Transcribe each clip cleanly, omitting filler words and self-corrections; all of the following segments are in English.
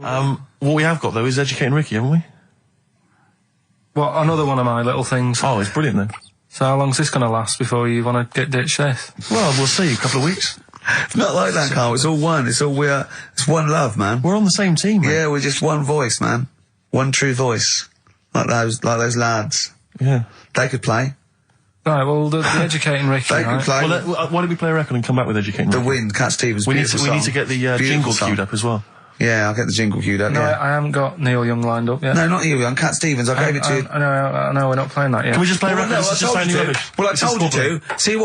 What we have got, though, is Educating Ricky, haven't we? Well, another one of my little things. Oh, it's brilliant, then. So how long's this going to last before you want to ditch this? Well, we'll see. A couple of weeks. It's not like that, Carl. It's all one. It's one love, man. We're on the same team, man. Yeah, we're just one voice, man. One true voice. Like those lads. Yeah. They could play. Right, well, the Educating Ricky, They could play. Well, why don't we play a record and come back with Educating The Ricky? Wind, Cat Stevens. We need to get the jingle queued up as well. Yeah, I'll get the jingle queued up. No, yeah. I haven't got Neil Young lined up yet. No, not you, Young. Cat Stevens. I gave it to you. I know, we're not playing that yet. Can we just play a record? No, I told you to. Well, I told you to. See,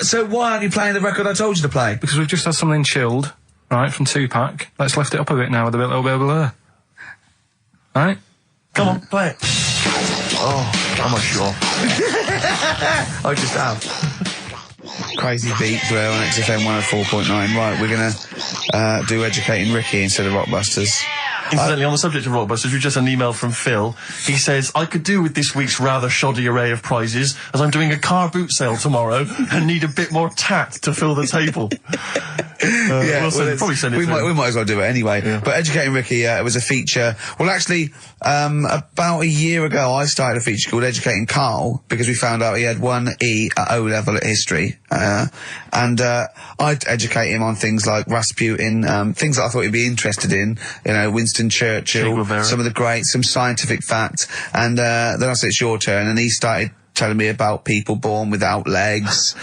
so why aren't you playing the record I told you to play? Because we've just had something chilled, right, from Tupac. Let's lift it up a bit now with a little bit of blur. Right? Come on, play it. Oh, I'm not sure. I just have. Crazy beat there on XFM 104.9. Right, we're gonna do Educating Ricky instead of Rockbusters. Incidentally, on the subject of Rockbusters, we've just had an email from Phil. He says, I could do with this week's rather shoddy array of prizes, as I'm doing a car boot sale tomorrow and need a bit more tact to fill the table. We'll probably send it we might as well do it anyway. Yeah. But Educating Ricky, it was a feature. Well, actually, about a year ago, I started a feature called Educating Karl, because we found out he had 1 E at O level at history. And I'd educate him on things like Rasputin, things that I thought he'd be interested in, you know, Winston Churchill, some of the greats, some scientific facts. And then I said, it's your turn, and he started telling me about people born without legs.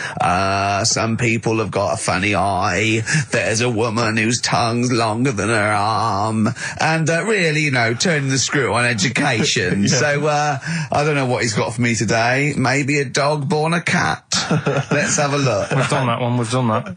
Some people have got a funny eye. There's a woman whose tongue's longer than her arm. And really, you know, turning the screw on education. So I don't know what he's got for me today. Maybe a dog born a cat. Let's have a look. We've done that one. We've done that.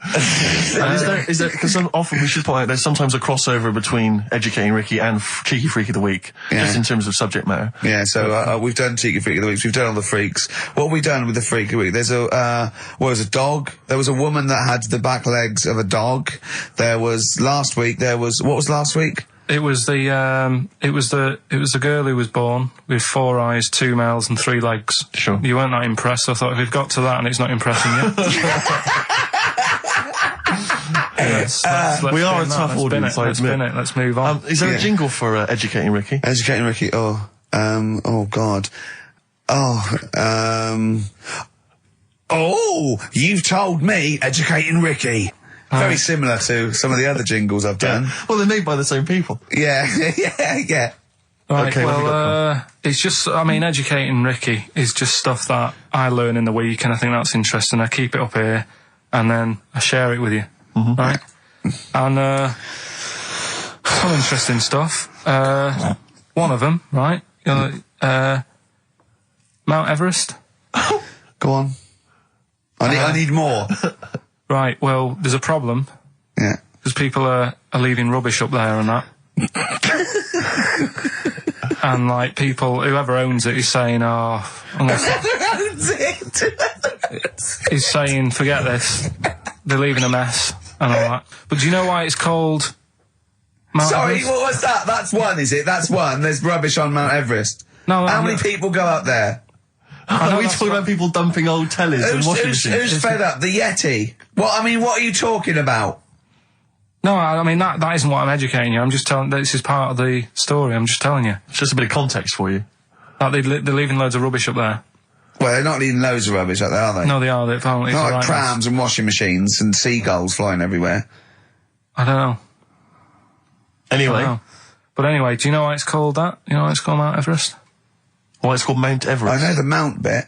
Is there, because often we should point out there's sometimes a crossover between Educating Ricky and Cheeky Freak of the Week, just in terms of subject matter. Yeah, so we've done Cheeky Freak of the Week. We've done all the freaks. What have we done with the Freak of the Week? There's a dog. There was a woman that had the back legs of a dog. There was last week. What was last week? It was the girl who was born with 4 eyes, 2 mouths, and 3 legs. Sure. You weren't that impressed. I thought if we've got to that and it's not impressing you. We are a tough audience. Let's spin it. Let's move on. Is there a jingle for Educating Ricky? Educating Ricky. Oh God. You've told me Educating Ricky. Very similar to some of the other jingles I've done. Well, they're made by the same people. Yeah. Right, okay, well, it's just, I mean, Educating Ricky is just stuff that I learn in the week, and I think that's interesting. I keep it up here, and then I share it with you, right? And, some interesting stuff. One of them, right? Mount Everest. Go on. I need more. Right, well, there's a problem. Yeah. Because people are leaving rubbish up there and that. And, like, whoever owns it is saying, Whoever owns it? he's saying, forget this. They're leaving a mess and all that. But do you know why it's called Mount Everest? What was that? That's one, is it? That's one. There's rubbish on Mount Everest. No, How many people go up there? Are we talking about people dumping old tellers and washing machines? Who's fed up? The Yeti? What are you talking about? No, I mean, that isn't what I'm educating you. I'm just telling, this is part of the story. I'm just telling you. It's just a bit of context for you. Like, they're leaving loads of rubbish up there. Well, they're not leaving loads of rubbish up there, are they? No, they are. They're apparently not like prams and washing machines and seagulls flying everywhere. I don't know. Anyway. But anyway, do you know why it's called that? You know why it's called Mount Everest? Why it's called Mount Everest? I know the mount bit.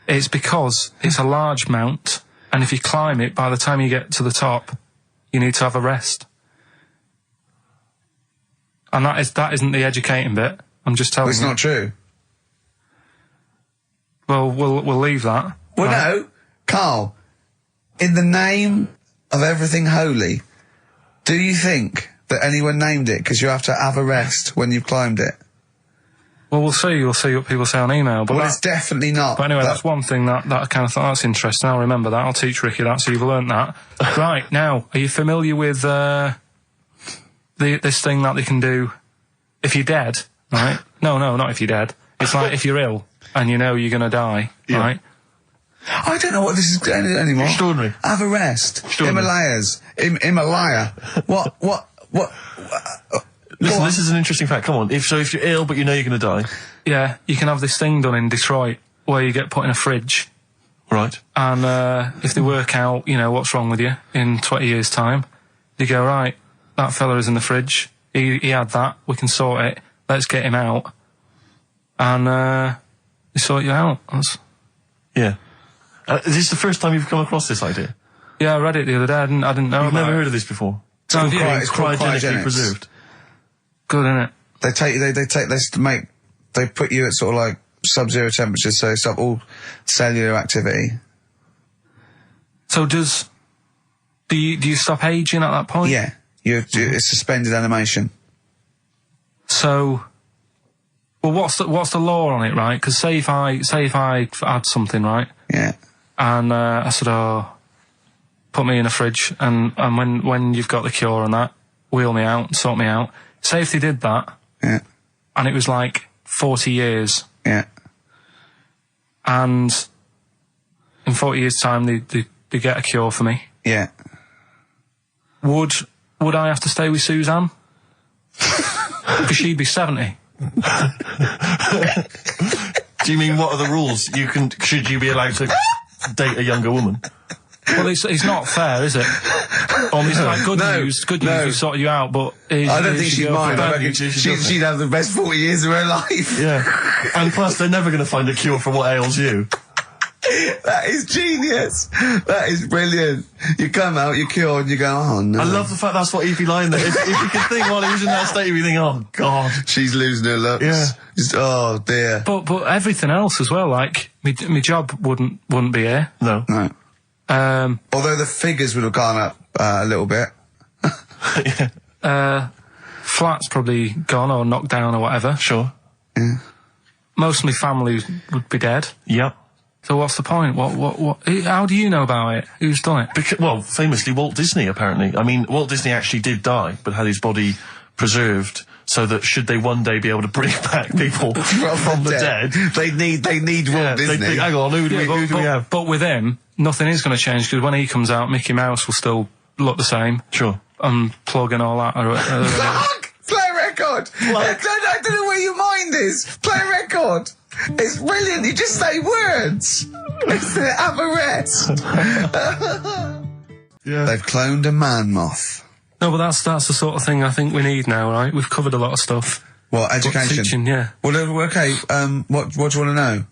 It's because it's a large mount, and if you climb it, by the time you get to the top, you need to have a rest. And that isn't the educating bit. I'm just telling you. It's not true. Well, we'll leave that. Well, no, Carl. In the name of everything holy, do you think that anyone named it because you have to have a rest when you've climbed it? Well, we'll see. You'll see what people say on email. But it's definitely not. But anyway, that's one thing that I kind of thought, that's interesting. I'll remember that. I'll teach Ricky that, so you've learnt that. Right, now, are you familiar with this thing that they can do if you're dead, right? No, not if you're dead. It's like if you're ill and you know you're going to die, right? I don't know what this is anymore. Extraordinary. Have a rest. Himalayas. Himalaya. What What? Listen, this is an interesting fact. Come on. If you're ill but you know you're going to die. Yeah, you can have this thing done in Detroit where you get put in a fridge. Right. And if they work out, you know, what's wrong with you in 20 years' time, they go, right, that fella is in the fridge. He had that. We can sort it. Let's get him out. And they sort you out. Yeah. Is this the first time you've come across this idea? Yeah, I read it the other day. I didn't know You've about never it. heard of this before? It's called Cryogenically preserved. Good, innit? They put you at sort of like sub-zero temperatures, so stop all cellular activity. So do you stop aging at that point? Yeah. It's suspended animation. So, well, what's the law on it, right? Because say if I had something, right? Yeah. And I said, oh, put me in a fridge, and when you've got the cure and that, wheel me out and sort me out. Say if they did that, Yeah. and it was like 40 years, Yeah. and in 40 years' time they get a cure for me. Yeah. Would I have to stay with Suzanne? Because she'd be 70. Do you mean what are the rules? Should you be allowed to date a younger woman? Well, it's not fair, is it? It's like good news, we sorted you out, but... I don't think she'd mind. I reckon she'd she'd have the best 40 years of her life. Yeah. And plus, they're never going to find a cure for what ails you. That is genius. That is brilliant. You come out, you're cured, and you go, oh no. I love the fact that's what he'd be lying there. If you could think while he was in that state, you'd be thinking, oh God. She's losing her looks. Yeah. Just, oh dear. But everything else as well, like, my job wouldn't be here. No. No. Although the figures would have gone up a little bit. Yeah. Flat's probably gone or knocked down or whatever. Sure. Yeah. Most of my family would be dead. Yep. So what's the point? What? How do you know about it? Who's done it? Well, famously Walt Disney, apparently. I mean, Walt Disney actually did die, but had his body preserved so that should they one day be able to bring back people from the dead, they need Walt Disney. Hang on, who do we have? But with him, nothing is going to change because when he comes out, Mickey Mouse will still look the same. Sure. Unplug and all that. Play a record. I don't know where your mind is. Play a record. It's brilliant. You just say words. It's the Everest. Yeah. They've cloned a man moth. No, but that's the sort of thing I think we need now, right? We've covered a lot of stuff. What, education? Teaching, yeah. Well, okay. What do you want to know?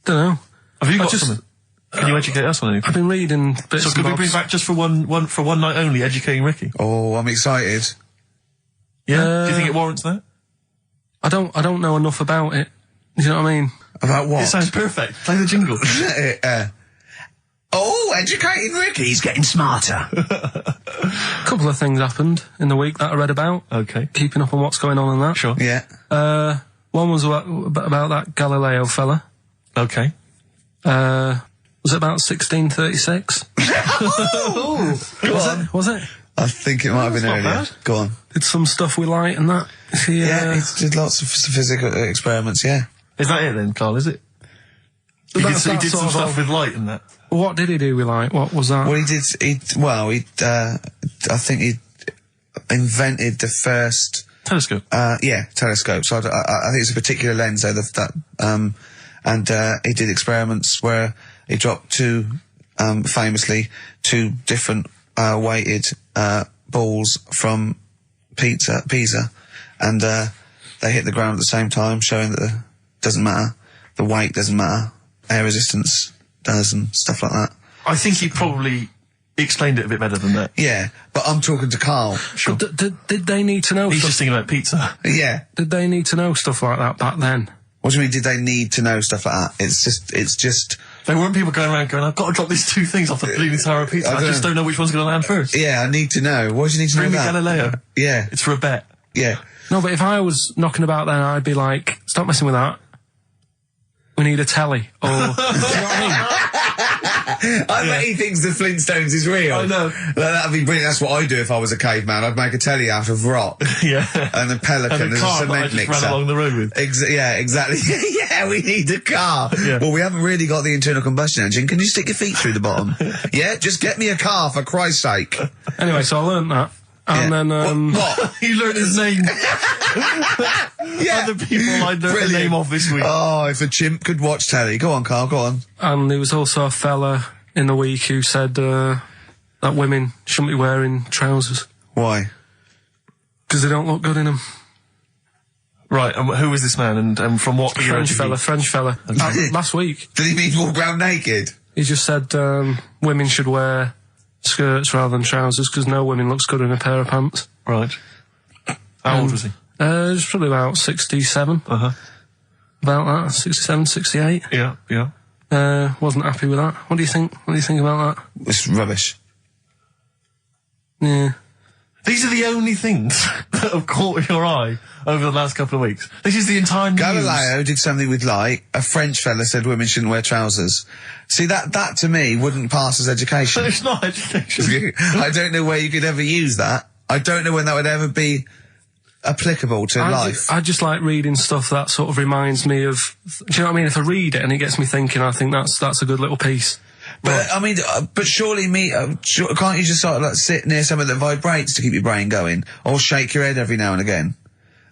Don't know. Have you got something? Can you educate us on anything? I've been reading bits So could we bring back just for one night only, educating Ricky? Oh, I'm excited. Yeah. Do you think it warrants that? I don't know enough about it. Do you know what I mean? About what? It sounds perfect. Play the jingle. Educating Ricky. He's getting smarter. A couple of things happened in the week that I read about. Okay. Keeping up on what's going on in that. Sure. Yeah. One was about that Galileo fella. Okay. Was it about 1636? Was it? I think it might have been not earlier. bad. Go on. Did some stuff with light and that. Yeah, he did lots of physical experiments, yeah. Is that it then, Carl, is it? He did some stuff with light and that. What did he do with light? What was that? Well, I think he invented the first... Telescope. Telescope. So I think it's a particular lens, though, and he did experiments where he dropped famously two different weighted balls from Pisa, and they hit the ground at the same time, showing that it doesn't matter, the weight doesn't matter, air resistance does, and stuff like that. I think he probably explained it a bit better than that. Yeah, but I'm talking to Karl. Sure. Did they need to know He's stuff? just thinking about pizza. Yeah. Did they need to know stuff like that back then? What do you mean, did they need to know stuff like that? It's just... There weren't people going around going, I've got to drop these two things off the Leaning Tower of Pizza. I just don't know which one's going to land first. Yeah, I need to know. Why do you need to Bring know me that? Galileo. Yeah. It's for a bet. Yeah. No, but if I was knocking about then, I'd be like, stop messing with that. We need a telly. Or, do you know what I mean? I bet he thinks the Flintstones is real. I know. That'd be brilliant. That's what I'd do if I was a caveman. I'd make a telly out of rock. Yeah. And a pelican And a as car a that I cement just mixer. ran along the road with. Yeah, exactly. Yeah, we need a car. Yeah. Well, we haven't really got the internal combustion engine. Can you stick your feet through the bottom? Yeah, just get me a car, for Christ's sake. Anyway, so I learned that. And then, What? You learned his name. Yeah. Other people I learned the name of this week. Oh, if a chimp could watch telly. Go on, Carl, go on. and there was also a fella in the week who said that women shouldn't be wearing trousers Why? because they don't look good in them. Right, and who was this man, and from what era did he- French fella. Last week, Did he mean walk around naked? he just said women should wear skirts rather than trousers because no woman looks good in a pair of pants. Right. How old was he? He was probably about 67. Uh-huh. About that, 67, 68. Yeah, yeah. Wasn't happy with that. What do you think? What do you think about that? It's rubbish. Yeah. These are the only things that have caught your eye over the last couple of weeks. This is the entire news. Galileo did something with light. A French fella said women shouldn't wear trousers. See, that to me wouldn't pass as education. But it's not education. I don't know where you could ever use that. I don't know when that would ever be applicable to life. I just like reading stuff that sort of reminds me of. Do you know what I mean? If I read it and it gets me thinking, I think that's a good little piece. But I mean, but surely can't you just sort of like sit near something that vibrates to keep your brain going, or shake your head every now and again?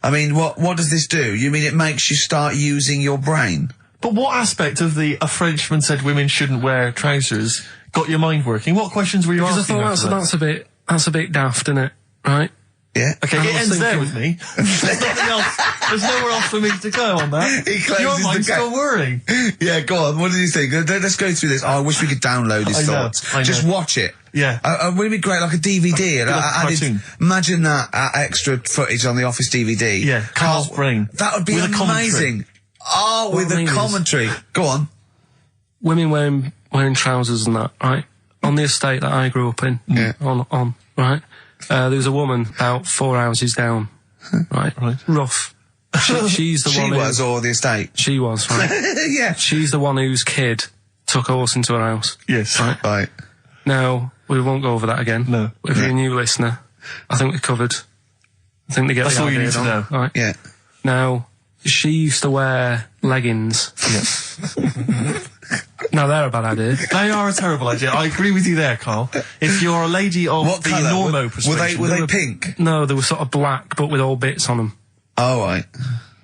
I mean, what does this do? You mean it makes you start using your brain? But what aspect of a Frenchman said women shouldn't wear trousers got your mind working? What questions were you Because I asking? thought that's a bit daft, isn't it? Right? Yeah. Okay, I it was ends there thinking- with me. There's nothing else. There's nowhere else for me to go on that. He closes Your the mind's gate. still worrying. Yeah, go on. What do you think? Let's go through this. Oh, I wish we could download his I know, thoughts. I know. Just watch it. Yeah. Wouldn't it be great, like a DVD? Like a cartoon. Imagine that extra footage on the Office DVD. Yeah, Carl's brain. That would be With a commentary. amazing. Oh, with I a mean is- commentary. Go on. Women wearing trousers and that, right? On the estate that I grew up in, Yeah. on right? There was a woman about 4 houses down, right? Right. Rough. She's the She one. was, or the estate. She was, right? Yeah. She's the one whose kid took a horse into her house. Yes. Right. Right. Now, we won't go over that again. No. If you're a new listener, I think we covered. I think they get That's the all you idea need to on, know. Right. Yeah. Now, she used to wear leggings. Yeah. Now, they're a bad idea. They are a terrible idea. I agree with you there, Carl. If you're a lady of What the colour? normo persuasion... Were they pink? No, they were sort of black, but with all bits on them. Oh, right. Do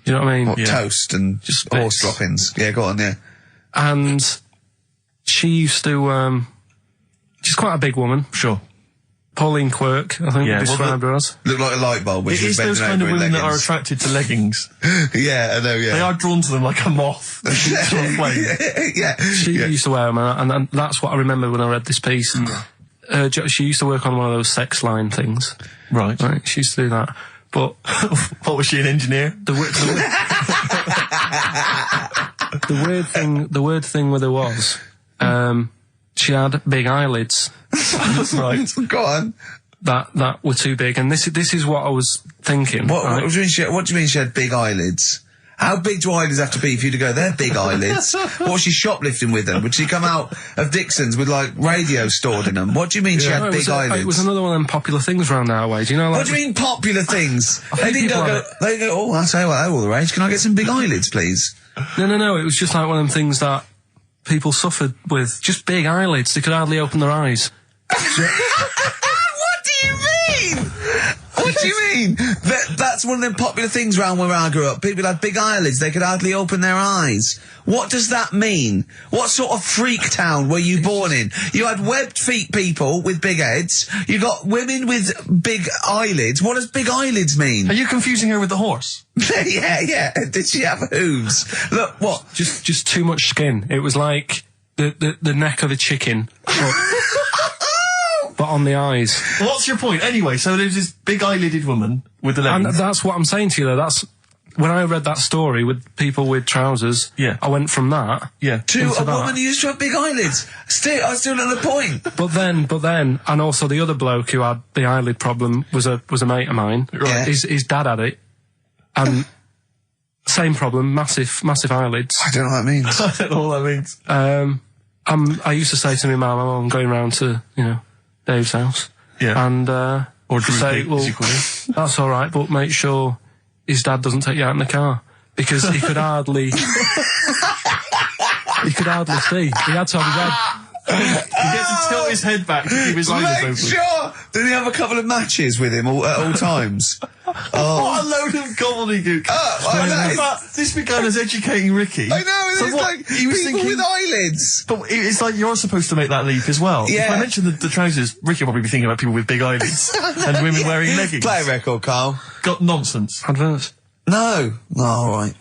you know what I mean? What, Yeah. toast and Just horse bits. droppings. Yeah, go on, yeah. And she used to, she's quite a big woman. Sure. Pauline Quirk, I think Yeah, we well, described her as. Look like a light bulb when It she was is those bending kind of over in women that are leggings. attracted to leggings. Yeah, I know, yeah. They are drawn to them like a moth. They keep sort of flame. Yeah. She yeah. used to wear them, and that's what I remember when I read this piece. She used to work on one of those sex line things. Right. Right, she used to do that. But What, was she, an engineer? the weird thing with her was, she had big eyelids Right. Go on. that were too big, and this is what I was thinking. What right? do you mean she had big eyelids? How big do eyelids have to be for you to go, they're big eyelids? What was she shoplifting with them? Would she come out of Dixon's with, like, radio stored in them? What do you mean she No, had big eyelids? it was another one of them popular things around our way. Do you know? Like, What do you mean popular things? They think didn't people go, have it. they go, oh, I'll tell you what, they're all the rage. Can I get some big eyelids, please? No. It was just like one of them things that people suffered with. Just big eyelids. They could hardly open their eyes. What do you mean? What do you mean? That's one of them popular things around where I grew up. People had big eyelids. They could hardly open their eyes. What does that mean? What sort of freak town were you born in? You had webbed feet people with big heads. You got women with big eyelids. What does big eyelids mean? Are you confusing her with the horse? Yeah. Did she have hooves? Look, what? Just too much skin. It was like the neck of a chicken, but on the eyes. What's your point? Anyway, so there's this big eyelided woman with the And leggings. that's what I'm saying to you, though. That's when I read that story with people with trousers. Yeah. I went from that. Yeah. To into a that. woman who used to have big eyelids. I still know the point. But then, and also the other bloke who had the eyelid problem was a mate of mine. Right. His dad had it, and same problem, massive eyelids. I don't know what that means. I don't know what that means. I used to say to my mum, I'm going round to Dave's house. Yeah. And Or to say, droopy, well, as you call it. that's all right, but make sure his dad doesn't take you out in the car because he could hardly see. He had to have his head gets to tilt his head back to keep his eyes Make open. sure! Did he have a couple of matches with him at all times? What a load of gobbledygook. But this began as educating Ricky. I know, So it's what, like he was people thinking, with eyelids. but it's like you're supposed to make that leap as well. Yeah. If I mentioned the trousers, Ricky will probably be thinking about people with big eyelids and women wearing leggings. Play a record, Carl. Got nonsense. Adverts. No. Oh, all right.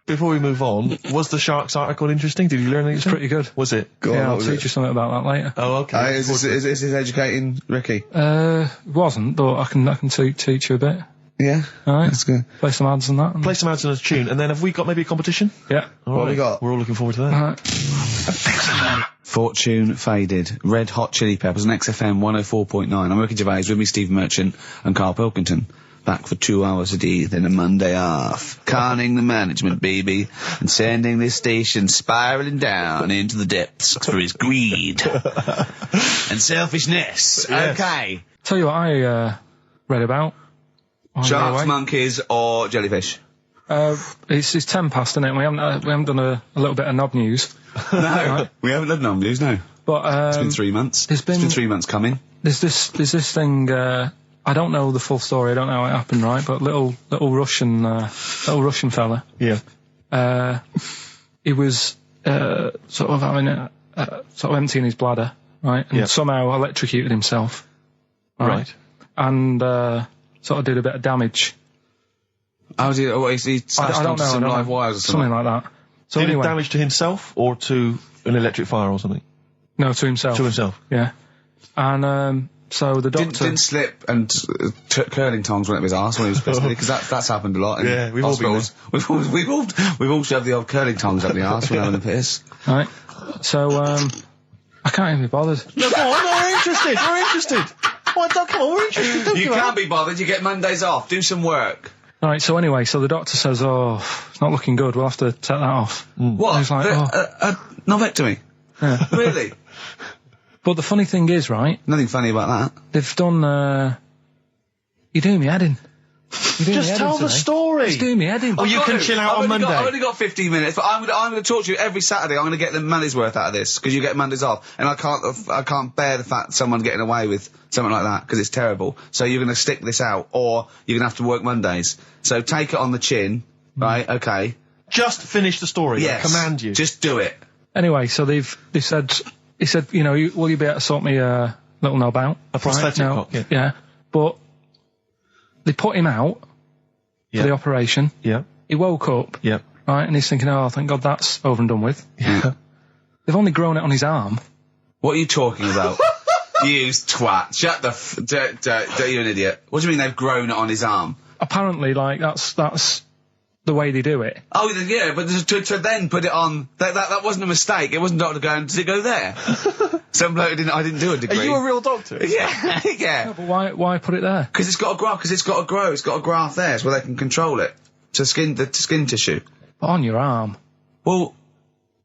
Before we move on, was the Sharks article interesting? Did you learn anything? It's pretty good. Was it? Yeah, I'll teach you something about that later. Oh, okay. Is this educating Ricky? It wasn't, but I can teach you a bit. Yeah. All right. That's good. Play some ads and that. Play some ads on a tune, and then have we got maybe a competition? Yeah. All What have we got? We're all looking forward to that. All right. Fortune Faded, Red Hot Chili Peppers, on XFM 104.9. I'm Ricky Gervais, with me Steve Merchant and Karl Pilkington. Back for 2 hours a day, then a Monday off. Carning the management, baby, and sending this station spiralling down into the depths for his greed and selfishness. Yes. Okay. Tell you what I read about. on the Sharks, way. monkeys, or jellyfish? It's 10 past, isn't it? We haven't done a little bit of knob news. No, we haven't done no news, no. But It's been 3 months. there's It's been been- 3 months coming. there's this thing. I don't know the full story. I don't know how it happened, right? But little Russian fella. Yeah. He was sort of having sort of emptying his bladder, right? And Yeah. somehow electrocuted himself, Right. And sort of did a bit of damage. How did he smashed I don't onto know. some I don't live know. wires or something? Something like that. So Did it anyway, damage to himself or to an electric fire or something? no, to himself. To himself. Yeah. And so the doctor. Didn't slip and curling tongs went up his arse when he was pissing, because that's happened a lot in Yeah, we've all been hospitals. We've all shoved the old curling tongs up the arse when having a piss. Right. So I can't even be bothered. No, go on, we're interested. We're interested. Come on, we're interested. Don't You give up. can't be bothered. You get Mondays off. Do some work. Right. So anyway, so the doctor says, "Oh, it's not looking good. We'll have to take that off." What? He's like, a novectomy? Yeah. Really? But the funny thing is, right? Nothing funny about that. They've done. You're doing me head in. You're doing me Just head tell in the today. story. Just doing me head in. Well, you can chill out on Monday. I've only got 15 minutes, but I'm going to torture you every Saturday. I'm going to get the money's worth out of this, because you get Mondays off, and I can't bear the fact someone getting away with something like that, because it's terrible. So you're going to stick this out, or you're going to have to work Mondays. So take it on the chin, right? Okay. Just finish the story. Yes. I command you. Just do it. Anyway, so he said, you know, will you be able to sort me a little knob out? A prosthetic No. cock, yeah. Yeah. But they put him out Yeah. for the operation. Yeah. He woke up, Yeah. right, and he's thinking, oh, thank God that's over and done with. Yeah. They've only grown it on his arm. What are you talking about? You twat. Shut the you're an idiot. What do you mean they've grown it on his arm? Apparently, like, that's the way they do it. Oh, yeah, but to then put it on, that wasn't a mistake. It wasn't doctor going, did it go there? Some bloke I didn't do a degree. Are you a real doctor? Yeah, yeah. But why put it there? Because it's got to grow, it's got a graft there, so they can control it. To skin tissue. But on your arm. Well,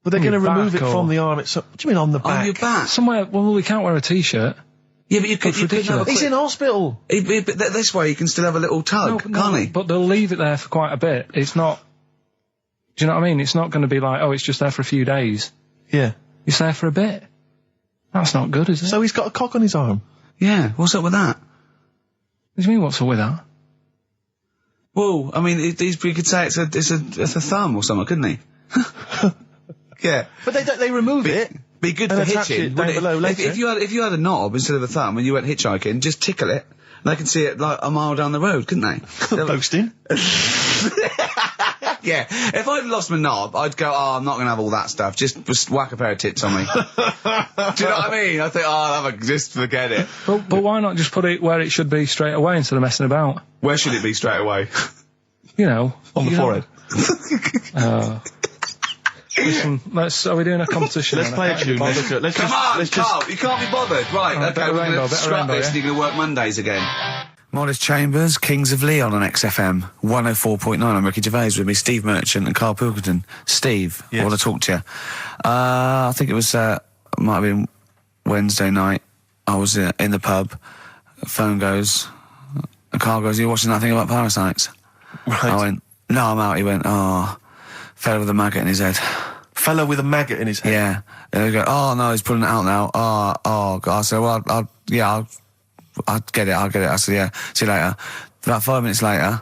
But they're On going to your remove it back or- from the arm itself. What do you mean on the back? on your back. Somewhere, well, we can't wear a t-shirt. Yeah, but you could That's have ridiculous. a He's in hospital. but this way you can still have a little tug, can't he? But they'll leave it there for quite a bit. It's not, do you know what I mean? It's not going to be like, oh, it's just there for a few days. Yeah. It's there for a bit. That's not good, is it? So he's got a cock on his arm. Yeah, what's up with that? What do you mean, what's up with that? Well, I mean, you could say it's a thumb or something, couldn't he? Yeah. But they remove it. Be good And for attach hitching. it down wouldn't it? below If later. you had a knob instead of a thumb and you went hitchhiking, just tickle it, and they can see it like a mile down the road, couldn't they? Posting. Yeah. If I'd lost my knob, I'd go, oh, I'm not going to have all that stuff. Just whack a pair of tits on me. Do you know what I mean? I think, oh, just forget it. But why not just put it where it should be straight away instead of messing about? Where should it be straight away? You know. On the you know. forehead. Listen, are we doing a competition? Let's then? play I a can't be tune. bothered. Let's Come on, just Carl, you can't be bothered. Right, Alright, okay, bit of we're rainbow, going to bit of scrap rainbow, this yeah? and you're going to work Mondays again. Modest Chambers, Kings of Leon on XFM 104.9. I'm Ricky Gervais, with me Steve Merchant and Karl Pilkington. Steve, Yes. I want to talk to you. I think it was, might have been Wednesday night. I was in the pub. Phone goes. Carl goes, "Are you watching that thing about Parasites?" Right. I went, "No, I'm out." He went, "Oh, fell with a maggot in his head." fella with a maggot in his head. Yeah. And they go, oh no, he's pulling it out now. Oh God. I said, well, I'll get it. I said, yeah, see you later. About 5 minutes later,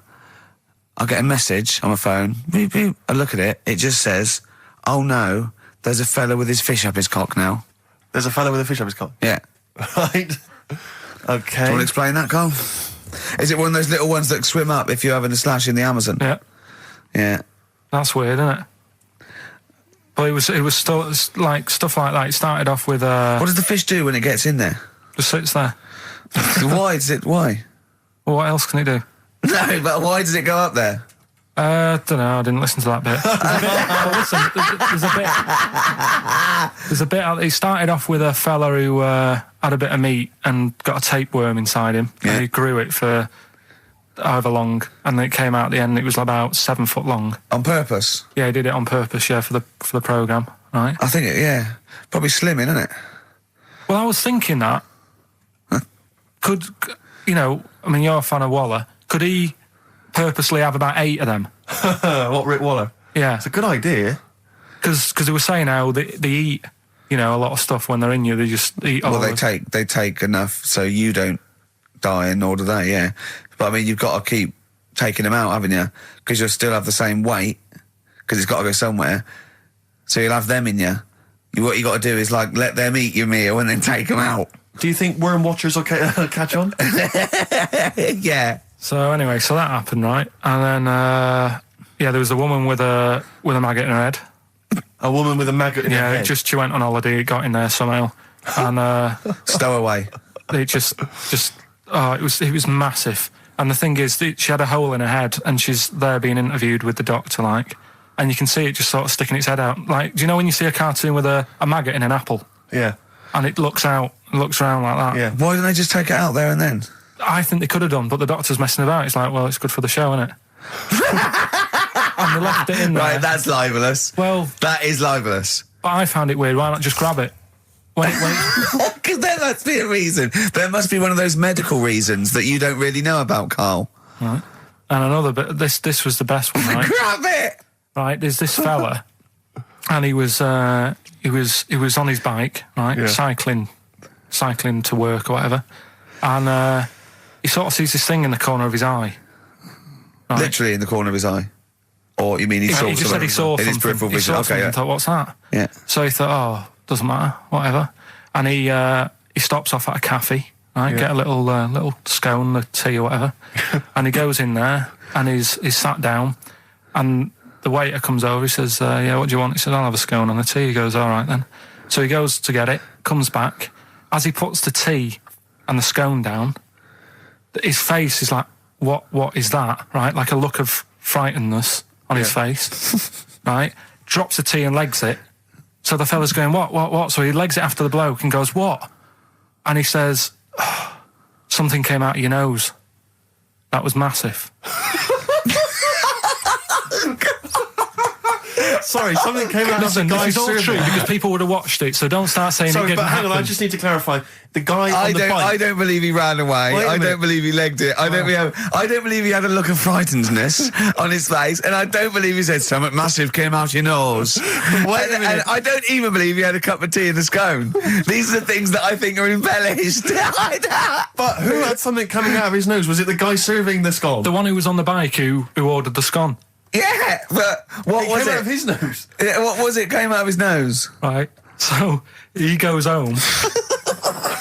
I get a message on my phone. Beep, beep. I look at it. It just says, oh no, there's a fella with his fish up his cock now. There's a fella with a fish up his cock? Yeah. Right. Okay. Do you want to explain that, Carl? Is it one of those little ones that swim up if you're having a slash in the Amazon? Yeah. Yeah. That's weird, isn't it? But it was still like stuff like that. It started off with What does the fish do when it gets in there? just sits there. Why? Well, what else can it do? No, but why does it go up there? Don't know. I didn't listen to that bit. There's a bit. He started off with a fella who had a bit of meat and got a tapeworm inside him. Yeah. And he grew it for however long, and then it came out at the end. It was about 7 foot long. On purpose? Yeah, he did it on purpose. Yeah, for the program, right? I think probably slimming, isn't it? Well, I was thinking that could I mean, you're a fan of Waller. Could he purposely have about 8 of them? What, Rick Waller? Yeah, It's a good idea. because they were saying how they eat, a lot of stuff when they're in you. They just eat all Well, of it. they take enough so you don't die, and nor do they, yeah. But I mean, you've got to keep taking them out, haven't you? Because you'll still have the same weight, because it's got to go somewhere. So you'll have them in you. What you got to do is, like, let them eat your meal and then take them out. Do you think worm watchers will catch on? Yeah. So anyway, so that happened, right? And then, there was a woman with a maggot in her head. A woman with a maggot in her Yeah, head? she went on holiday, it got in there somehow, and Stowaway. it just it was massive. And the thing is, she had a hole in her head, and she's there being interviewed with the doctor, like, and you can see it just sort of sticking its head out. Like, do you know when you see a cartoon with a maggot in an apple, Yeah. and it looks around like that? Yeah. Why didn't they just take it out there and then? I think they could have done, but the doctor's messing about. It's like, well, it's good for the show, isn't it? And they left it in there. Right, that's libelous. Well, That is libelous. but I found it weird. Why not just grab it? When it Because there must be a reason. There must be one of those medical reasons that you don't really know about, Carl. right. And another bit. This was the best one, right? Grab it! Right. There's this fella, and he was on his bike, right, Yeah. cycling to work or whatever, and he sort of sees this thing in the corner of his eye. Right? Literally in the corner of his eye. Or you mean he saw He just said he saw in his something. peripheral He vision? saw Okay, something yeah. and thought, what's that? Yeah. So he thought, oh, doesn't matter, whatever. And he stops off at a cafe, right? Yeah. Get a little scone, a tea or whatever. And he goes in there and he's sat down, and the waiter comes over. He says, yeah, what do you want? He said, I'll have a scone and a tea. He goes, all right then. So he goes to get it, comes back. As he puts the tea and the scone down, his face is like, what is that? Right? Like a look of frightenedness on his face, right? Drops the tea and legs it. So the fella's going, what? So he legs it after the bloke and goes, what? And he says, oh, something came out of your nose. That was massive. Sorry, something came out Listen, of the this guy is all serving. true because people would have watched it, so don't start saying it Sorry, didn't but hang on, happen. I just need to clarify. The guy I on the bike... I don't believe he ran away. Wait a I minute. don't believe he legged it. I don't believe he had a look of frightenedness on his face, and I don't believe he said something massive came out your nose. Wait a minute. And I don't even believe he had a cup of tea and a scone. These are the things that I think are embellished. But who had something coming out of his nose? Was it the guy serving the scone? The one who was on the bike who ordered the scone, Yeah, but what It was came out it? of his nose. Yeah, what was it? Came out of his nose. right? So he goes home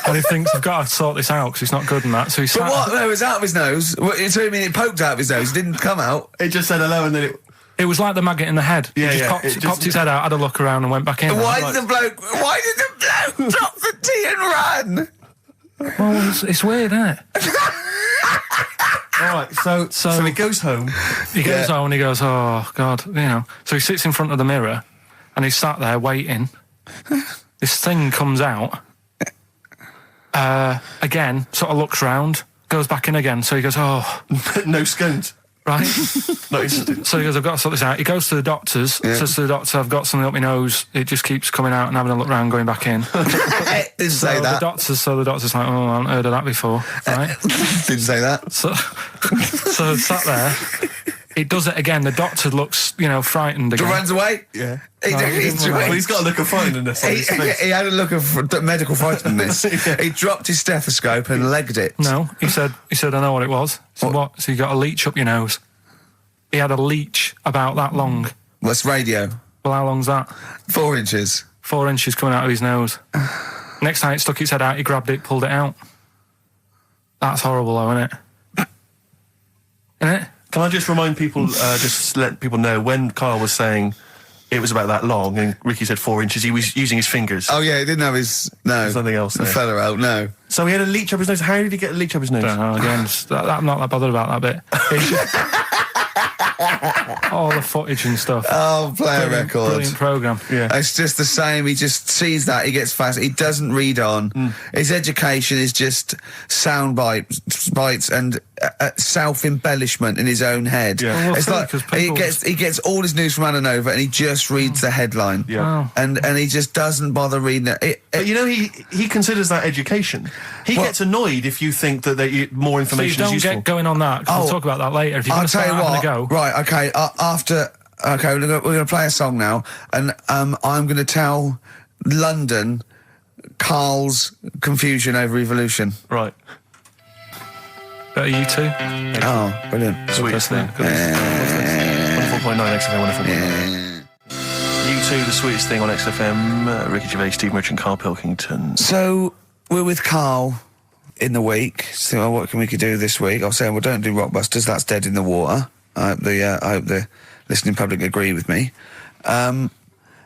and he thinks, I've got to sort this out because it's not good and that. So he But sat. what? No, it was out of his nose. So you mean it poked out of his nose? It didn't come out. It just said hello and then it... It was like the maggot in the head. Yeah, He yeah, just it just- popped his head out, had a look around and went back in. Why like- did the bloke drop the tea and run? Well, it's weird, isn't it? All right, so he goes home. He goes Yeah. home and he goes, oh, God, So he sits in front of the mirror and he's sat there waiting. This thing comes out. Again, sort of looks round, goes back in again. So he goes, oh, No scones. right. Not interested. So he goes, I've got to sort this out. He goes to the doctors, Yeah. says to the doctor, I've got something up my nose. It just keeps coming out and having a look round, going back in. Didn't say that. The doctor's like, oh, I haven't heard of that before, right? Didn't say that. So sat there, it does it again. The doctor looks, frightened again. Runs away? Yeah. Well, He's got a look of frightenness on his face. He had a look of medical frightenness. Yeah. He dropped his stethoscope and legged it. No, he said, I know what it was. I said, what? So you got a leech up your nose. He had a leech about that long. What's radio? Well, how long's that? 4 inches. 4 inches coming out of his nose. Next time it stuck its head out, he grabbed it, pulled it out. That's horrible, though, isn't it? Isn't it? Can I just remind people, just let people know, when Karl was saying it was about that long and Ricky said 4 inches, he was using his fingers. Oh, yeah, he didn't have his... No. There's nothing else there. The feather out, no. So he had a leech up his nose. How did he get a leech up his nose? Don't know, again, I'm not that bothered about that bit. It's just- all the footage and stuff. Oh, play a record. Brilliant programme. Yeah. It's just the same. He just sees that. He gets fast. He doesn't read on. His education is just sound bites and self-embellishment in his own head. Yeah. Well, It's silly, like 'cause he people- gets all his news from Ananova and he just reads the headline. Yeah. And he just doesn't bother reading it. But he considers that education. He gets annoyed if you think that more So you information is don't useful. get going on that, 'cause we'll talk about that later. If you're I'll going to tell start you having what. a go. Right, okay. We're going to play a song now, and I'm going to tell London Karl's confusion over evolution. Right. Better you two? Oh, brilliant. Sweetest thing. 104.9 XFM, wonderful. You two, the sweetest thing on XFM. Ricky Gervais, Steve Merchant, Karl Pilkington. So, we're with Karl in the week. So, what can we do this week? I was saying, well, don't do Rockbusters. That's dead in the water. I hope the listening public agree with me.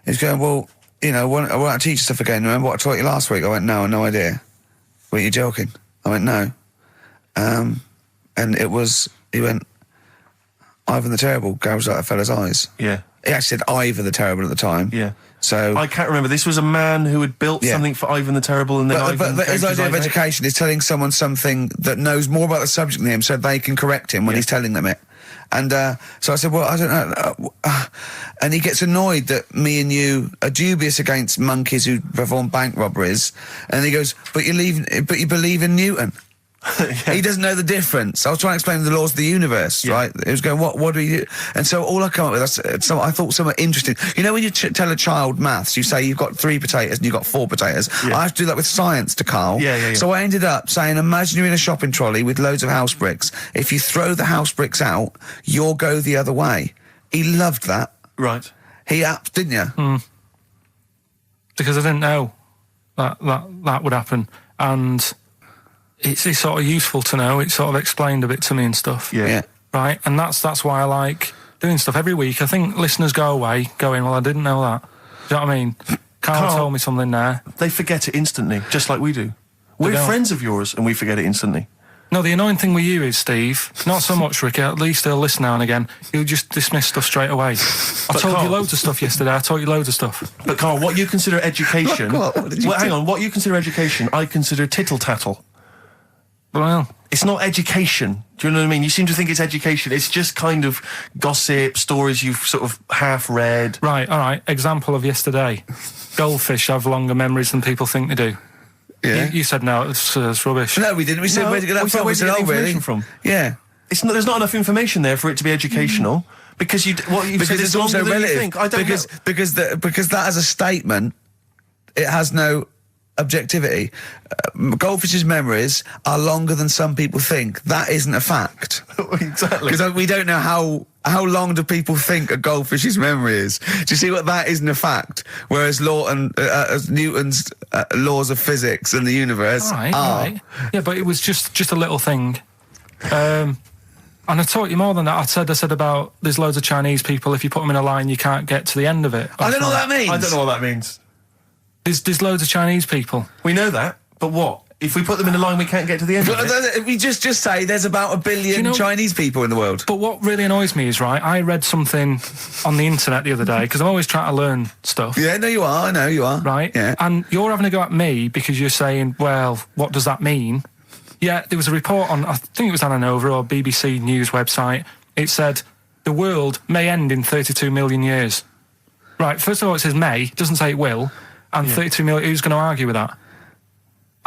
He's going, well, won't I teach you stuff again? Remember what I taught you last week? I went, no, no idea. Were you joking? I went, no. And he went, Ivan the Terrible goes like a fella's eyes. Yeah. He actually said Ivan the Terrible at the time. Yeah. So I can't remember. This was a man who had built something for Ivan the Terrible, and then Ivan but his gouged idea of eyes out. education is telling someone something that knows more about the subject than him, so they can correct him when he's telling them it. And so I said, well, I don't know. And he gets annoyed that me and you are dubious against monkeys who perform bank robberies. And he goes, but you believe in Newton. He doesn't know the difference. I was trying to explain the laws of the universe, right? It was going, what do you do? And so all I come up with, I thought somewhat interesting. You know when you tell a child maths, you say you've got 3 potatoes and you've got 4 potatoes. Yeah. I have to do that with science to Karl. Yeah. So I ended up saying, imagine you're in a shopping trolley with loads of house bricks. If you throw the house bricks out, you'll go the other way. He loved that. Right. He didn't you? Because I didn't know that would happen. And it's sort of useful to know. It sort of explained a bit to me and stuff. Yeah. Right? And that's why I like doing stuff every week. I think listeners go away going, well, I didn't know that. Do you know what I mean? Karl told me something there. They forget it instantly, just like we do. We're don't. friends of yours, and we forget it instantly. No, the annoying thing with you is, Steve, not so much, Ricky, at least he'll listen now and again, he'll just dismiss stuff straight away. I told Karl- you loads of stuff yesterday, I taught you loads of stuff. But Karl, what you consider education... What did you hang on. What you consider education, I consider tittle-tattle. Well, It's not education. Do you know what I mean? You seem to think it's education. It's just kind of gossip, stories you've sort of half read. right, all right, example of yesterday. Goldfish have longer memories than people think they do. Yeah. You said no, it's rubbish. No, we didn't. We said, No, where'd you get that we said, from? We where'd you said, get the oh, really? information from? Yeah. There's not enough information there for it to be educational, because what you've said Because is it's also longer than relative. you think. I don't know. Because that as a statement, it has no objectivity. Goldfish's memories are longer than some people think. That isn't a fact. Exactly. Because we don't know how long do people think a goldfish's memory is. Do you see what that isn't a fact? Whereas Newton's laws of physics and the universe All are. right. Yeah, but it was just a little thing. And I taught you more than that. I said about there's loads of Chinese people, if you put them in a line, you can't get to the end of it. I don't know what that means. I don't know what that means. There's loads of Chinese people. We know that, but what? If we put them in a line, we can't get to the end of it. We just say there's about 1 billion Do you know- Chinese people in the world. But what really annoys me is, right, I read something on the internet the other day, because I'm always trying to learn stuff. Yeah, no, you are. I know you are. Right? Yeah. And you're having a go at me because you're saying, well, what does that mean? Yeah, there was a report on, I think it was Ananova or BBC News website. It said, the world may end in 32 million years. Right, first of all, it says may, it doesn't say it will. And 32 million, who's going to argue with that?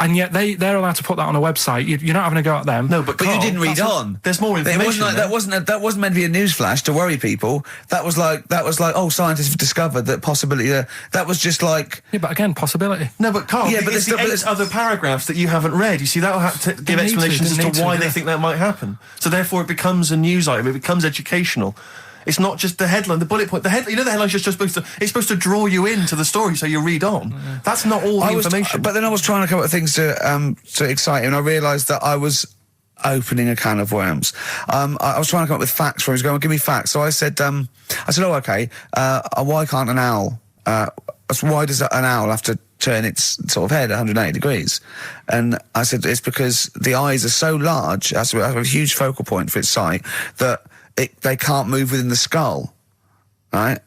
And yet they're allowed to put that on a website. You're not having a go at them. No, but But Karl, you didn't read on. There's more information. That wasn't meant to be a newsflash to worry people. That was like, oh, scientists have discovered that possibility. That was just like. Yeah, but again, possibility. No, but Karl, Yeah, but it's there's- the but 8 there's- other paragraphs that you haven't read. You see, that'll have to give explanations as to why they think that might happen. So therefore, it becomes a news item. It becomes educational. It's not just the headline, the bullet point. The headline's just supposed to. It's supposed to draw you into the story, so you read on. That's not all the information. But then I was trying to come up with things to excite him, and I realised that I was opening a can of worms. I was trying to come up with facts for him. He was going, give me facts. So I said, oh, okay. Why can't an owl? Why does an owl have to turn its sort of head 180 degrees? And I said, it's because the eyes are so large, that's a huge focal point for its sight, that they can't move within the skull, right?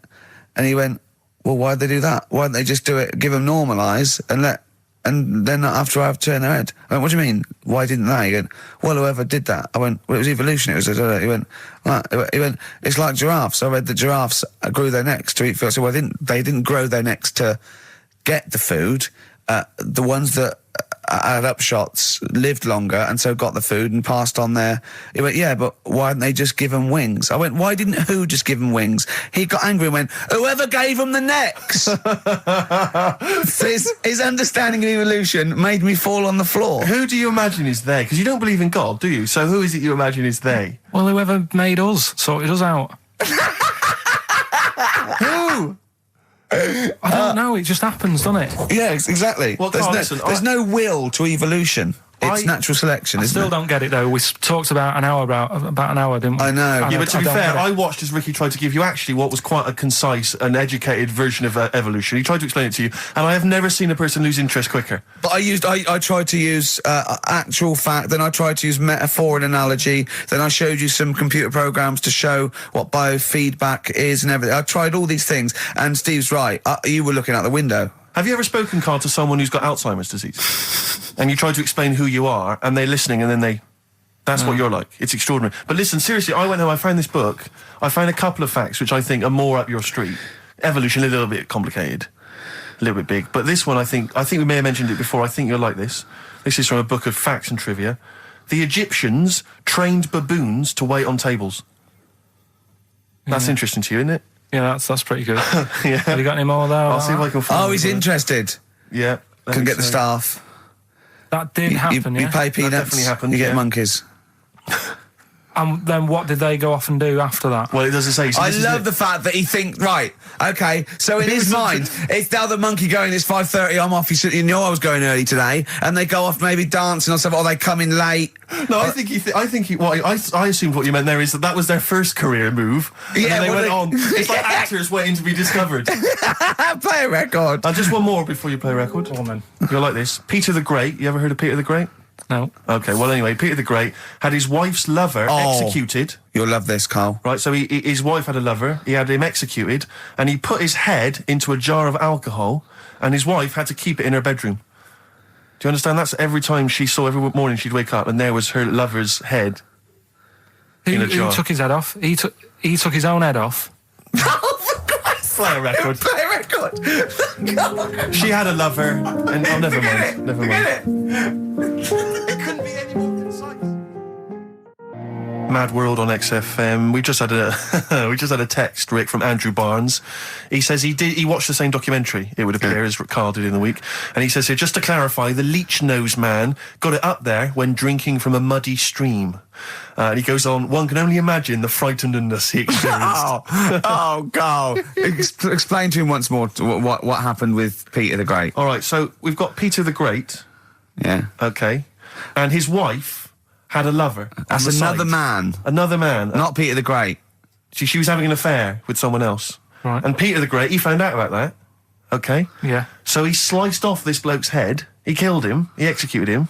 And he went, well, why'd they do that? Why didn't they just do it, give them normal eyes, and then after I've turned their head? I went, what do you mean? Why didn't they? He went, well, whoever did that. I went, well, it was evolution. It was, he went, it's like giraffes. I read that giraffes grew their necks to eat food. So they didn't grow their necks to get the food. The ones that had upshots lived longer and so got the food and passed on their. He went, yeah, but why didn't they just give them wings? I went, why didn't who just give them wings? He got angry and went, whoever gave them the necks. his understanding of evolution made me fall on the floor. Who do you imagine is they? Because you don't believe in God, do you? So who is it you imagine is they? Well, whoever made us sorted us out. Who? I don't know. It just happens, doesn't it? Yeah, exactly. Well, Karl, listen, there's no will to evolution. It's natural selection, I isn't still it? don't get it though. We talked about an hour, didn't we? I know. And Yeah, but to be don't fair, get it. I watched as Ricky tried to give you actually what was quite a concise and educated version of evolution. He tried to explain it to you, and I have never seen a person lose interest quicker. But I tried to use actual fact, then I tried to use metaphor and analogy, then I showed you some computer programs to show what biofeedback is and everything. I tried all these things, and Steve's right. You were looking out the window. Have you ever spoken, Karl, to someone who's got Alzheimer's disease? And you try to explain who you are, and they're listening, and then that's what you're like. It's extraordinary. But listen, seriously, I went home, I found this book, I found a couple of facts which I think are more up your street. Evolution, a little bit complicated, a little bit big. But this one, I think we may have mentioned it before, I think you'll like this. This is from a book of facts and trivia. The Egyptians trained baboons to wait on tables. That's interesting to you, isn't it? Yeah, that's pretty good. Yeah. Have you got any more there? I'll see if I can find Oh, he's it. interested. Yeah. Can get the staff. That did happen, You yeah? pay peanuts. definitely happened, You get yeah. monkeys. And then what did they go off and do after that? Well, it doesn't say. So I this is love it. the fact that he thinks, right, okay, so in his mind, it's now the monkey going, it's 5:30, I'm off, you know I was going early today, and they go off maybe dancing or something, or they come in late. No, I assumed what you meant there is that was their first career move. And Yeah, then they well, went on. It's like actors waiting to be discovered. Play a record. Just one more before you play a record. Go on then. You'll like this. Peter the Great. You ever heard of Peter the Great? No. Okay, well anyway, Peter the Great had his wife's lover executed. You'll love this, Carl. Right, so his wife had a lover, he had him executed, and he put his head into a jar of alcohol, and his wife had to keep it in her bedroom. Do you understand? That's every time every morning she'd wake up, and there was her lover's head in a jar. Who took his head off? He took his own head off. Play a record. Play a record. She had a lover, and never mind. Never mind. It couldn't be any more concise. Mad World on XFM. We just had a text, Rick, from Andrew Barnes. He says he watched the same documentary, it would appear, as Karl did in the week. And he says here, just to clarify, the leech nose man got it up there when drinking from a muddy stream. And he goes on, one can only imagine the frightenedness he experienced. Carl. Explain to him once more what happened with Peter the Great. All right, so we've got Peter the Great. Yeah. Okay. And his wife had a lover. That's on the another side. man. Another man. Not Peter the Great. She was having an affair with someone else. Right. And Peter the Great, he found out about that. Okay. Yeah. So he sliced off this bloke's head. He killed him. He executed him.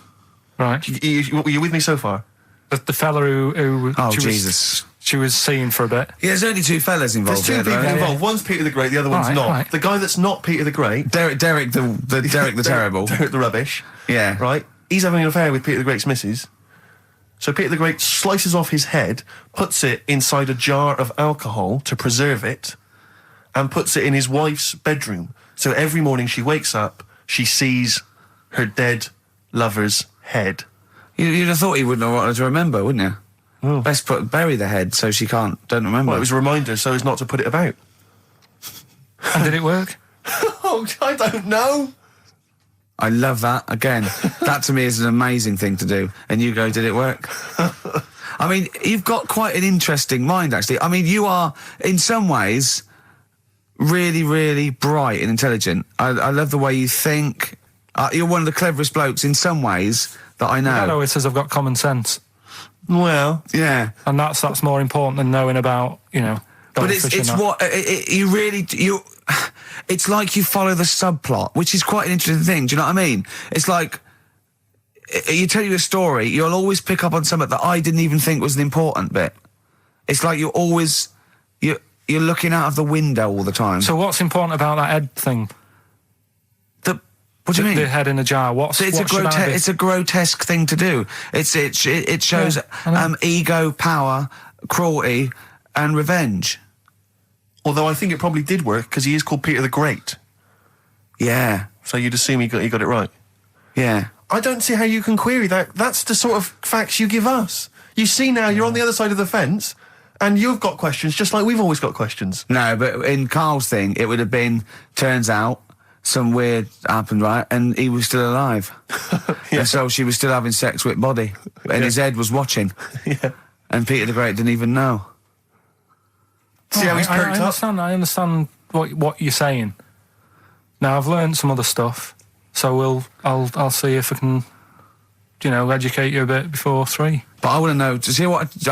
Right. Were you with me so far? The fella who Oh, she Jesus. she was seeing for a bit. Yeah, there's only two fellas involved. There's two here, people though. involved. One's Peter the Great, the other one's Right, not. right. The guy that's not Peter the Great... Derek the terrible. Derek the rubbish. Yeah. Right? He's having an affair with Peter the Great's missus. So Peter the Great slices off his head, puts it inside a jar of alcohol to preserve it, and puts it in his wife's bedroom. So every morning she wakes up, she sees her dead lover's head? You'd have thought he wouldn't have wanted to remember, wouldn't you? Oh. Best bury the head so she don't remember. Well, it was a reminder so as not to put it about. And did it work? Oh, I don't know. I love that. Again, that to me is an amazing thing to do. And you go, did it work? I mean, you've got quite an interesting mind, actually. I mean, you are, in some ways, really, really bright and intelligent. I love the way you think. You're one of the cleverest blokes in some ways that I know. I know it says I've got common sense. Well, Yeah. And that's more important than knowing about, But it's it's like you follow the subplot, which is quite an interesting thing. Do you know what I mean? It's like you tell you a story, you'll always pick up on something that I didn't even think was an important bit. It's like you're looking out of the window all the time. So what's important about that head thing? What do you mean? The head in a jar. It's a grotesque thing to do. It shows ego, power, cruelty, and revenge. although I think it probably did work because he is called Peter the Great. Yeah. So you'd assume he got it right. Yeah. I don't see how you can query that. That's the sort of facts you give us. You see now, you're on the other side of the fence, and you've got questions just like we've always got questions. No, but in Karl's thing, it would have been, turns out, some weird happened, right? And he was still alive. Yeah. And so she was still having sex with body. And his head was watching. Yeah. And Peter the Great didn't even know. See how he's perked up? I understand what you're saying. Now, I've learned some other stuff, so I'll see if I can, educate you a bit before 3. But I want to know,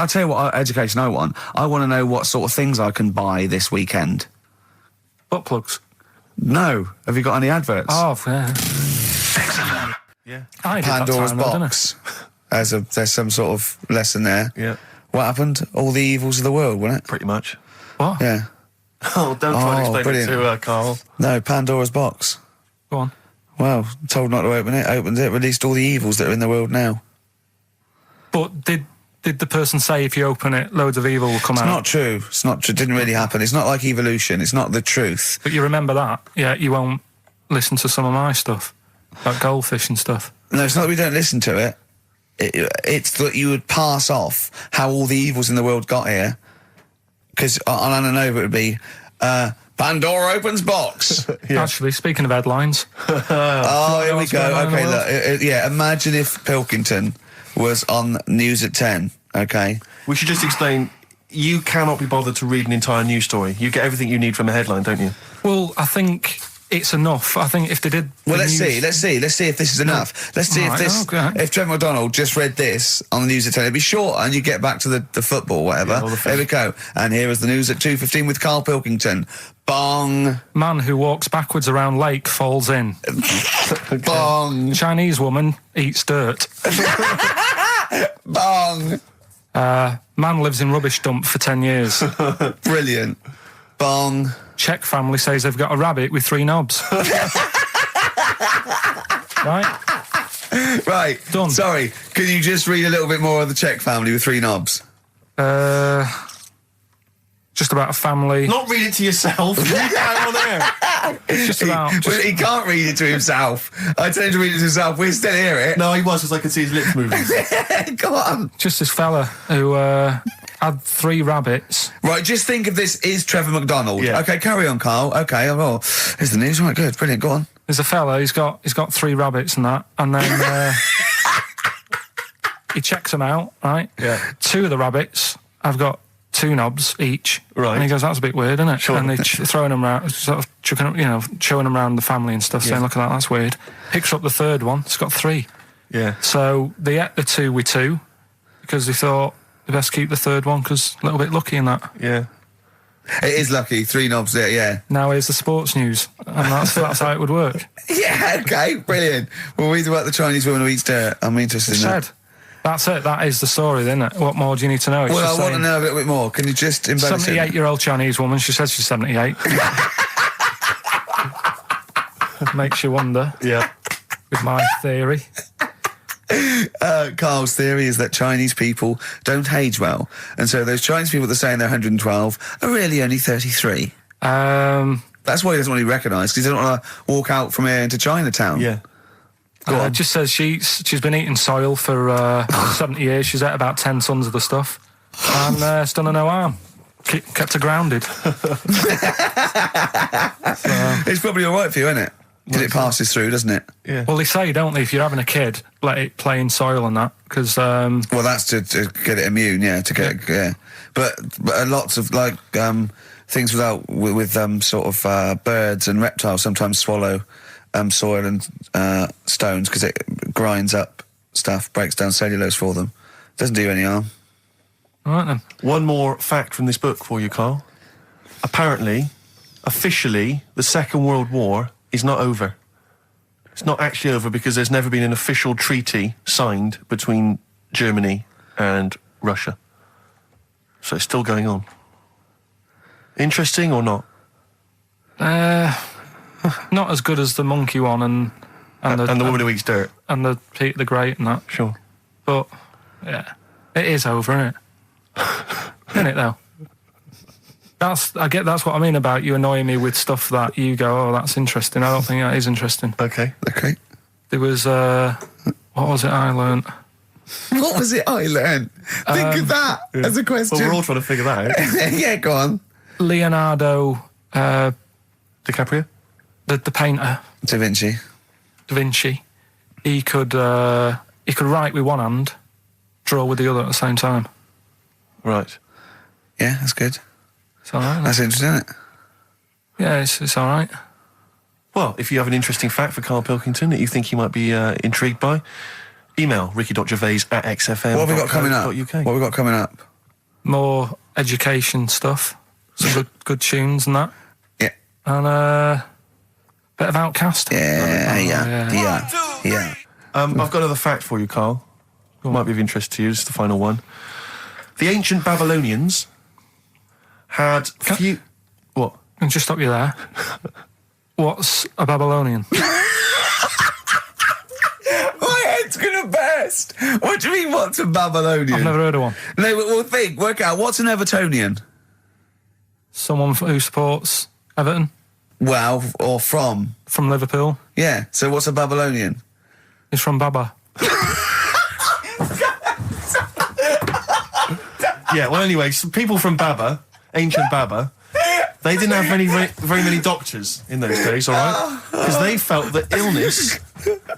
I'll tell you what education I want. I want to know what sort of things I can buy this weekend. Butt plugs. No. Have you got any adverts? Oh, yeah. XFM. Yeah. I did Pandora's that time, though, box. There's some sort of lesson there. Yeah. What happened? All the evils of the world, wasn't it? Pretty much. didn't I? What? Yeah. Oh, don't try and explain brilliant. it to Karl. No, Pandora's box. Go on. Well, told not to open it, opened it, released all the evils that are in the world now. But did the person say if you open it, loads of evil will come It's out? not true. It's not true. It didn't really happen. It's not like evolution. It's not the truth. But you remember that? Yeah, you won't listen to some of my stuff, like goldfish and stuff. No, it's not that we don't listen to it. It's that you would pass off how all the evils in the world got here. Because on Ananova it would be, Pandora opens box. Yeah. Actually, speaking of headlines, Oh, here we what's going go. on in the Okay, world? look. Yeah, imagine if Pilkington was on News at 10, okay? We should just explain, you cannot be bothered to read an entire news story. You get everything you need from a headline, don't you? well, I think it's enough. I think if they did... Well, the let's news- see if this is enough. Let's see Right, okay. if Trevor McDonald just read this on the News at 10, it'd be short and you get back to the football, whatever. Yeah, or the Here we go. And here is the news at 2:15 with Karl Pilkington. Bong. Man who walks backwards around lake falls in. Bong. Chinese woman eats dirt. Bong. Man lives in rubbish dump for 10 years. Brilliant. Bong. Czech family says they've got a rabbit with 3 knobs. Right? Right. Done. Sorry, can you just read a little bit more of the Czech family with 3 knobs? Just about a family. Not read it to yourself. Read it out on air. It's just about... Well, he can't read it to himself. I tell him to read it to himself. We still hear it. No, he was, because I could see his lips moving. Go on. Just this fella who had 3 rabbits. Right, just think of this is Trevor McDonald. Yeah. Okay, carry on, Karl. Okay, oh, here's the news. Right, good, brilliant. Go on. There's a fella, he's got 3 rabbits and that, and then he checks them out, right? Yeah. 2 of the rabbits have got 2 knobs each. Right. And he goes, that's a bit weird, isn't it? Sure. And they're throwing them around, sort of chucking, showing them around the family and stuff, saying, look at that, that's weird. Picks up the 3rd one, it's got 3. Yeah. So they ate the 2 with 2, because they thought they best keep the 3rd one, because a little bit lucky in that. Yeah. It is lucky. 3 knobs there, yeah. Now here's the sports news, and that's how it would work. Yeah, okay, brilliant. We'll read about the Chinese woman who eats dirt. I'm interested in that. Said. That's it. That is the story, isn't it? What more do you need to know? It's Well, just I want to saying, know a little bit more. Can you just embellish it? 78-year-old Chinese woman. She says she's 78. Makes you wonder. Yeah. With my theory. Karl's theory is that Chinese people don't age well. And so those Chinese people that are saying they're 112 are really only 33. That's why he doesn't want to be recognised, because he doesn't want to walk out from here into Chinatown. Yeah. on. Just says she's been eating soil for 70 years. She's ate about 10 tons of the stuff, and it's done her no harm. Kept her grounded. It's probably all right for you, isn't it? Because it passes through, doesn't it? Yeah. Well, they say, don't they, if you're having a kid, let it play in soil and that, because... Well, that's to get it immune, yeah, to get yeah. But lots of, like, things with sort of birds and reptiles sometimes swallow soil and stones because it grinds up stuff, breaks down cellulose for them. Doesn't do you any harm. All right, then. One more fact from this book for you, Carl. Apparently, officially, the Second World War is not over. It's not actually over because there's never been an official treaty signed between Germany and Russia. So it's still going on. Interesting or not? Not as good as the monkey one and the woman who eats dirt. And the Peter the Great and that. Sure. But, yeah, it is over, isn't it? Isn't it, though? That's what I mean about you annoying me with stuff that you go, oh, that's interesting. I don't think that is interesting. Okay. There was, what was it I learnt? What was it I learned? Think of that as a question. Well, we're all trying to figure that out. Yeah, go on. Leonardo... DiCaprio? The painter. Da Vinci. Da Vinci. He could write with one hand, draw with the other at the same time. Right. Yeah, that's good. It's all right. That's interesting, isn't it? Yeah, it's all right. Well, if you have an interesting fact for Karl Pilkington that you think he might be intrigued by, email ricky.gervais@xfm.co.uk. What have we got coming up? What have we got coming up? More education stuff. Some good tunes and that. Yeah. And a bit of Outcast. Yeah. I've got another fact for you, Carl. It might be of interest to you. It's the final one. The ancient Babylonians had few... What? Can I just stop you there? What's a Babylonian? My head's gonna burst. What do you mean, what's a Babylonian? I've never heard of one. No, but work out, what's an Evertonian? Someone who supports Everton. Well, or from? From Liverpool. Yeah, so what's a Babylonian? He's from Baba. Yeah, well, anyway, some people from Baba, ancient Baba, they didn't have very many doctors in those days, all right? Because they felt that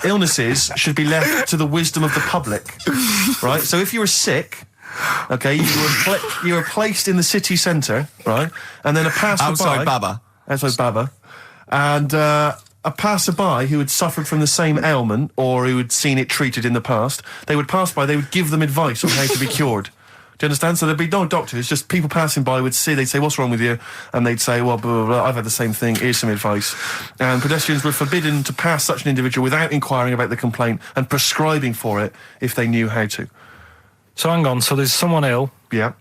illnesses should be left to the wisdom of the public, right? So if you were sick, okay, you were placed in the city centre, right? And then a passerby... Outside Baba. Outside Baba. And a passerby who had suffered from the same ailment or who had seen it treated in the past, they would pass by, they would give them advice on how to be cured. Do you understand? So there'd be no doctors, just people passing by would see, they'd say, what's wrong with you? And they'd say, well, blah, blah, blah, I've had the same thing, here's some advice. And pedestrians were forbidden to pass such an individual without inquiring about the complaint and prescribing for it if they knew how to. So hang on, so there's someone ill. Yeah.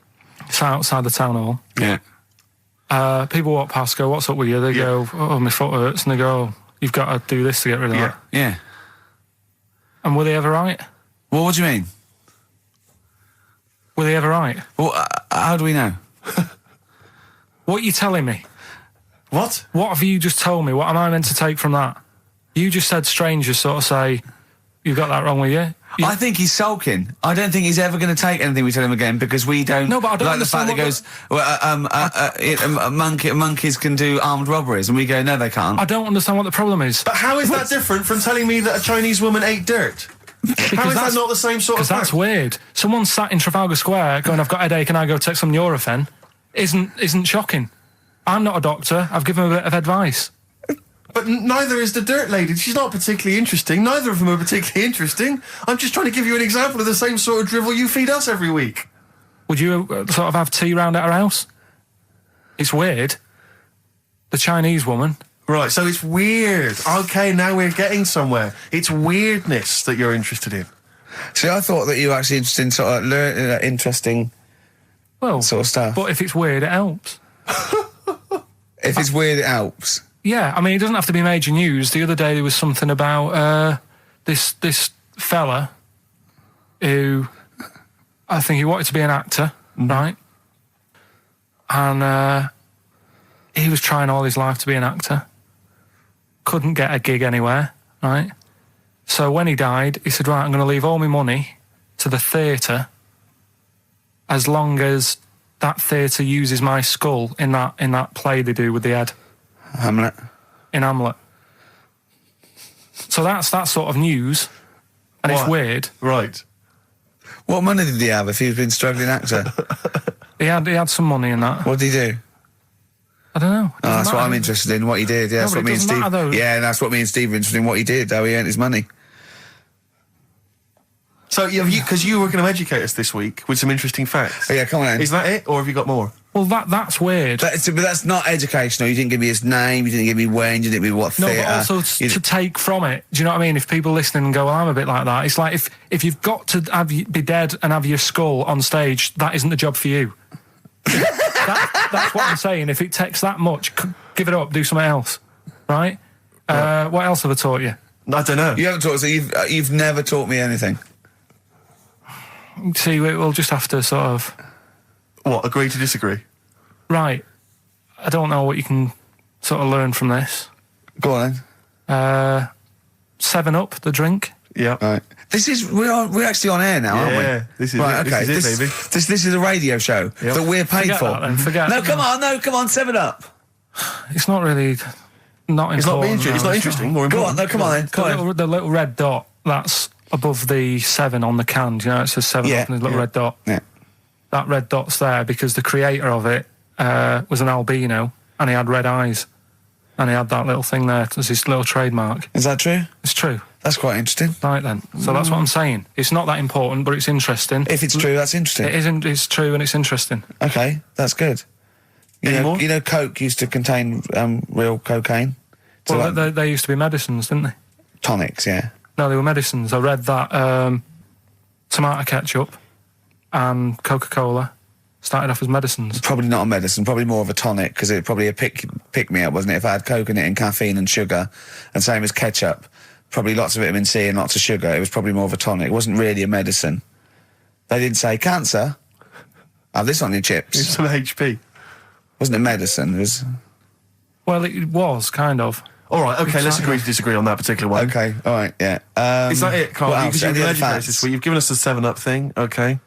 It's outside the town hall. Yeah. People walk past, go, what's up with you? They go, oh, my foot hurts. And they go, you've got to do this to get rid of that. Yeah. And were they ever right? Well, what do you mean? Were they ever right? Well, how do we know? What are you telling me? What? What have you just told me? What am I meant to take from that? You just said strangers sort of say, you've got that wrong with you. I think he's sulking. I don't think he's ever going to take anything we tell him again because we don't. No, but I don't like the fact that he goes, monkeys can do armed robberies, and we go, no, they can't. I don't understand what the problem is. But how is that different from telling me that a Chinese woman ate dirt? How is that not the same sort of Because that's weird. Someone sat in Trafalgar Square going, I've got a headache and I go take some Nurofen, isn't shocking. I'm not a doctor. I've given him a bit of advice. But neither is the dirt lady. She's not particularly interesting. Neither of them are particularly interesting. I'm just trying to give you an example of the same sort of drivel you feed us every week. Would you sort of have tea round at our house? It's weird. The Chinese woman... Right, so it's weird. Okay, now we're getting somewhere. It's weirdness that you're interested in. See, I thought that you were actually interested in sort of interesting sort of stuff. But if it's weird, it helps. If it's weird, it helps. Yeah, I mean, it doesn't have to be major news. The other day there was something about this fella who... I think he wanted to be an actor, right? And he was trying all his life to be an actor. Couldn't get a gig anywhere, right? So when he died, he said, right, I'm going to leave all my money to the theatre as long as that theatre uses my skull in that play they do with the head. Hamlet. In Hamlet. So that's that sort of news, and it's weird. Right. What money did he have if he'd been a struggling actor? He had some money in that. What did he do? I don't know. Oh, that's what I'm interested in, what he did. Yeah, No, that's but what me and it doesn't Steve... matter, though. Yeah, that's what me and Steve are interested in, what he did, how he earned his money. So, because you were going to educate us this week with some interesting facts. Oh, yeah, come on then. Is that it, or have you got more? Well, that's weird. But that's not educational. You didn't give me his name, you didn't give me when, you didn't give me what No, theatre. but also to take from it. Do you know what I mean? If people listening and go, well, I'm a bit like that. It's like if you've got to be dead and have your skull on stage, that isn't the job for you. That's what I'm saying. If it takes that much, give it up, do something else. Right? What else have I taught you? I don't know. You haven't taught, so you've never taught me anything. See, we'll just have to sort of... What, agree to disagree? Right. I don't know what you can sort of learn from this. Go on then. 7-Up, the drink. Yeah. Right. We're actually on air now, aren't we? Yeah, this is right, it. okay. This is it, baby. This is a radio show that we're paid Forget for. that then, forget. No, come on, 7 Up. It's not really... Not important. It's not, no, it's not interesting or Go important. on, no, come on then. Come on. The little red dot, that's above the 7 on the can. Do you know, it says 7 Yeah, up and there's a little red dot. Yeah. That red dot's there because the creator of it was an albino and he had red eyes. And he had that little thing there as his little trademark. Is that true? It's true. That's quite interesting. Right then. So that's what I'm saying. It's not that important, but it's interesting. If it's true, that's interesting. It isn't. It's true and it's interesting. Okay, that's good. Any more? You know, Coke used to contain real cocaine. So Well, they used to be medicines, didn't they? tonics, yeah. No, they were medicines. I read that tomato ketchup and Coca-Cola started off as medicines. Probably not a medicine, probably more of a tonic, because it probably a pick me up, wasn't it? If I had Coke in it and caffeine and sugar, and same as ketchup, probably lots of vitamin C and lots of sugar, it was probably more of a tonic. It wasn't really a medicine. They didn't say, cancer, have this on your It's chips. some HP. Wasn't a medicine, it was... Well, it was, kind of. All right, okay, let's Exactly. agree to disagree on that particular one. Okay, alright, yeah. Is that it, Carl? what else? Because you've Any been other educated facts? this week. You've given us the 7-Up thing, okay.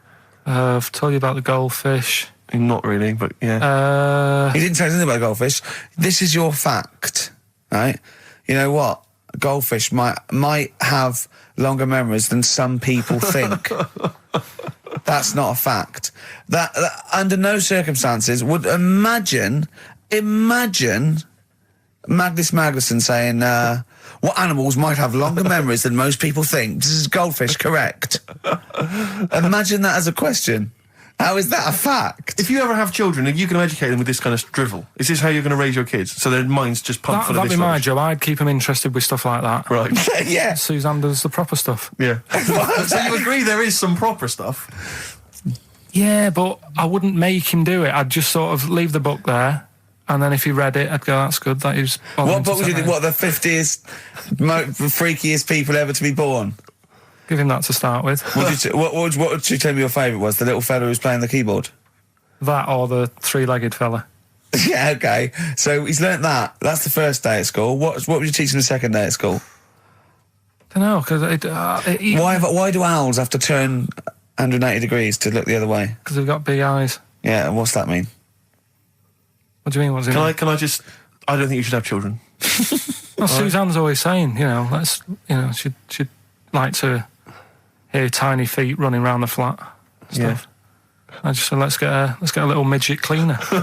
I've told you about the goldfish. Not really, but yeah. He didn't tell us anything about goldfish. This is your fact, right? You know what? Goldfish might have longer memories than some people think. That's not a fact. That under no circumstances would imagine Magnus Magnuson saying, what animals might have longer memories than most people think? This is goldfish correct. Imagine that as a question. How is that a fact? If you ever have children, you can educate them with this kind of drivel. Is this how you're going to raise your kids? So their minds just pumped full of That'd this be my rubbish? job. I'd keep them interested with stuff like that. Right. Yeah. Suzanne does the proper stuff. Yeah. So you agree there is some proper stuff? Yeah, but I wouldn't make him do it. I'd just sort of leave the book there, and then if he read it, I'd go, that's good. That is. What book would you do? What, the 50th freakiest people ever to be born? Give him that to start with. What would you tell me your favourite was? The little fella who's playing the keyboard? That or the three-legged fella. Yeah, okay. So he's learnt that. That's the first day at school. What would you teach him the second day at school? I don't know, because Why do owls have to turn 180 degrees to look the other way? Because they've got big eyes. Yeah, and what's that mean? What do you mean? What's it mean? Can I just... I don't think you should have children. Well, Suzanne's always saying, she'd like to hear tiny feet running around the flat. Stuff. I just said, let's get a little midget cleaner. Can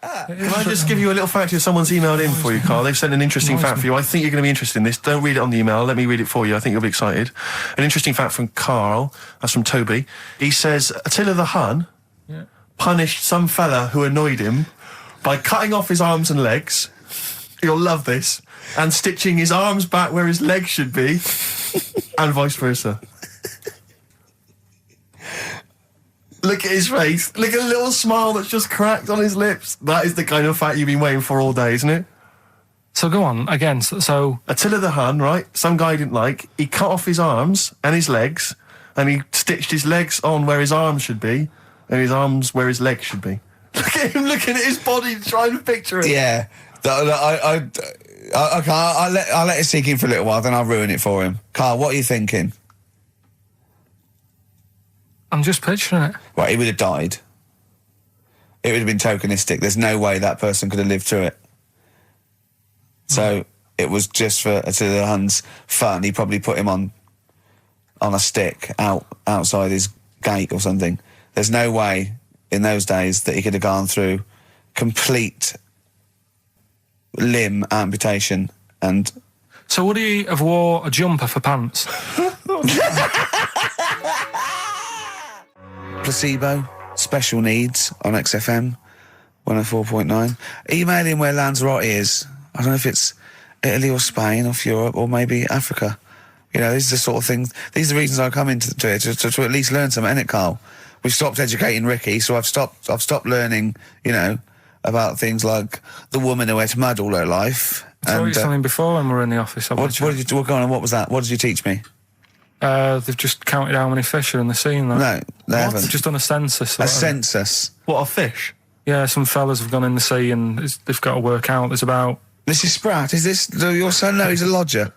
I just give you a little fact here? Someone's emailed in for you, Carl. They've sent an interesting fact for you. I think you're going to be interested in this. Don't read it on the email. Let me read it for you. I think you'll be excited. An interesting fact from Carl. That's from Toby. He says, Attila the Hun punished some fella who annoyed him by cutting off his arms and legs. You'll love this. And stitching his arms back where his legs should be. And vice versa. Look at his face. Look at the little smile that's just cracked on his lips. That is the kind of fact you've been waiting for all day, isn't it? So go on, again, so... Attila the Hun, right? Some guy he didn't like. He cut off his arms and his legs, and he stitched his legs on where his arms should be, and his arms where his legs should be. Look at him looking at his body, trying to picture it. Yeah. Okay, I'll let it sink in for a little while, then I'll ruin it for him. Karl, what are you thinking? I'm just picturing it. Right, he would have died. It would have been tokenistic. There's no way that person could have lived through it. So it was just for Attila the Hun's fun. He probably put him on a stick outside his gate or something. There's no way in those days that he could have gone through complete limb amputation and... So would he have wore a jumper for pants? Placebo, special needs on XFM 104.9. Email in where Lanzarote is. I don't know if it's Italy or Spain or Europe or maybe Africa. You know, these are the sort of things, these are the reasons I come into it, to at least learn something, innit, Karl? We've stopped educating Ricky, so I've stopped learning, you know, about things like the woman who ate mud all her life. I told you something before when we were in the office. What was that? What did you teach me? They've just counted how many fish are in the sea. No, they haven't. They've just done a census. A census? What, a fish? Yeah, some fellas have gone in the sea and they've got to work out. There's about... Mrs. Spratt, is this your son? No, he's a lodger.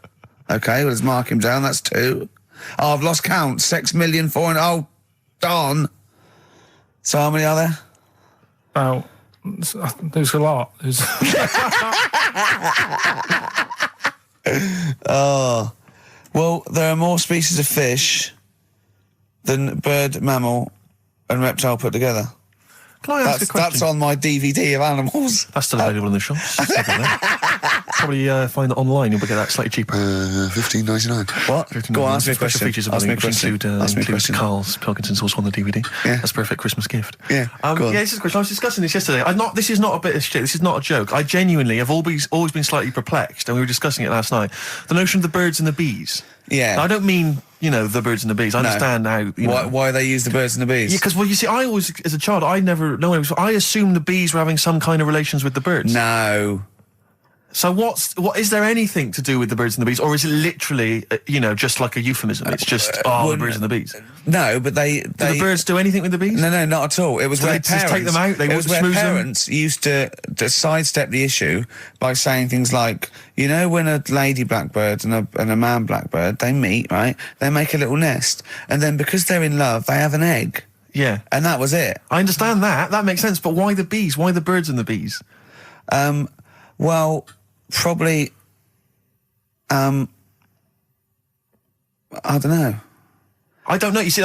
Okay, well, let's mark him down. That's 2. Oh, I've lost count. 6 million, 4 and... Oh, darn. So how many are there? About... There's a lot. Oh. Well, there are more species of fish than bird, mammal and reptile put together. Can I ask a question? That's on my DVD of animals. That's still available in the shops. Probably find it online. You'll get that slightly cheaper. $15.99. What? Go on, ask me a question. Features of Ask me a which question. includes Karl Pilkington's also on the DVD. Yeah. That's a perfect Christmas gift. Yeah, go on. Yeah, this is a question. I was discussing this yesterday. This is not a bit of shit. This is not a joke. I genuinely have always been slightly perplexed, and we were discussing it last night. The notion of the birds and the bees. Yeah. Now, I don't mean, you know, the birds and the bees. I understand how, you know. Why they use the birds and the bees? Yeah, because, well, you see, I always, as a child, I never know. I assumed the bees were having some kind of relations with the birds. No. So what is there anything to do with the birds and the bees, or is it literally, you know, just like a euphemism? It's just the birds and the bees. No, but they Do the birds do anything with the bees? No, not at all. It was Do where they just take them out? They it was where smooth them? parents used to sidestep the issue by saying things like, you know, when a lady blackbird and a man blackbird, they meet, right? They make a little nest, and then because they're in love, they have an egg. Yeah. And that was it. I understand that. That makes sense. But why the bees? Why the birds and the bees? Well, probably, I don't know. I don't know. You see,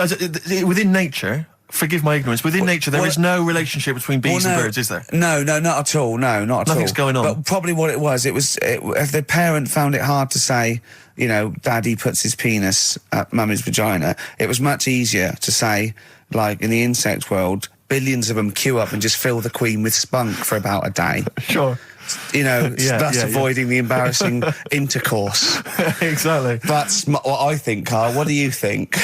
within nature, forgive my ignorance, within nature there is no relationship between bees and birds, is there? No, not at all. No, not at all. Nothing's going on. But probably what it was, if the parent found it hard to say, you know, daddy puts his penis at mummy's vagina, it was much easier to say, like in the insect world, billions of them queue up and just fill the queen with spunk for about a day. Sure. You know, avoiding the embarrassing intercourse. Exactly. That's what I think, Karl. What do you think?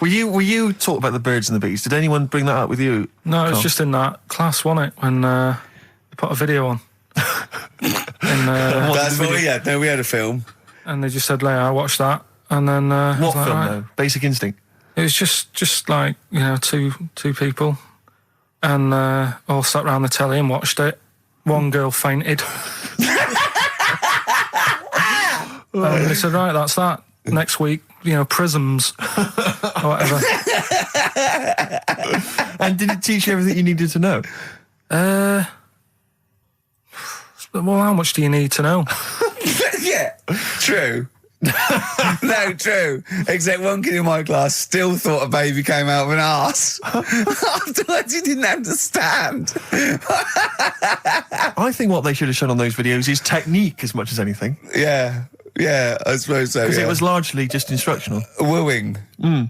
Were you talking about the birds and the bees? Did anyone bring that up with you? No, it was just in that class, wasn't it? When they put a video on. That's what we had. No, we had a film. And they just said, I watched that. And then... what film, though? Basic Instinct? It was just like, you know, two people. And all sat round the telly and watched it. One girl fainted. And they said, right, that's that. Next week, you know, prisms. Or whatever. And did it teach you everything you needed to know? Well, how much do you need to know? Yeah, true. No, true. Except one kid in my class still thought a baby came out of an arse. Afterwards, he didn't understand. I think what they should have shown on those videos is technique as much as anything. Yeah, I suppose so. Because it was largely just instructional. Wooing. Wooing.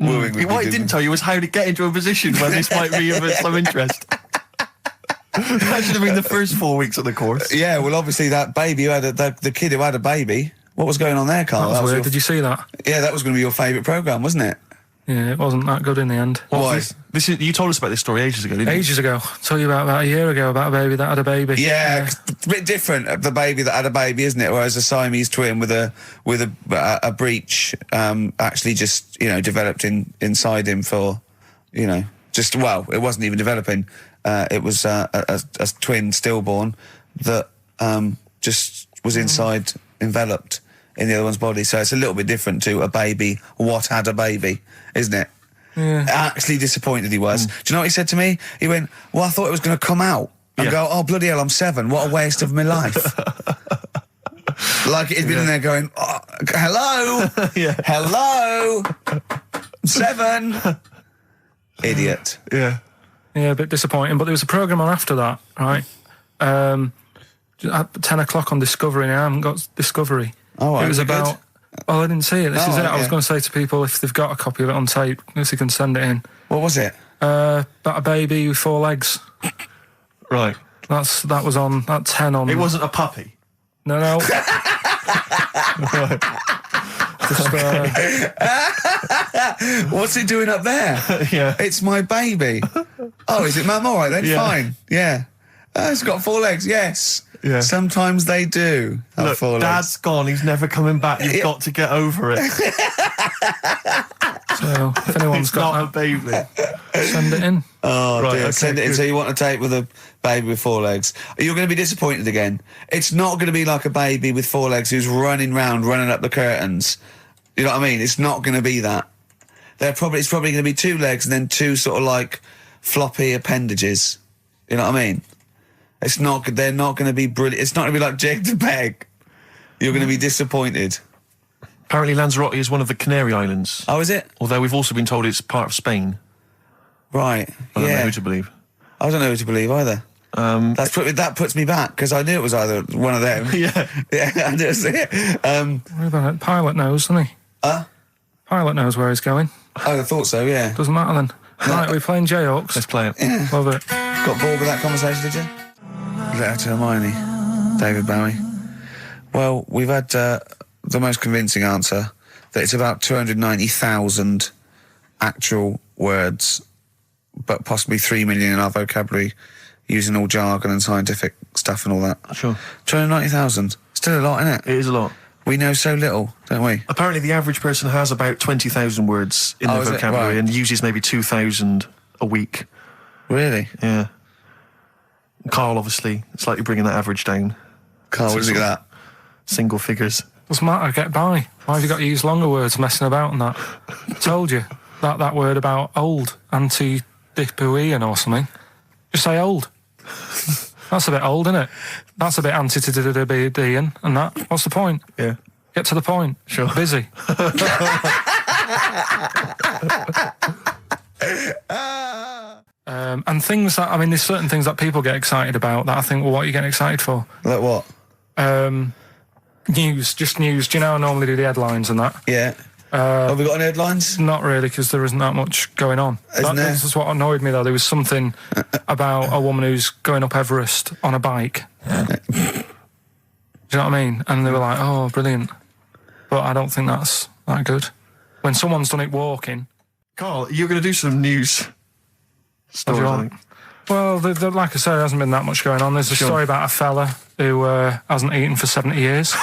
What it didn't tell you was how to get into a position where this might re-evoke some interest. That should have been the first 4 weeks of the course. Yeah, well, obviously that baby who had the kid who had a baby. What was going on there, Karl? That was weird. Did you see that? Yeah, that was going to be your favourite programme, wasn't it? Yeah, it wasn't that good in the end. Why? You told us about this story ages ago, didn't you? Ages ago. I told you about a year ago about a baby that had a baby. Yeah, it's a bit different, the baby that had a baby, isn't it? Whereas a Siamese twin with a breech actually just, you know, developed inside him for, you know, it wasn't even developing. It was a twin stillborn that just was inside, enveloped in the other one's body. So it's a little bit different to a baby. What had a baby, isn't it? Yeah. Actually disappointed he was. Do you know what he said to me? He went, well, I thought it was going to come out. And go, oh, bloody hell, I'm 7. What a waste of my life. Like he'd been in there going, oh, hello? Hello? 7? Idiot. Yeah. Yeah, a bit disappointing. But there was a programme on after that, right? At 10 o'clock on Discovery, and I haven't got Discovery. Oh, right. It was about... Good? Oh, I didn't see it. This is it. Right, I was going to say to people, if they've got a copy of it on tape, if they can send it in. What was it? About a baby with 4 legs. Right. That was on at 10 on... It wasn't a puppy. No. Just, What's it doing up there? Yeah. It's my baby. Oh, is it, Mum? All right then, fine. Yeah. It's got 4 legs, yes. Yeah. Sometimes they do have Look, 4 legs. Dad's gone. He's never coming back. You've got to get over it. so, if anyone's It's got not a baby. that, send it in. Oh, Right, dear. okay, Send it in. good. So you want a tape with a baby with 4 legs. You're going to be disappointed again. It's not going to be like a baby with 4 legs who's running up the curtains. You know what I mean? It's not going to be that. It's probably going to be 2 legs and then 2 sort of like floppy appendages. You know what I mean? They're not going to be brilliant. It's not going to be like Jake the Peg. You're going to be disappointed. Apparently Lanzarote is one of the Canary Islands. Oh, is it? Although we've also been told it's part of Spain. Right. I don't know yeah. who to believe. I don't know who to believe either. That puts me back because I knew it was either one of them. Yeah. Yeah, I just it. What about it? Pilot knows, doesn't he? Pilot knows where he's going. I thought so, yeah. Doesn't matter then. Right, we're playing Jayhawks. Let's play it. Love it. Got bored with that conversation, did you? Letter to Hermione, David Bowie. Well, we've had the most convincing answer that it's about 290,000 actual words, but possibly 3 million in our vocabulary, using all jargon and scientific stuff and all that. Sure. 290,000. Still a lot, isn't it? It is a lot. We know so little, don't we? Apparently the average person has about 20,000 words in their is it? vocabulary Right. and uses maybe 2,000 a week. Really? Yeah. Karl, obviously, slightly bringing that average down. Carl, what do you think of that? Single figures. Doesn't matter, get by. Why have you got to use longer words messing about and that? I told you. That word about old, anti-dipuian or something. Just say old. That's a bit old, isn't it? That's a bit anti-dipuian and that. What's the point? Yeah. Get to the point. Sure. Busy. And things that, I mean, there's certain things that people get excited about that I think, well, what are you getting excited for? Like what? News, just news. Do you know I normally do the headlines and that? Yeah. Have we got any headlines? Not really, because there isn't that much going on. Isn't there? That's what annoyed me, though. There was something about a woman who's going up Everest on a bike. Do you know what I mean? And they were like, oh, brilliant. But I don't think that's that good. When someone's done it walking... Karl, you're going to do some news stories, I think. Well, like I said, there hasn't been that much going on. There's a story about a fella who hasn't eaten for 70 years.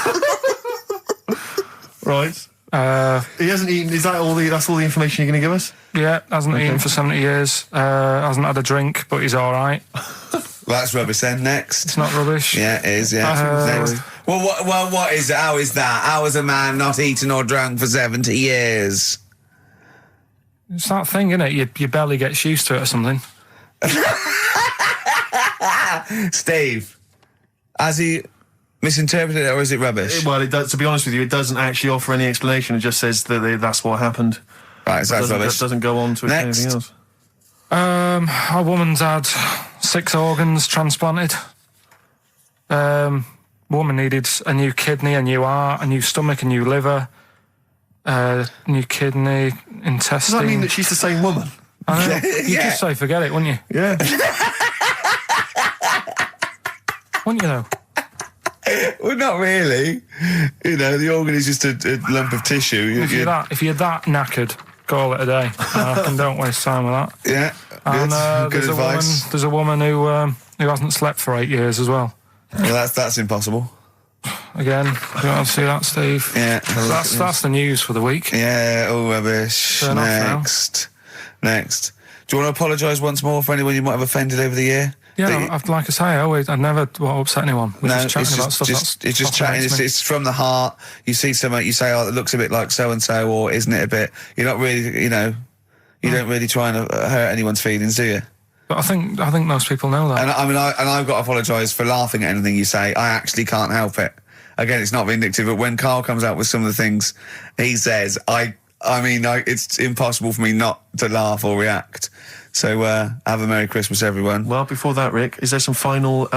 Right. He hasn't eaten. Is that all that's all the information you're going to give us? Yeah, hasn't eaten for 70 years. Hasn't had a drink, but he's all right. That's rubbish then. Next. It's not rubbish. Yeah, it is, yeah. Next. Well, what is it? How is that? How is a man not eaten or drunk for 70 years? It's that thing, isn't it? Your belly gets used to it or something. Steve, has he misinterpreted it or is it rubbish? Well, it does, to be honest with you, it doesn't actually offer any explanation. It just says that that's what happened. Right, so that's rubbish. That doesn't go on to Next. anything else. A woman's had 6 organs transplanted. Woman needed a new kidney, a new heart, a new stomach, a new liver, new kidney, intestine. Does that mean that she's the same woman? I know. You'd Yeah. just say forget it, wouldn't you? Yeah. Wouldn't you though? Well, not really. You know, the organ is just a lump of tissue. If you're that knackered, call it a day. And don't waste time with that. Yeah, And good advice. there's a woman who hasn't slept for 8 years as well. Well, that's impossible. Again, you don't have to see that, Steve. Yeah. That's the news for the week. Yeah, all rubbish. Turn off now. Next. Do you want to apologise once more for anyone you might have offended over the year? Yeah, like I say, I never upset anyone. We're just chatting about stuff. It's just chatting. It's from the heart. You see something, you say, "Oh, it looks a bit like so and so," or "Isn't it a bit?" You're not really, you don't really try and hurt anyone's feelings, do you? But I think most people know that. And I've got to apologise for laughing at anything you say. I actually can't help it. Again, it's not vindictive, but when Karl comes out with some of the things he says, it's impossible for me not to laugh or react. So, have a Merry Christmas, everyone. Well, before that, Rick, is there some final,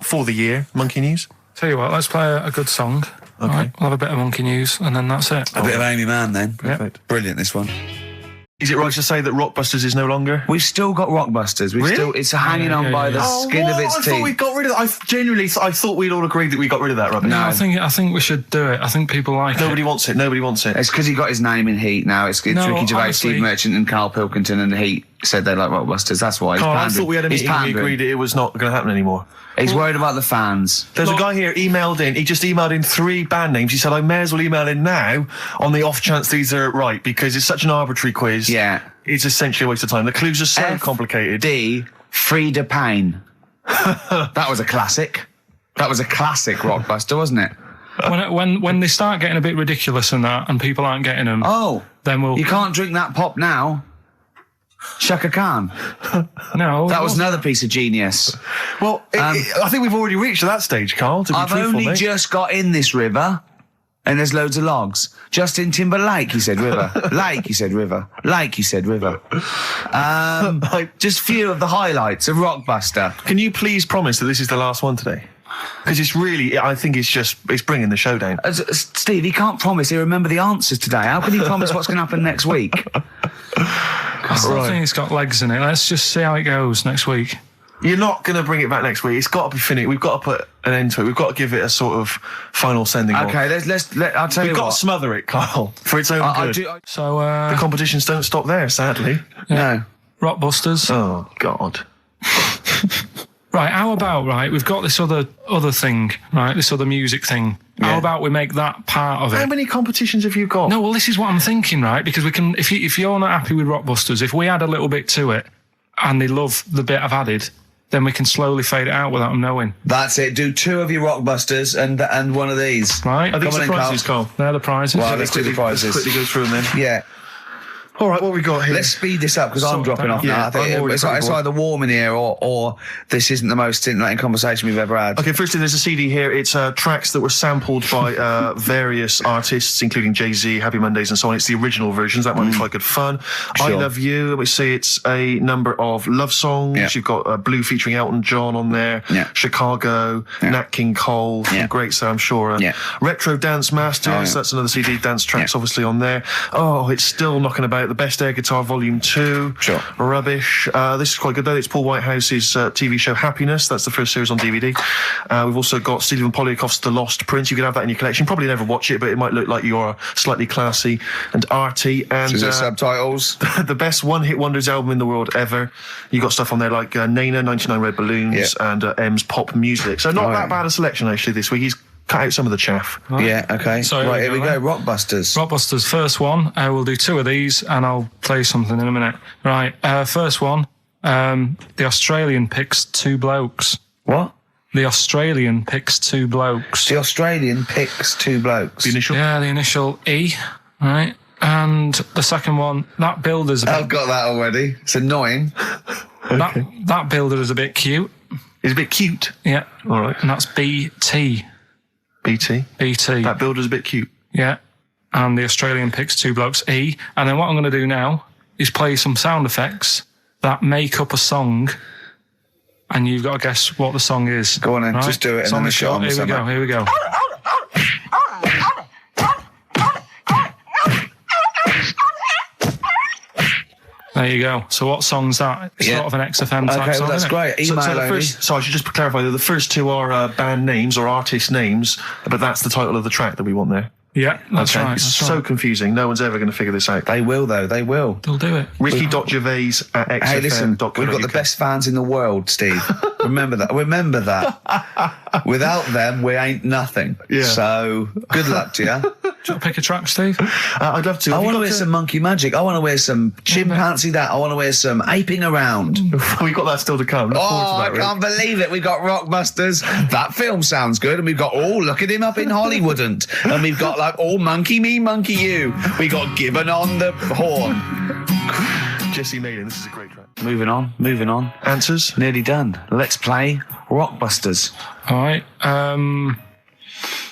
for the year, Monkey News? Tell you what, let's play a good song. Okay. Right, we'll have a bit of Monkey News, and then that's it. A bit of Amy Mann, then. Perfect. Yep. Brilliant, this one. Is it right to say that Rockbusters is no longer? We've still got Rockbusters. It's hanging on by the skin of its teeth. I thought we got rid of that. I thought we'd all agreed that we got rid of that rubbish. No, I think we should do it. I think people like Nobody wants it. Nobody wants it. It's because he got his name in Heat now. It's Ricky Gervais, honestly, Steve Merchant and Karl Pilkington, and Heat said they like Rockbusters. That's why. Karl, I thought we had a meeting and we agreed it was not going to happen anymore. He's worried about the fans. There's a guy here emailed in. He just emailed in 3 band names. He said, I may as well email in now on the off chance these are right, because it's such an arbitrary quiz. Yeah. It's essentially a waste of time. The clues are so complicated. D. Frida Payne. That was a classic. That was a classic Rockbuster, wasn't it? When they start getting a bit ridiculous and that, and people aren't getting them, then you can't drink that pop now. Shaka Khan. No. That was another piece of genius. Well, I think we've already reached that stage, Karl, to be truthful, I've only just got in this river, and there's loads of logs. Justin Timberlake, he said river. Lake, he said river. Lake, he said river. Just few of the highlights of Rockbuster. Can you please promise that this is the last one today? Because it's really, I think it's bringing the show down. Steve, he can't promise he'll remember the answers today. How can he promise what's going to happen next week? I still think it's got legs in it. Let's just see how it goes next week. You're not going to bring it back next week. It's got to be finished. We've got to put an end to it. We've got to give it a sort of final sending off. Okay, I'll tell you what. We've got to smother it, Karl, for its own good. So, the competitions don't stop there, sadly. No. Rockbusters. Oh, God. Right, how about, we've got this other thing, right, this other music thing. Yeah. How about we make that part of it? How many competitions have you got? No, well, this is what I'm thinking, right, because we can, if you're not happy with Rockbusters, if we add a little bit to it, and they love the bit I've added, then we can slowly fade it out without them knowing. That's it. Do 2 of your Rockbusters and one of these. Right. Are these the prizes, Karl? They're the prizes. Well, let's do the prizes. Quickly go through them then. Yeah. All right, what we got here? Let's speed this up because I'm dropping off now. I think it's either warm in here or this isn't the most scintillating conversation we've ever had. Okay, firstly, there's a CD here. It's tracks that were sampled by various artists, including Jay-Z, Happy Mondays, and so on. It's the original versions. That might be quite good fun. Sure. I Love You. Let me see. It's a number of love songs. Yeah. You've got Blue featuring Elton John on there. Yeah. Chicago. Yeah. Nat King Cole. Yeah. Great, so I'm sure. Retro Dance Masters. That's another CD. Dance tracks, obviously, on there. Oh, it's still knocking about. The Best Air Guitar Volume 2. Sure. Rubbish. This is quite good, though. It's Paul Whitehouse's TV show Happiness. That's the first series on DVD. We've also got Stephen Polyakoff's The Lost Prince. You could have that in your collection. Probably never watch it, but it might look like you're slightly classy and arty. And is it subtitles? The best one-hit wonders album in the world ever. You got stuff on there like Nena, 99 Red Balloons, and M's Pop Music. So not that bad a selection, actually, this week. He's cut out some of the chaff. Right. Yeah, okay. So here we go. Rockbusters. Rockbusters, first one. We'll do 2 of these and I'll play something in a minute. Right, first one. The Australian picks 2 blokes. What? The Australian picks 2 blokes. The Australian picks 2 blokes. The initial? Yeah, the initial E. Right. And the second one, that builder's a bit... I've got that already. It's annoying. That builder is a bit cute. He's a bit cute? Yeah. All right. And that's BT. BT? BT. That builder's a bit cute. Yeah. And the Australian picks 2 blokes, E. And then what I'm going to do now is play some sound effects that make up a song, and you've got to guess what the song is. Go on then, just do it. Here we go. There you go. So what song's that? It's sort of an XFM type song. Well, that's great. Email so I should just clarify that the first 2 are band names or artist names, but that's the title of the track that we want there. Yeah, that's right. It's so confusing. No one's ever going to figure this out. They will, though. They will. They'll do it. Ricky.gervais@xfm.co.uk. Hey, listen, we've got the best fans in the world, Steve. Remember that. Remember that. Without them, we ain't nothing. Yeah. So, good luck to you. Do you pick a track, Steve? I'd love to. I want to wear some monkey magic. I want to wear some chimpanzee that. I want to wear some aping around. We've got that still to come. Look forward Oh, to I that, Rick. can't believe it. We got Rockbusters. That film sounds good. And we've got, look at him up in Hollywoodant. And we've got like, monkey me, monkey you. We got Gibbon on the horn. Jesse Malin, this is a great track. Moving on. Answers? Nearly done. Let's play Rockbusters. All right.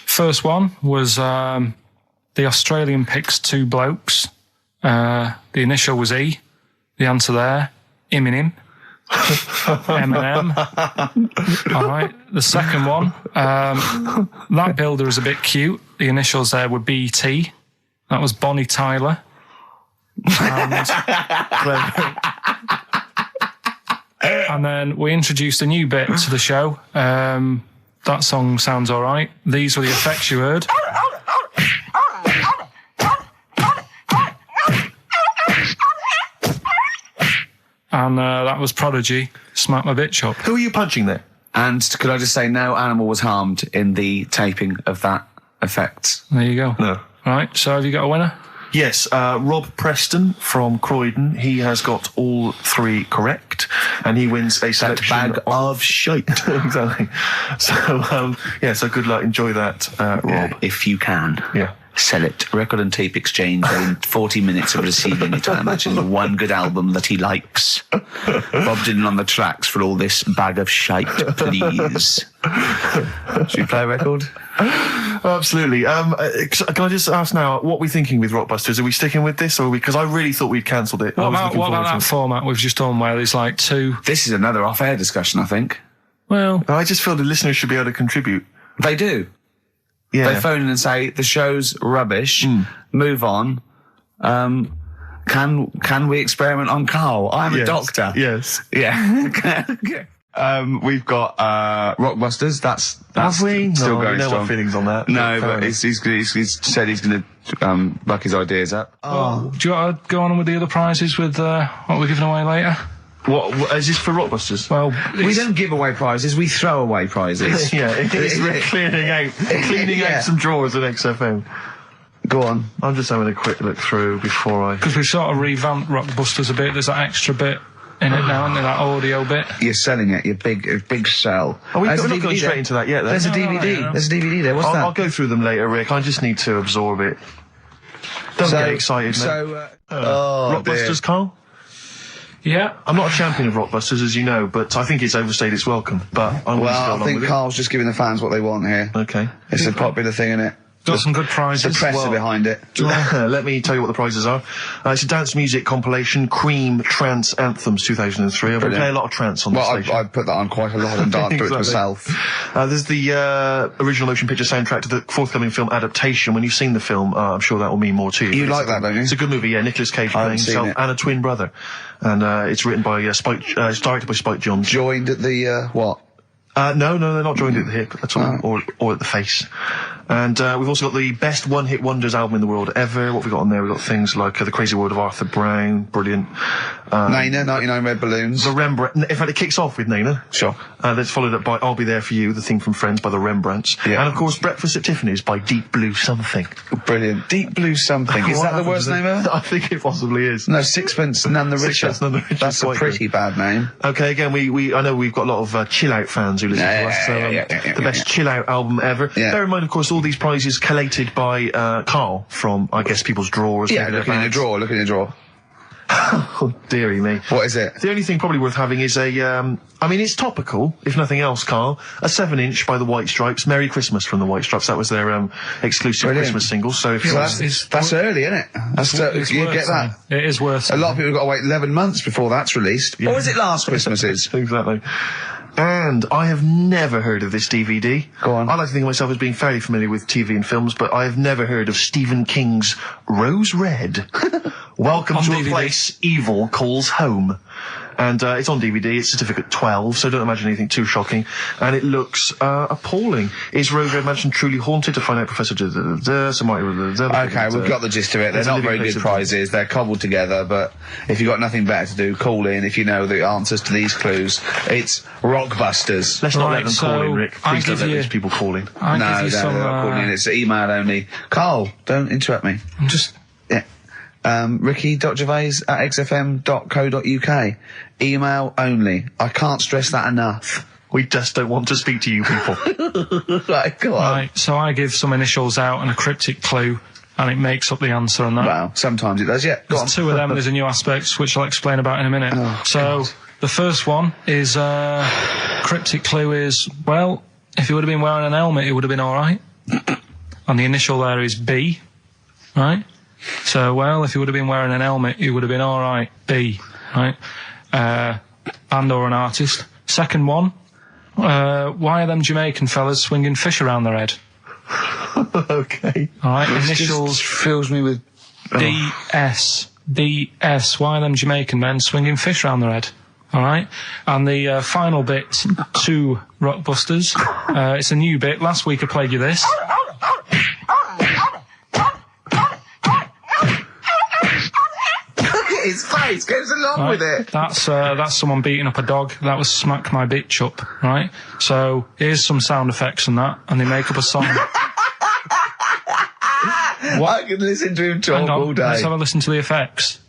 First one was the Australian picks two blokes. The initial was E. The answer there, Eminem. Eminem. All right. The second one, that builder is a bit cute. The initials there were BT. That was Bonnie Tyler. And then we introduced a new bit to the show. That song sounds all right. These were the effects you heard. And that was Prodigy, Smack My Bitch Up. Who are you punching there? And could I just say, no animal was harmed in the taping of that effect. There you go. No. Right, so have you got a winner? Yes, Rob Preston from Croydon. He has got all three correct, and he wins a selection bag of shite. Exactly. So, so good luck. Enjoy that, Rob. If you can. Yeah. Sell it. Record and tape exchange within 40 minutes of receiving it. I imagine one good album that he likes. Bob Dylan on the tracks for all this bag of shite, please. Should we play a record? Absolutely. Can I just ask now, what are we thinking with Rockbusters? Are we sticking with this, or because I really thought we'd cancelled it? What about that format we've just done where there's like two? This is another off-air discussion, I think. Well, I just feel the listeners should be able to contribute. They do. Yeah. They phone in and say, the show's rubbish, move on. Can we experiment on Karl? I'm a doctor. Yes. Yeah. We've got Rockbusters. That's Have we? still No, going no strong. feelings on that. No, Fair but enough. he's said he's going to buck his ideas up. do you want to go on with the other prizes with what we're giving away later? What is this for Rockbusters? Well, We don't give away prizes, we throw away prizes. Yeah, it's cleaning out some drawers at XFM. Go on. I'm just having a quick look through before I... because we've sort of revamped Rockbusters a bit. There's that extra bit in it now, isn't there? That audio bit. You're selling it, your big sell. we're There's a not going DVD straight there. into that yet, then. There's a No, DVD. no. There's a DVD there. What's I'll that? go through them later, Rick. I just need to absorb it. Don't get excited, mate. So, Rockbusters, Karl? Yeah. I'm not a champion of Rockbusters, as you know, but I think it's overstayed its welcome. But I'm going to go well, I along think with Karl's just giving the fans what they want here. it. Okay. It's a popular thing, isn't it? Got some good prizes. Suppressor behind it. Let me tell you what the prizes are. It's a dance music compilation, Cream Trance Anthems 2003. We play a lot of trance on the Well, station. I put that on quite a lot and danced to it Exactly. myself. There's the original motion picture soundtrack to the forthcoming film adaptation. When you've seen the film, I'm sure that will mean more to you. You like that, don't you? It's a good movie, yeah. Nicolas Cage playing haven't seen himself it. and a twin brother. And it's written by Spike, it's directed by Spike Jonze. Joined at the, what? No, they're not joined at the hip at all, or at the face. And we've also got the best one-hit wonders album in the world ever. What have we got on there? We've got things like The Crazy World of Arthur Brown, brilliant. Nina, 99 Red Balloons. The Rembrandt. In fact, it kicks off with Nina. Sure. That's followed up by I'll Be There For You, the theme from Friends by the Rembrandts. Yeah. And of course, Breakfast at Tiffany's by Deep Blue Something. Brilliant. Deep Blue Something. Is What that the happened worst to name ever? I think it possibly is. No, Sixpence None the Richer. Sixpence None the Richer. That's a Quite pretty bad name. Okay, again, I know we've got a lot of chill-out fans who listen to us, so the best chill-out album ever. Yeah. Bear in mind, of course, all these prizes collated by Karl from, I guess, people's drawers. Yeah, maybe look in their your bags. drawer, look in your drawer. Oh, dearie me. What is it? The only thing probably worth having is it's topical, if nothing else, Karl. A 7-inch by the White Stripes, Merry Christmas from the White Stripes. That was their exclusive Brilliant. Christmas single. So if you So want that's early, isn't it? It's You worth get that. saying. It is worth A lot of people have got to wait 11 months before that's released. Or was it last Christmas's? Exactly. And I have never heard of this DVD. Go on. I like to think of myself as being fairly familiar with TV and films, but I have never heard of Stephen King's Rose Red. Welcome On to DVD. a place evil calls home. And it's on DVD. It's certificate 12, so don't imagine anything too shocking. And it looks appalling. Is Rose Red Mansion truly haunted? To find out, Professor... Okay, we've got the gist of it. They're not very good prizes. They're cobbled together, but if you've got nothing better to do, call in if you know the answers to these clues. It's Rockbusters. Let's not let them call in, Rick. Please don't let these people call in. No, they're not calling in. It's email only. Carl, don't interrupt me. I'm just... Ricky.gervais@xfm.co.uk. Email only. I can't stress that enough. We just don't want to speak to you people. Right, go on. Right, so I give some initials out and a cryptic clue, and it makes up the answer on that. Well, sometimes it does, yeah. Go on. There's two of them, there's a new aspect, which I'll explain about in a minute. So, the first one is, cryptic clue is, well, if he would have been wearing an helmet, it would have been alright. And the initial there is B, right? So, well, if he would have been wearing an helmet, he would have been alright. B, right? Band or an artist. Second one, why are them Jamaican fellas swinging fish around their head? Okay. Alright, initials just fills me with... DS. DS. Why are them Jamaican men swinging fish around their head? Alright? And the final bit to Rockbusters. It's a new bit. Last week I played you this. His face goes along with it. That's someone beating up a dog. That was Smack My Bitch Up, right? So here's some sound effects and that, and they make up a song. I can listen to him talk all day. Let's have a listen to the effects.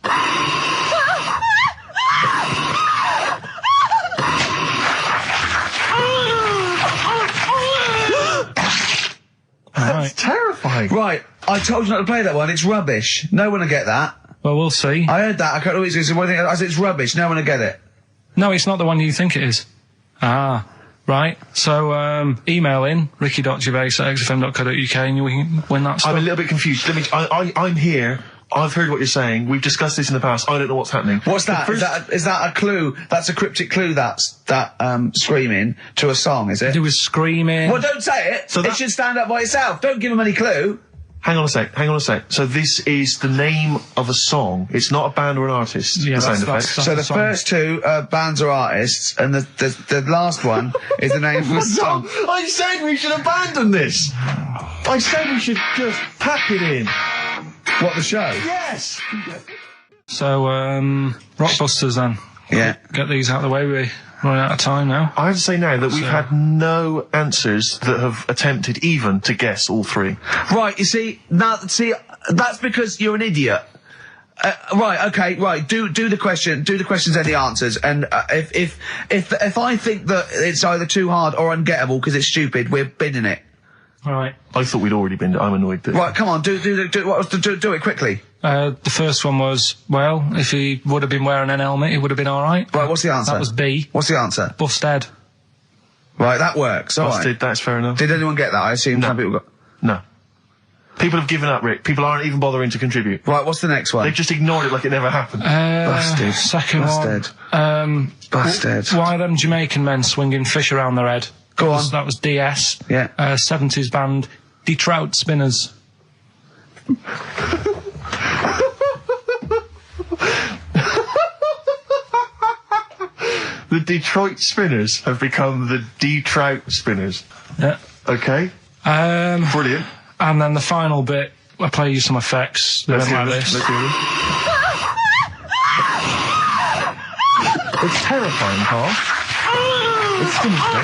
That's terrifying. Right, I told you not to play that one. It's rubbish. No one will get that. Well, we'll see. I heard that. I can't always say one thing. I said it's rubbish. No one will get it. No, it's not the one you think it is. Ah, right. So, email in, ricky.gervais@xfm.co.uk and you can win that stuff. I'm a little bit confused. I'm here. I've heard what you're saying. We've discussed this in the past. I don't know what's happening. What's that? Is that a clue? That's a cryptic clue. That's screaming to a song, is it? It was screaming. Well, don't say it. So it should stand up by itself. Don't give them any clue. Hang on a sec. So this is the name of a song. It's not a band or an artist. Yeah, that's so the first two bands are artists, and the last one is the name of a song. I said we should abandon this. I said we should just pack it in. What, the show? Yes. So, Rockbusters then. Yeah. Get these out of the way. We're running out of time now. I have to say now that we've had no answers that have attempted even to guess all three. Right, you see, that's because you're an idiot. Right, okay, right. Do the questions and the answers. And if I think that it's either too hard or ungettable because it's stupid, we're binning it. All right. I thought we'd already been. I'm annoyed that. Right, come on, do it quickly. The first one was, well, if he would have been wearing an helmet, he would have been all right. Right, what's the answer? That was B. What's the answer? Busted. Right, that works. All Busted. right. That's fair enough. Did anyone get that? I assume some people got. No. People have given up, Rick. People aren't even bothering to contribute. Right, what's the next one? They've just ignored it like it never happened. Busted. Second Busted. one. Busted. Why are them Jamaican men swinging fish around their head? Go on. That was DS. Yeah. 70s band, Trout Spinners. The Detroit Spinners have become the D-Trout Spinners. Yeah. Okay. Brilliant. And then the final bit, I play you some effects. They went like this. Let's hear this. It's terrifying, Carl. It's sinister.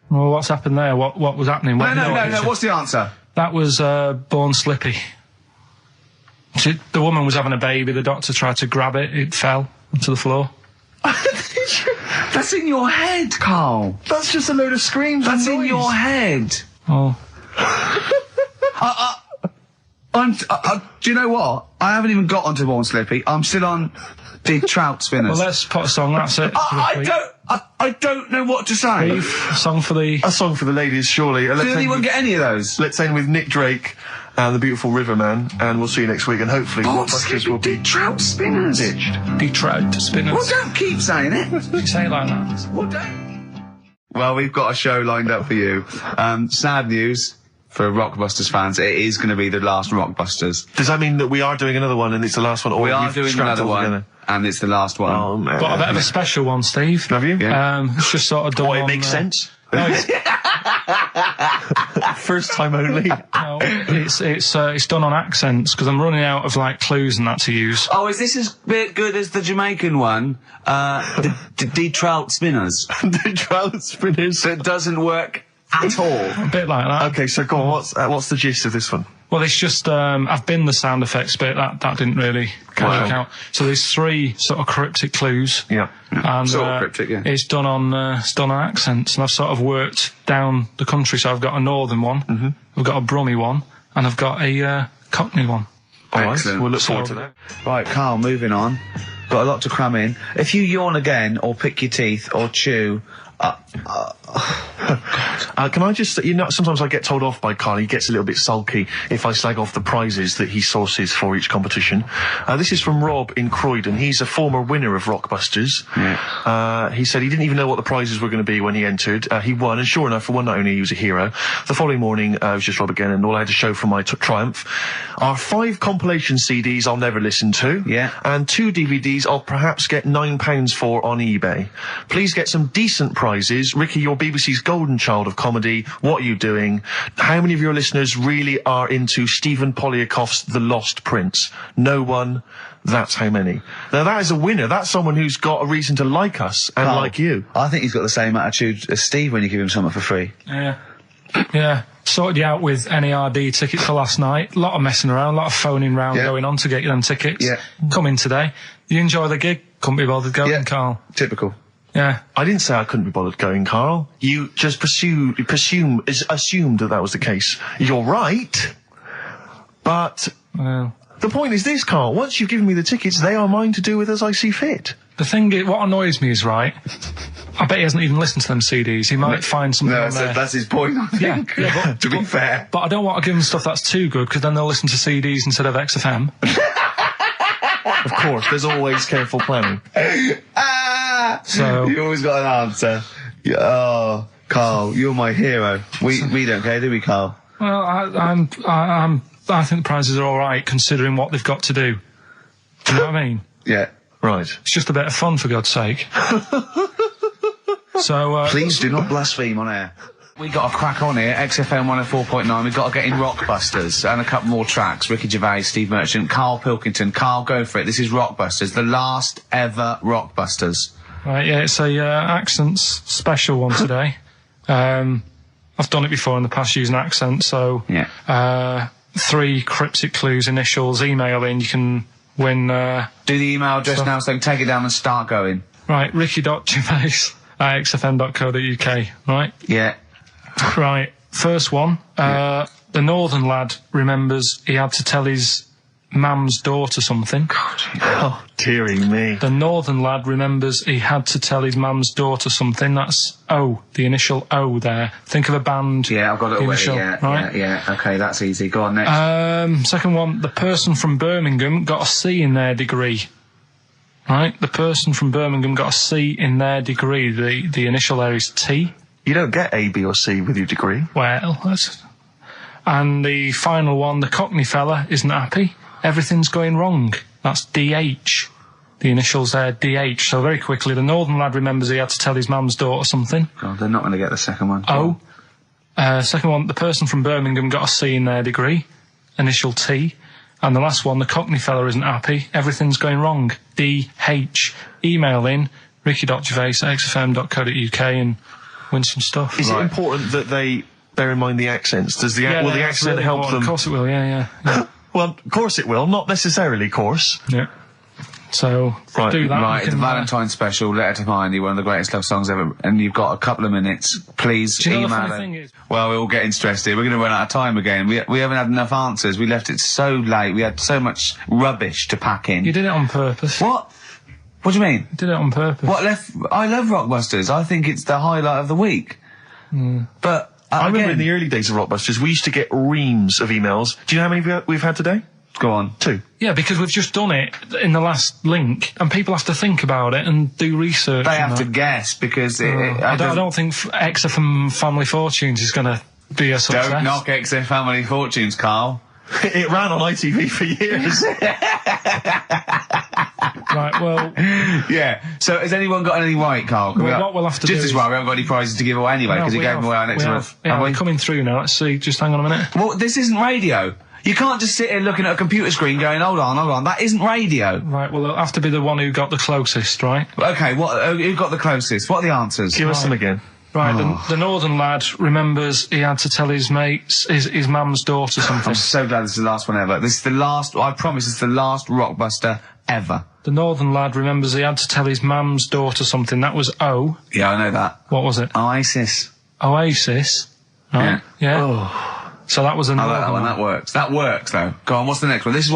Well, what's happened there? What was happening? No. What's the answer? That was Born Slippy. The woman was having a baby. The doctor tried to grab it. It fell onto the floor. That's in your head, Carl. That's just a load of screams. That's and in noise. your head. Oh. Do you know what? I haven't even got onto Born Slippy. I'm still on the Trout Spinners. Well, let's put a song. That's it. I don't know what to say. A song for the ladies, surely. Did anyone get any of those? Let's end with Nick Drake and the Beautiful Riverman, and we'll see you next week. And hopefully, Rockbusters will be Trout Spinners. ditched. Trout Spinners. Well, don't keep saying it. You say it like that. Well, we've got a show lined up for you. Sad news. For Rockbusters fans, it is going to be the last Rockbusters. Does that mean that we are doing another one and it's the last one? Or We are we've doing scrapped another it all one, together? and it's the last one. Oh, man. Got a bit of a special one, Steve. Have you? Yeah. It's just sort of done. Oh, it on, makes sense. No, it's, First time only. no, it's done on accents because I'm running out of like clues and that to use. Oh, is this as bit good as the Jamaican one? The trout spinners. The trout spinners. That doesn't work at all. A bit like that. Okay, so go on. What's the gist of this one? Well, it's just I've been the sound effects bit. That didn't really work out. So there's 3 sort of cryptic clues. Yeah. And Sort of cryptic, yeah. it's done on accents, and I've sort of worked down the country. So I've got a northern one, I've got a Brummie one, and I've got a Cockney one. All right, Excellent. we'll look forward to that. Right, Carl, moving on. Got a lot to cram in. If you yawn again, or pick your teeth, or chew... Can I just, sometimes I get told off by Karl. He gets a little bit sulky if I slag off the prizes that he sources for each competition. This is from Rob in Croydon. He's a former winner of Rockbusters. Yeah. He said he didn't even know what the prizes were going to be when he entered. He won, and sure enough, for one night only, he was a hero. The following morning, it was just Rob again, and all I had to show for my triumph are 5 compilation CDs I'll never listen to. Yeah. And 2 DVDs I'll perhaps get £9 for on eBay. Please get some decent prizes. Ricky, you're BBC's golden child of comedy. What are you doing? How many of your listeners really are into Stephen Polyakoff's The Lost Prince? No one. That's how many. Now that is a winner. That's someone who's got a reason to like us and like you. I think he's got the same attitude as Steve when you give him something for free. Yeah. Sorted you out with NERD tickets for last night. A lot of messing around, a lot of phoning round going on to get you them tickets. Yeah. Come in today. You enjoy the gig? Couldn't be bothered going, Carl. Typical. Yeah. I didn't say I couldn't be bothered going, Karl. You just assumed that was the case. You're right, but Well, the point is this, Karl. Once you've given me the tickets, they are mine to do with as I see fit. the thing is, what annoys me is, right, I bet he hasn't even listened to them CDs. He might find something on there. That's his point, I think. Yeah, to be fair. But I don't want to give them stuff that's too good, because then they'll listen to CDs instead of XFM. Of course, there's always careful planning. So You always got an answer. Yeah, oh, Carl, you're my hero. We don't care, do we, Carl? well, I think the prizes are all right considering what they've got to do. Do you know what I mean? Yeah. Right. It's just a bit of fun, for God's sake. So Please do not blaspheme on air. We got a crack on here, XFM 104.9. We've got to get in Rockbusters and a couple more tracks. Ricky Gervais, Steve Merchant, Karl Pilkington. Karl, go for it. This is Rockbusters, the last ever Rockbusters. Right, yeah, it's a accents special one today. I've done it before in the past using accents, so Yeah. 3 cryptic clues, initials, email in, you can win. Do the email address now so I can take it down and start going. Right, ricky.gervais@xfm.co.uk, right? Yeah. Right, first one. The northern lad remembers he had to tell his mum's daughter something. Oh, dearie me. The northern lad remembers he had to tell his mum's daughter something. That's O, the initial O there. Think of a band. Yeah, I've got it away. initial, Yeah, right? yeah. Okay, that's easy. Go on, next. Second one, the person from Birmingham got a C in their degree. Right? The person from Birmingham got a C in their degree. The initial there is T. You don't get A, B or C with your degree. Well, that's... And the final one, the Cockney fella isn't happy. Everything's going wrong. That's DH. The initials there, DH. So very quickly, the northern lad remembers he had to tell his mum's daughter something. God, they're not going to get the second one. O. Second one, the person from Birmingham got a C in their degree. Initial T. And the last one, the Cockney fella isn't happy. Everything's going wrong. DH. Email in, ricky.gervais@xfm.co.uk and win some stuff. Is it important that they bear in mind the accents? Will the accent really help important. them? Of course it will, yeah. Well, of course it will. Not necessarily, of course. Yeah. So, Right, do that. Right, You the can, Valentine special, Letter to Mindy, one of the greatest love songs ever, and you've got a couple of minutes. Please Do you know the email funny it. thing is- Well, we're all getting stressed here. We're going to run out of time again. We haven't had enough answers. We left it so late. We had so much rubbish to pack in. You did it on purpose. What? What do you mean? You did it on purpose. What left? I love Rockbusters. I think it's the highlight of the week. But I remember again, in the early days of Rockbusters, we used to get reams of emails. Do you know how many we've had today? go on. 2. Yeah, because we've just done it in the last link, and people have to think about it and do research. They and have to that. guess because I don't think XFM Family Fortunes is going to be a success. Don't knock XFM Family Fortunes, Carl. It ran on ITV for years. Right, well... Yeah. So has anyone got anything right, Carl? What we'll have to just do as well, we haven't got any prizes to give away anyway, because he gave them away our next month. Yeah, we're coming through now. Let's see. Just hang on a minute. Well, this isn't radio. You can't just sit here looking at a computer screen going, hold on. That isn't radio. Right, well, it'll have to be the one who got the closest, right? Okay, who got the closest? What are the answers? Give us them again. Right, the northern lad remembers he had to tell his mates, his mum's daughter something. I'm so glad this is the last one ever. This is the last, I promise, it's the last Rockbuster ever. The northern lad remembers he had to tell his mum's daughter something. That was O. Yeah, I know that. What was it? Oasis. Oasis. Right. Yeah. Oh. So that was a I northern like that one, lad. that works. That works, though. Go on, what's the next one? This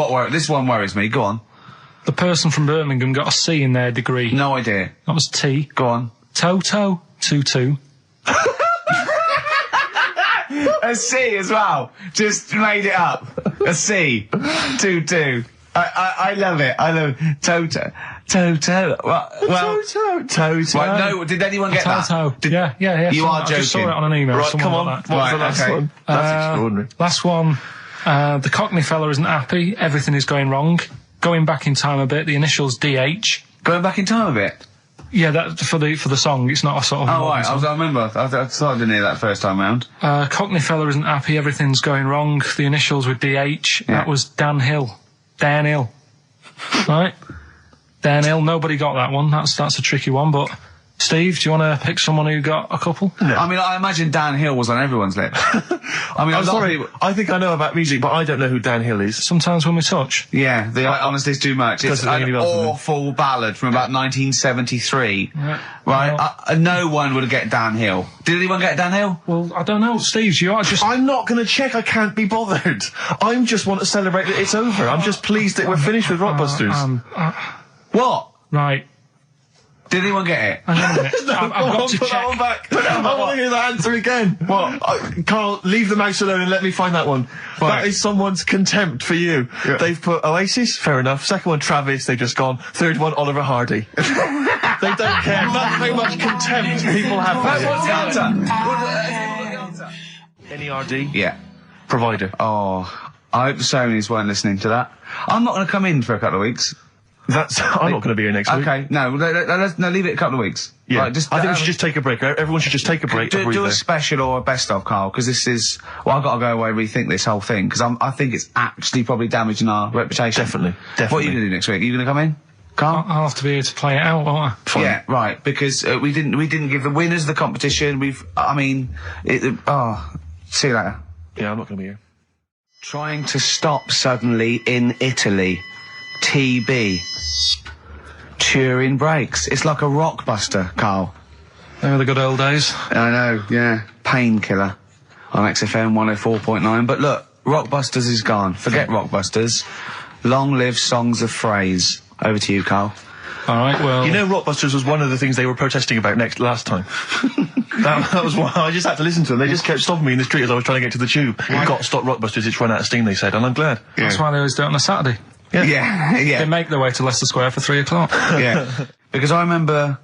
one worries me. Go on. The person from Birmingham got a C in their degree. No idea. That was T. Go on. Toto. 2-2. A C as well. Just made it up. A C. 2-2. I love it. I love it. Toto. Well, Toto. right, no, did anyone get Toto. that? Yeah. You are I just saw joking. it on an email. Right, Someone come on. got that. What was the last one? That's extraordinary. Last one. The Cockney fella isn't happy. Everything is going wrong. Going back in time a bit. The initials DH. Going back in time a bit. Yeah, that for the song. It's not a sort of. Oh, right. I remember. I thought I didn't hear that first time round. Cockney fella isn't happy. Everything's going wrong. The initials with DH. Yeah. That was Dan Hill. Dan Hill. Right. Dan Hill. Nobody got that one. That's a tricky one. But Steve, do you want to pick someone who got a couple? No. I mean, I imagine Dan Hill was on everyone's lips. I mean, I'm sorry, I think I know about music, but I don't know who Dan Hill is. Sometimes when we touch. Yeah, honestly, it's too much. It's Doesn't ring any an bells to me. awful ballad from about 1973. Right. Right? No one would get Dan Hill. Did anyone get Dan Hill? Well, I don't know, Steve. You are just. I'm not going to check. I can't be bothered. I just want to celebrate that it's over. I'm just pleased that we're finished with Rockbusters. What? Right. Did anyone get it? Hang on a minute. I've got to Put that one check. back. I want to hear that answer again. What? Carl, leave the mouse alone and let me find that one. Right. That is someone's contempt for you. Yeah. They've put Oasis, fair enough. Second one, Travis, they've just gone. Third one, Oliver Hardy. They don't care. That's how much contempt people have for you. What's the answer? NERD? Yeah. Provider. Oh, I hope the Sonys weren't listening to that. I'm not going to come in for a couple of weeks. I'm not going to be here next week. Okay, no, leave it a couple of weeks. Yeah. Right, I think we should just take a break. Everyone should just take a break. Do a special or a best of, Carl, because this is. Well, I've got to go away and rethink this whole thing because I think it's actually probably damaging our reputation. Definitely. What are you going to do next week? Are you going to come in, Carl? I'll have to be here to play it out, won't I? Fine. Yeah, right. Because we didn't give the winners of the competition. See you later. Yeah, I'm not going to be here. Trying to stop suddenly in Italy. TB. Turing brakes. It's like a rockbuster, Carl. They were the good old days. I know, yeah. Painkiller on XFM 104.9. But look, Rockbusters is gone. Forget Rockbusters. Long live songs of phrase. Over to you, Carl. All right, well. You know, Rockbusters was one of the things they were protesting about last time. that was why I just had to listen to them. They just kept stopping me in the street as I was trying to get to the tube. We've got to stop Rockbusters. It's run out of steam, they said, and I'm glad. That's why they always do it on a Saturday. Yeah. They make their way to Leicester Square for 3 o'clock. Yeah. Because I remember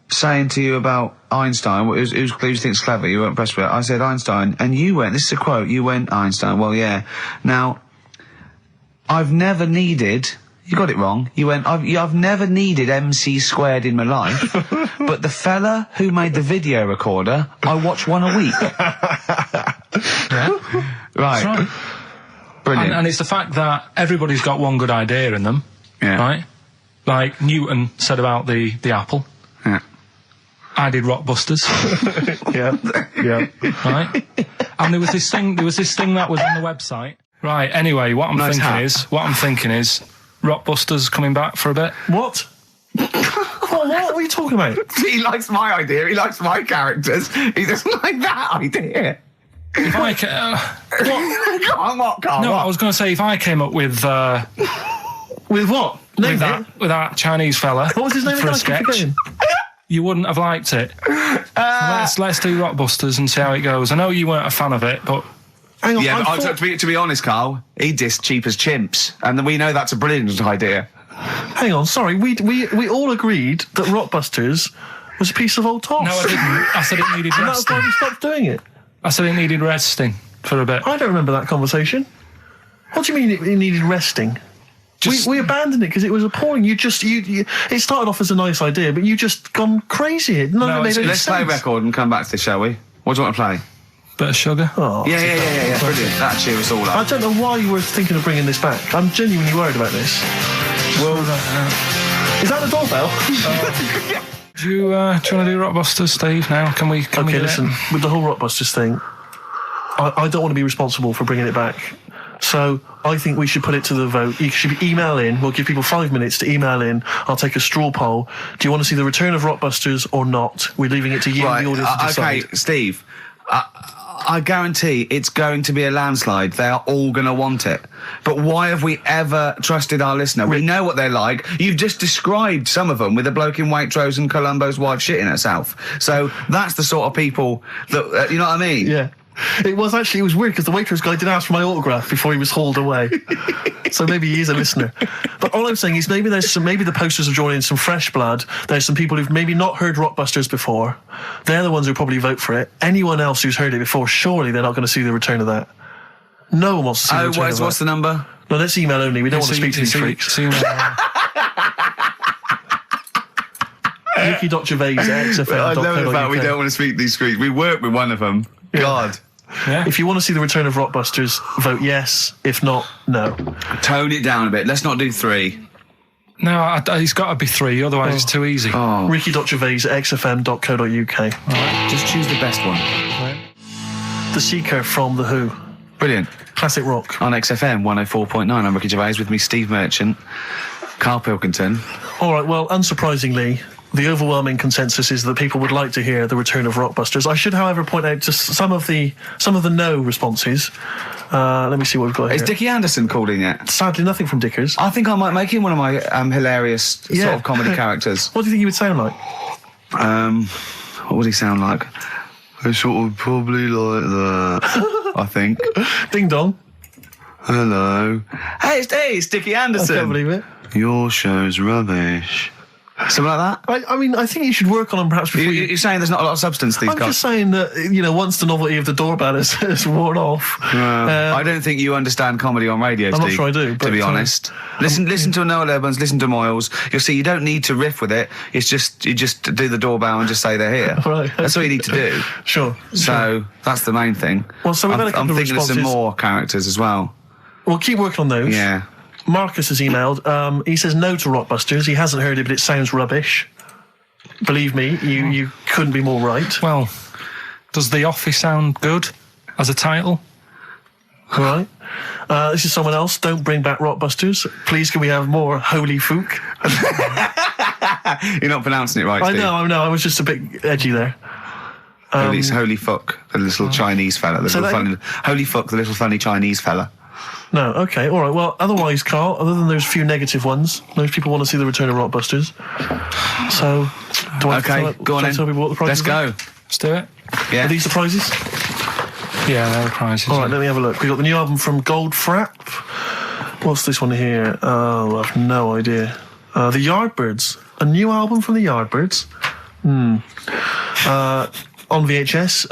saying to you about Einstein, who do you think's clever? You weren't impressed with it. I said Einstein, and you went, this is a quote, you went Einstein, well, yeah. Now, I've never needed, you got it wrong, you went, I've never needed MC squared in my life, but the fella who made the video recorder, I watch one a week. Yeah. Right. That's right. Brilliant. And it's the fact that everybody's got one good idea in them, Yeah. right? Like Newton said about the apple. Yeah. I did Rockbusters, Yeah. right? And there was this thing that was on the website. Right, anyway, what I'm thinking is Rockbusters coming back for a bit. What? What are you talking about? He likes my idea, he likes my characters, he doesn't like that idea. If I Go on, what, Carl? no, what? I was going to say if I came up with With what? Name it. with that Chinese fella What was his name for again? a I keep sketch, forgetting. you wouldn't have liked it. Let's do Rockbusters and see how it goes. I know you weren't a fan of it, but Hang on. Yeah, I but thought- to be honest, Carl, he dissed cheap as chimps, and we know that's a brilliant idea. Hang on. Sorry. We all agreed that Rockbusters was a piece of old toss. no, I didn't. I said it needed And that's why resting. we stopped doing it. I said it needed resting for a bit. I don't remember that conversation. What do you mean it needed resting? We abandoned it because it was appalling. It started off as a nice idea, but you just gone crazy. None of it made any Let's play a sense. record and come back to this, shall we? What do you want to play? Bit of sugar. Oh, Yeah. Brilliant. That cheer us all I up. don't know why you were thinking of bringing this back. I'm genuinely worried about this. Well, Is that the doorbell? do you want to do Rockbusters, Steve? Now, can we? Okay, do listen. It? With the whole Rockbusters thing, I don't want to be responsible for bringing it back. So I think we should put it to the vote. You should email in. We'll give people 5 minutes to email in. I'll take a straw poll. Do you want to see the return of Rockbusters or not? We're leaving it to you, the audience, to decide. Okay, Steve. I guarantee it's going to be a landslide. They are all going to want it. But why have we ever trusted our listener? We know what they're like. You've just described some of them with a bloke in Waitrose and Columbo's wife shitting herself. So that's the sort of people that, you know what I mean? Yeah. It was weird because the waitress guy did ask for my autograph before he was hauled away. So maybe he is a listener. But all I'm saying is maybe the posters have drawn in some fresh blood. There's some people who've maybe not heard Rockbusters before. They're the ones who probably vote for it. Anyone else who's heard it before, surely they're not going to see the return of that. No one wants to see the return of that. What's the number? No, let's email only. We don't want to speak to these freaks. Ricky.Gervais at XFM. I know the fact we don't want to speak to these freaks. We work with one of them. Yeah. God. Yeah. If you want to see the return of Rockbusters, vote yes. If not, no. Tone it down a bit. Let's not do 3. No, it's got to be 3, otherwise it's too easy. Oh. Ricky.Gervais at xfm.co.uk. Right. Just choose the best one. The Seeker from The Who. Brilliant. Classic rock. On XFM 104.9, I'm Ricky Gervais, with me Steve Merchant, Karl Pilkington. All right, well, unsurprisingly, the overwhelming consensus is that people would like to hear the return of Rockbusters. I should, however, point out just some of the no responses. Let me see what we've got here. Is Dickie Anderson called in yet? Sadly, nothing from Dickers. I think I might make him one of my hilarious sort of comedy characters. What do you think he would sound like? What would he sound like? It's sort of probably like that, I think. Ding dong. Hello. Hey, it's Dickie I Anderson. can't believe it. Your show's rubbish. Something like that? I mean, I think you should work on them perhaps before You're saying there's not a lot of substance to these I'm guys? just saying that, once the novelty of the doorbell has worn off. I don't think you understand comedy on radio, I'm Steve. not sure I do, to but, be honest. Listen to Noel Evans, listen to Moyles. You'll see you don't need to riff with it. It's just, you just do the doorbell and just say they're here. Right. That's all you need to do. Sure. So, that's the main thing. Well, so we've had a couple I'm of thinking of some responses. more characters as well. We'll keep working on those. Yeah. Marcus has emailed. He says no to Rockbusters. He hasn't heard it, but it sounds rubbish. Believe me, you couldn't be more right. Well, does The Office sound good as a title? All right. This is someone else. Don't bring back Rockbusters. Please, can we have more Holy Fook? You're not pronouncing it right, Steve. I know. I was just a bit edgy there. It's Holy Fuck, the little Chinese fella. Holy Fuck, the little funny Chinese fella. No, okay, all right. Well, otherwise, Carl, other than those few negative ones, most people want to see the return of Rockbusters. So, do I go on then. tell people what the prizes Let's are? go. Let's do it. Yeah. Are these the prizes? Yeah, they're the prizes. All right, let me have a look. We've got the new album from Goldfrapp. What's this one here? Oh, I have no idea. The Yardbirds. A new album from the Yardbirds. On VHS,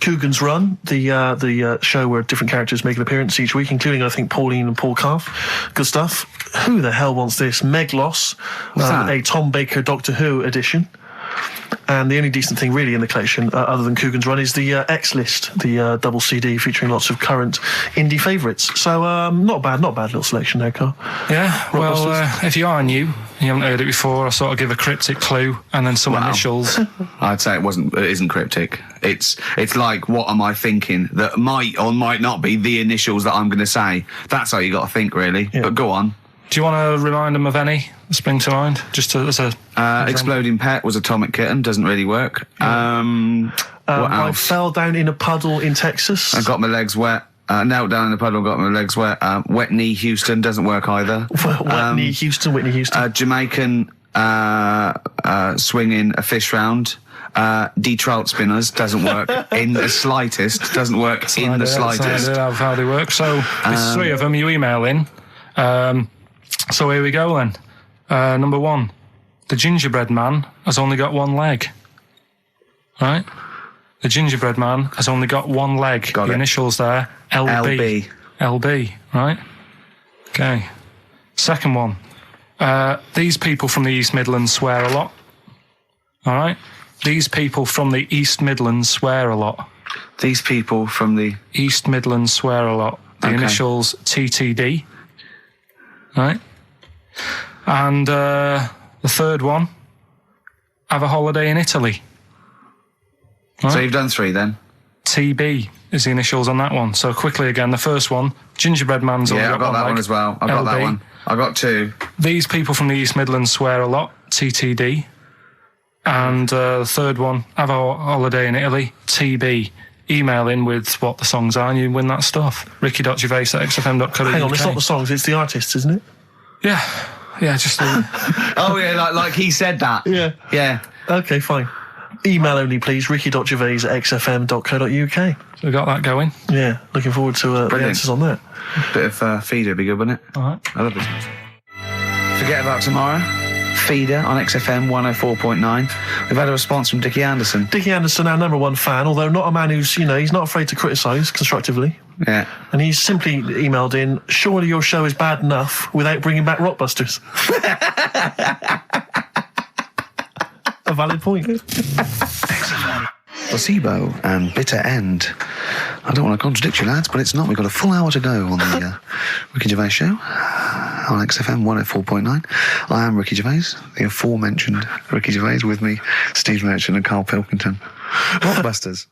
Coogan's Run, the show where different characters make an appearance each week, including, I think, Pauline and Paul Calf. Good stuff. Who the hell wants this? Meglos, a Tom Baker Doctor Who edition. And the only decent thing really in the collection, other than Coogan's Run, is the X-List, the double CD featuring lots of current indie favourites. So not bad little selection there, Carl. Yeah, well, if you are new, you haven't heard it before, I sort of give a cryptic clue and then some initials. I'd say it isn't cryptic. It's like, what am I thinking that might or might not be the initials that I'm going to say. That's how you got to think, really. Yeah. But go on. Do you want to remind them of any that spring to mind? Just as a Exploding Pet was Atomic Kitten. Doesn't really work. What else? I fell down in a puddle in Texas. I got my legs wet. Knelt down in the puddle, got my legs wet. Wet Knee Houston doesn't work either. Wet Knee Houston, Whitney Houston. Jamaican swinging a fish round. De-trout spinners doesn't work in the slightest. Doesn't work in the slightest. That's how they work. So there's 3 of them. You email in. So here we go then. Number 1, the gingerbread man has only got 1 leg. Right? the gingerbread man has only got one leg. Got the it. initials there, LB. LB, right? Okay. Second one. These people from the East Midlands swear a lot. All right? These people from the East Midlands swear a lot. These people from the... East Midlands swear a lot. The Okay. initials TTD. Right? And the third one, have a holiday in Italy. So you've done 3 then? TB is the initials on that one. So quickly again, the first one, gingerbread man's only Yeah, I got that leg. one as well. I got that LB. one. I got 2. These people from the East Midlands swear a lot, TTD. And the third one, have a holiday in Italy, TB. Email in with what the songs are and you win that stuff. Ricky.Gervais@xfm.co.uk. Hang on, it's not the songs, it's the artists, isn't it? Yeah, just Oh, yeah, like he said that. Yeah. Yeah. Okay, fine. Email only, please. Ricky.Gervais@xfm.co.uk. we got that going. Yeah, looking forward to the Brilliant. answers on that. Bit of feeder would be good, wouldn't it? All right. I love this. Forget about tomorrow. Feeder on XFM 104.9. We've had a response from Dickie Anderson. Dickie Anderson, our #1 fan, although not a man who's, he's not afraid to criticise constructively. Yeah. And he's simply emailed in, surely your show is bad enough without bringing back Rockbusters. A valid point. Placebo and Bitter End. I don't want to contradict you, lads, but it's not. We've got a full hour to go on the Ricky Gervais Show on XFM 104.9. I am Ricky Gervais, the aforementioned Ricky Gervais, with me, Steve Merchant and Karl Pilkington. Rockbusters.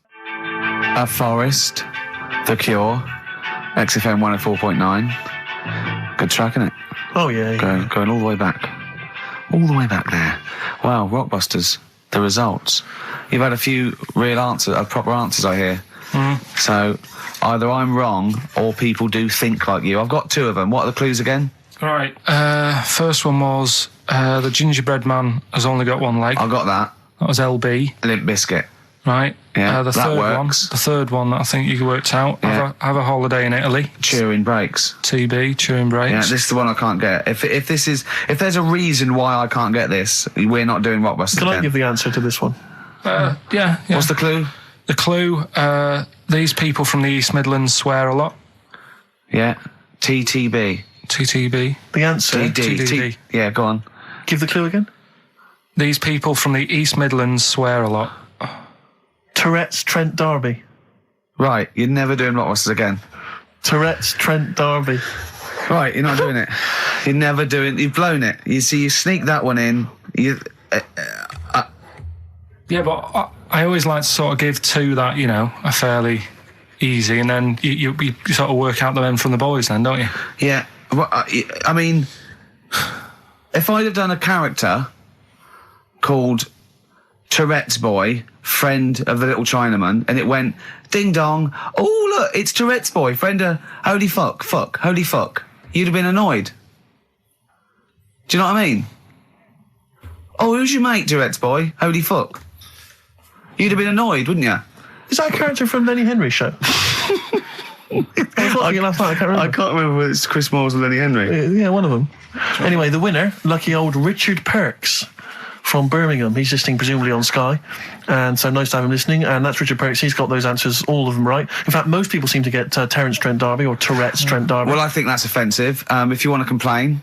A Forest, The Cure, XFM 104.9. Good track, isn't it? Oh, yeah. Going all the way back. All the way back there. Wow, Rockbusters. The results. You've had a few real answers, proper answers, I hear. So either I'm wrong or people do think like you. I've got 2 of them. What are the clues again? Right. First one was the gingerbread man has only got one leg. I got that. That was LB. Limp Bizkit. Right. Yeah, the that third works. one. The third one that I think you worked out. Yeah. Have a holiday in Italy. Chewing Breaks. TB. Chewing breaks. Yeah, this is the one I can't get. If there's a reason why I can't get this, we're not doing Rockbusters Can I again. give the answer to this one? Yeah. What's the clue? The clue? These people from the East Midlands swear a lot. Yeah. TTB. TTB. The answer. TDD. Yeah, go on. Give the clue again. These people from the East Midlands swear a lot. Tourette's Trent D'Arby. Right, you're never doing Rockbusters again. Tourette's Trent D'Arby. Right, you're not doing it. You're never doing. You've blown it. You see, you sneak that one in. Yeah, but I always like to sort of give 2 that, are fairly easy, and then you sort of work out the men from the boys then, don't you? Yeah. Well, I mean, if I'd have done a character called Tourette's Boy, friend of the little Chinaman, and it went ding dong. Oh look, it's Tourette's Boy, friend of holy fuck, holy fuck. You'd have been annoyed. Do you know what I mean? Oh, who's your mate, Tourette's Boy? Holy fuck. You'd have been annoyed, wouldn't you? Is that a character from Lenny Henry's show? I last night, I can't remember. I can't remember whether it's Chris Moores or Lenny Henry. Yeah, one of them. Anyway, the winner, lucky old Richard Perks from Birmingham. He's listening presumably on Sky, and so nice to have him listening. And that's Richard Perks. He's got those answers, all of them right. In fact, most people seem to get Terence Trent D'Arby or Tourette's Trent D'Arby. Well, I think that's offensive. If you want to complain,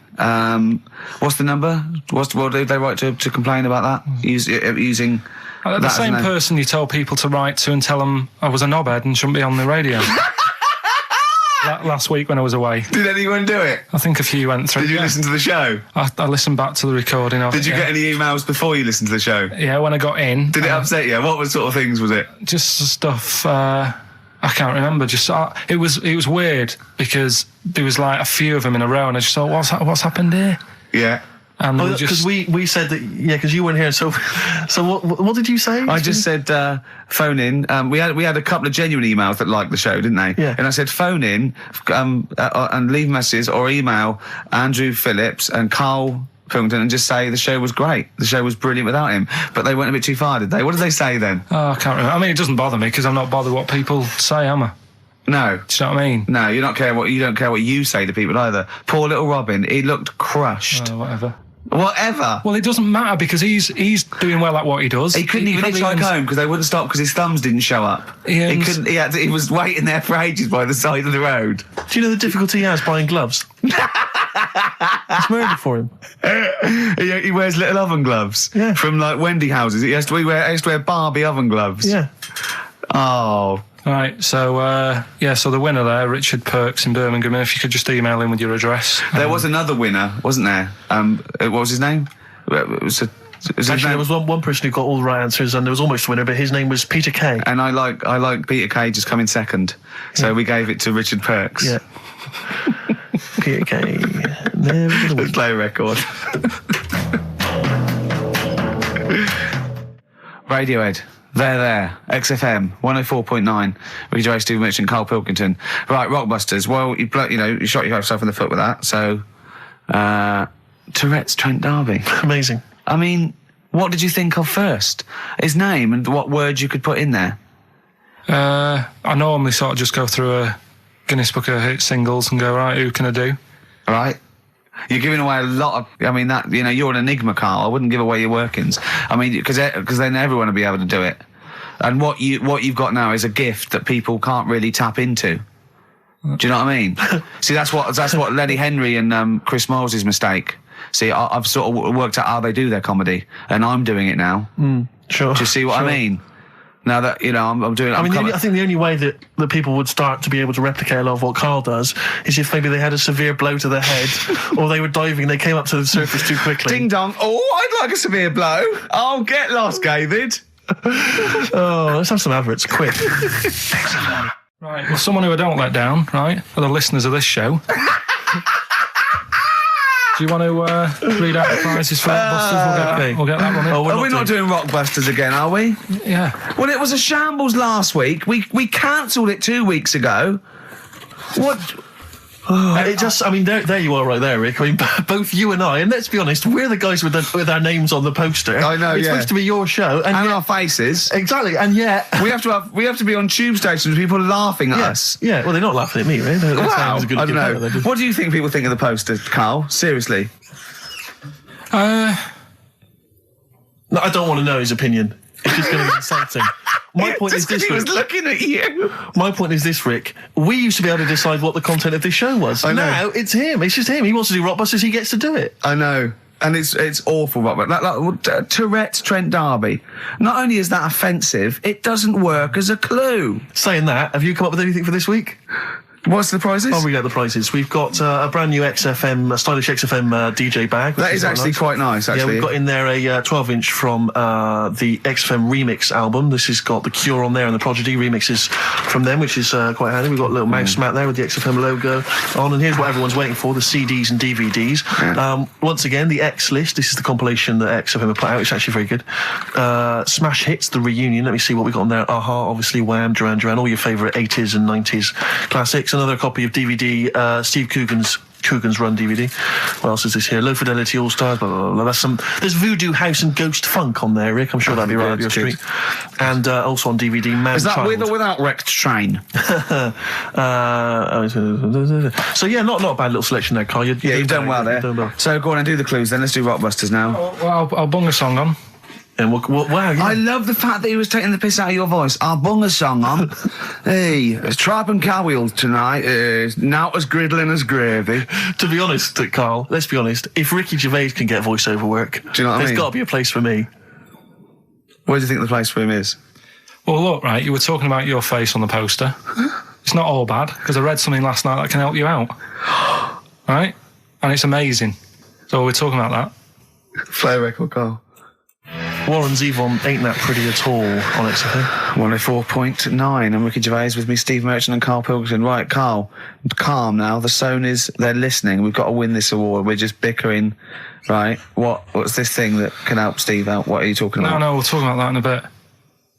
what's the number? What do they write to complain about that? Using The that as same an- person you told people to write to and tell them I was a knobhead and shouldn't be on the radio. Last week when I was away. Did anyone do it? I think a few went through. Did you yeah. listen to the show? I listened back to the recording of Did it. you get any emails before you listened to the show? Yeah, when I got in. Did it upset you? What sort of things was it? Just stuff I can't remember. It was weird because there was like a few of them in a row, and I just thought, what's happened here? Yeah. And they were because we said that, because you weren't here. So what did you say? I just said phone in. We had a couple of genuine emails that liked the show, didn't they? Yeah. And I said phone in and leave messages or email Andrew Phillips and Karl Pilkington and just say the show was great. The show was brilliant without him. But they went a bit too far, did they? What did they say then? Oh, I can't remember. I mean, it doesn't bother me because I'm not bothered what people say, am I? No. Do you know what I mean? No, you don't care what you say to people either. Poor little Robin, he looked crushed. Whatever. Whatever. Well, it doesn't matter because he's doing well at what he does. He couldn't even hitchhike home because they wouldn't stop because his thumbs didn't show up. He couldn't. He was waiting there for ages by the side of the road. Do you know the difficulty he has buying gloves? It's murder for him. He wears little oven gloves from like Wendy houses. He has to wear Barbie oven gloves. Yeah. Oh. Right, so so the winner there, Richard Perks in Birmingham. If you could just email him with your address. There was another winner, wasn't there? What was his name? Actually, there was one person who got all the right answers, and there was almost a winner, but his name was Peter Kay. And I like Peter Kay just coming second, so we gave it to Richard Perks. Yeah. Peter Kay. Never gonna win. Play a record. Radiohead. They're there. XFM 104.9. Ricky Gervais, Stephen Mitchell, and Karl Pilkington. Right, Rockbusters. Well, you shot yourself in the foot with that. So, Tourette's Trent D'Arby. Amazing. I mean, what did you think of first? His name and what words you could put in there? I normally sort of just go through a Guinness Book of Hit singles and go, right, who can I do? Right. You're giving away a lot of. I mean, that you're an enigma, Karl. I wouldn't give away your workings. I mean, because then everyone will be able to do it. And what you've got now is a gift that people can't really tap into. Do you know what I mean? See, that's what Lenny Henry and Chris Moyles' mistake. See, I've sort of worked out how they do their comedy, and I'm doing it now. Sure. Do you see what I mean? Now that, I'm doing it. I think the only way that people would start to be able to replicate a lot of what Karl does is if maybe they had a severe blow to the head, or they were diving and they came up to the surface too quickly. Ding dong. Oh, I'd like a severe blow. Oh, get lost, David. Oh, let's have some adverts, quick. Right, well, someone who I don't let down, right, are the listeners of this show. Do you want to read out the prizes for Rockbusters? We'll get that one in. Are we not doing Rockbusters again, are we? Yeah. Well, it was a shambles last week. We cancelled it 2 weeks ago. What? There you are right there, Rick. I mean, both you and I, and let's be honest, we're the guys with our names on the poster. I know, It's supposed to be your show. And our faces. Exactly, and yet... We have to be on tube stations with people laughing at us. Yeah, well, they're not laughing at me, right? Wow, I don't know. What do you think people think of the poster, Karl? Seriously? No, I don't want to know his opinion. It's just going to be insulting. My point is this, he was Rick. looking at you. My point is this, Rick. We used to be able to decide what the content of this show was. I know. Now it's him. It's just him. He wants to do Rockbusters. He gets to do it. I know. And it's awful, Robert. Tourette's Trent D'Arby. Not only is that offensive, it doesn't work as a clue. Saying that, have you come up with anything for this week? What's the prizes? I'll read out the prizes. We've got a brand new XFM, stylish XFM DJ bag. That is actually quite nice, actually. Yeah, we've got in there a 12-inch from the XFM remix album. This has got The Cure on there and the Prodigy remixes from them, which is quite handy. We've got a little mouse mat there with the XFM logo on. And here's what everyone's waiting for, the CDs and DVDs. Yeah. Once again, the X List. This is the compilation that XFM have put out. It's actually very good. Smash Hits, the reunion. Let me see what we got on there. Aha, obviously, Wham, Duran Duran, all your favourite 80s and 90s classics. Another copy of DVD, Steve Coogan's Run DVD. What else is this here? Low Fidelity All Stars. Blah, blah, blah. There's Voodoo House and Ghost Funk on there, Rick. I'm sure that'd be right up your street. And also on DVD, Man Is that Child. with or without Wrecked Train? So yeah, not a bad little selection there, Karl. You've done well there. So go on and do the clues then. Let's do Rockbusters now. Well, I'll bung a song on. And wow, yeah. I love the fact that he was taking the piss out of your voice. I'll bung a song on. Hey, it's Tripe and Cowwheels tonight. Now as griddling as gravy. To be honest, Karl, let's be honest. If Ricky Gervais can get voiceover work, do you know what I mean? There's got to be a place for me. Where do you think the place for him is? Well, look, right, you were talking about your face on the poster. It's not all bad, because I read something last night that can help you out. Right? And it's amazing. So we're talking about that. Play a record, Karl. Warren Zevon ain't that pretty at all on XFM. 104.9. I'm Ricky Gervais with me, Steve Merchant and Karl Pilkington. Right, Karl, calm now. The Sonys, they're listening. We've got to win this award. We're just bickering. Right, what's this thing that can help Steve out? What are you talking about? No, we'll talk about that in a bit.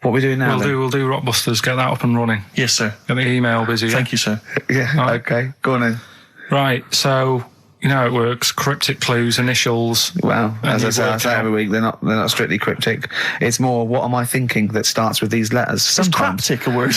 What are we doing now? We'll do Rockbusters. Get that up and running. Yes, sir. Get the email busy. Thank you, sir. Yeah. Right. Okay. Go on then. Right. So you know how it works. Cryptic clues, initials. Well, as I say every week, they're not strictly cryptic. It's more, what am I thinking that starts with these letters? Sometimes. Is cryptic a word?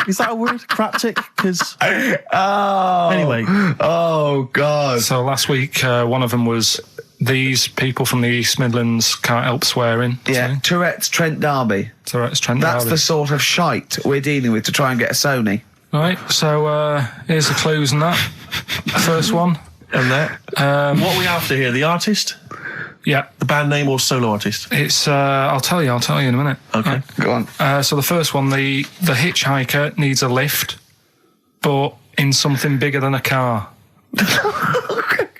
Is that a word? Craptic? Because Anyway. Oh, God. So last week, one of them was these people from the East Midlands can't help swearing. Yeah, So, Tourette's Trent D'Arby. Tourette's Trent That's D'Arby. the sort of shite we're dealing with to try and get a Sony. Right, so here's the clues and that. First one. And that. What are we after here? The artist? Yeah. The band name or solo artist? It's, I'll tell you in a minute. Okay. Right. Go on. So the first one, the hitchhiker needs a lift, but in something bigger than a car.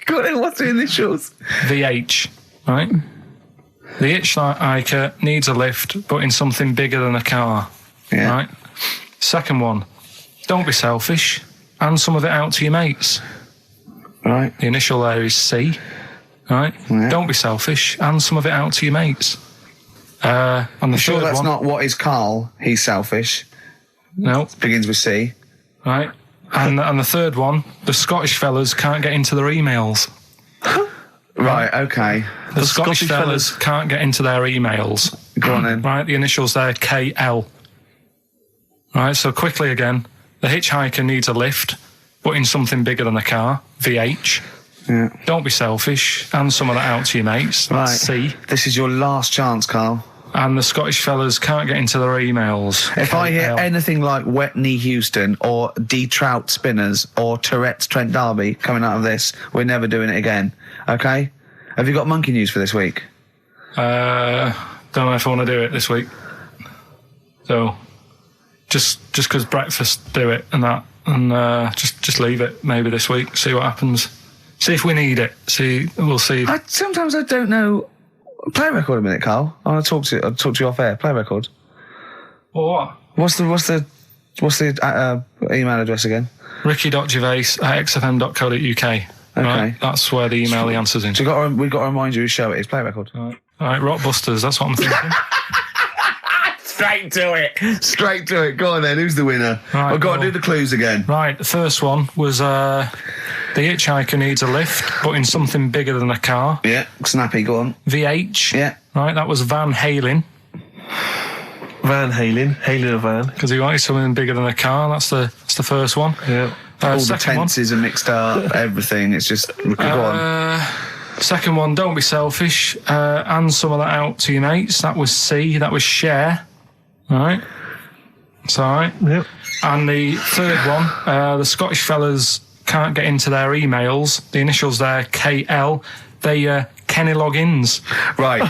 Go on, what's the initials? VH, right? The hitchhiker needs a lift, but in something bigger than a car. Yeah. Right? Second one, don't be selfish, hand some of it out to your mates. Right. The initial there is C. Right? Yeah. Don't be selfish, hand some of it out to your mates. And the Sure, third that's one, not what is Karl. He's selfish. no, Begins with C. right? And the third one, the Scottish fellas can't get into their emails. Right, okay. The Scottish Scottish fellas can't get into their emails. Go on then. Right, the initials there, KL. Right, so quickly again, the hitchhiker needs a lift, but in something bigger than a car, VH. Yeah. Don't be selfish, hand some of that out to your mates, Right. C. This is your last chance, Karl. And the Scottish fellas can't get into their emails. If I hear KL. anything like Wet Knee Houston or D Trout Spinners or Tourette's Trent D'Arby coming out of this, we're never doing it again. Okay? Have you got monkey news for this week? Don't know if I want to do it this week. So, just because breakfast do it and that, and just leave it maybe this week. See what happens. See if we need it. We'll see. Sometimes I don't know. Play a record a minute, Karl. I'll talk to you off air. Play a record. Or what? What's the email address again? Ricky.gervais@xfm.co.uk. Okay. Right, that's where the email the answer's in. So we've got to remind you whose show it is. Play a record. All right, Rockbusters. That's what I'm thinking. Straight to it. Straight to it. Go on then. Who's the winner? Right, We've got well- to do the clues again. Right, the first one was the hitchhiker needs a lift, but in something bigger than a car. Yeah. Snappy. Go on. VH. Yeah. Right, that was Van Halen, Van Halen. Halen a van. because he wanted something bigger than a car. That's the first one. Yeah. All the Second one. tenses are mixed up. Everything. It's just go on. Second one, don't be selfish. Hand some of that out to your mates. That was C. That was share. All right. It's all right. Yep. And the third one, the Scottish fellas can't get into their emails. The initials there, KL. They Kenny logins. Right.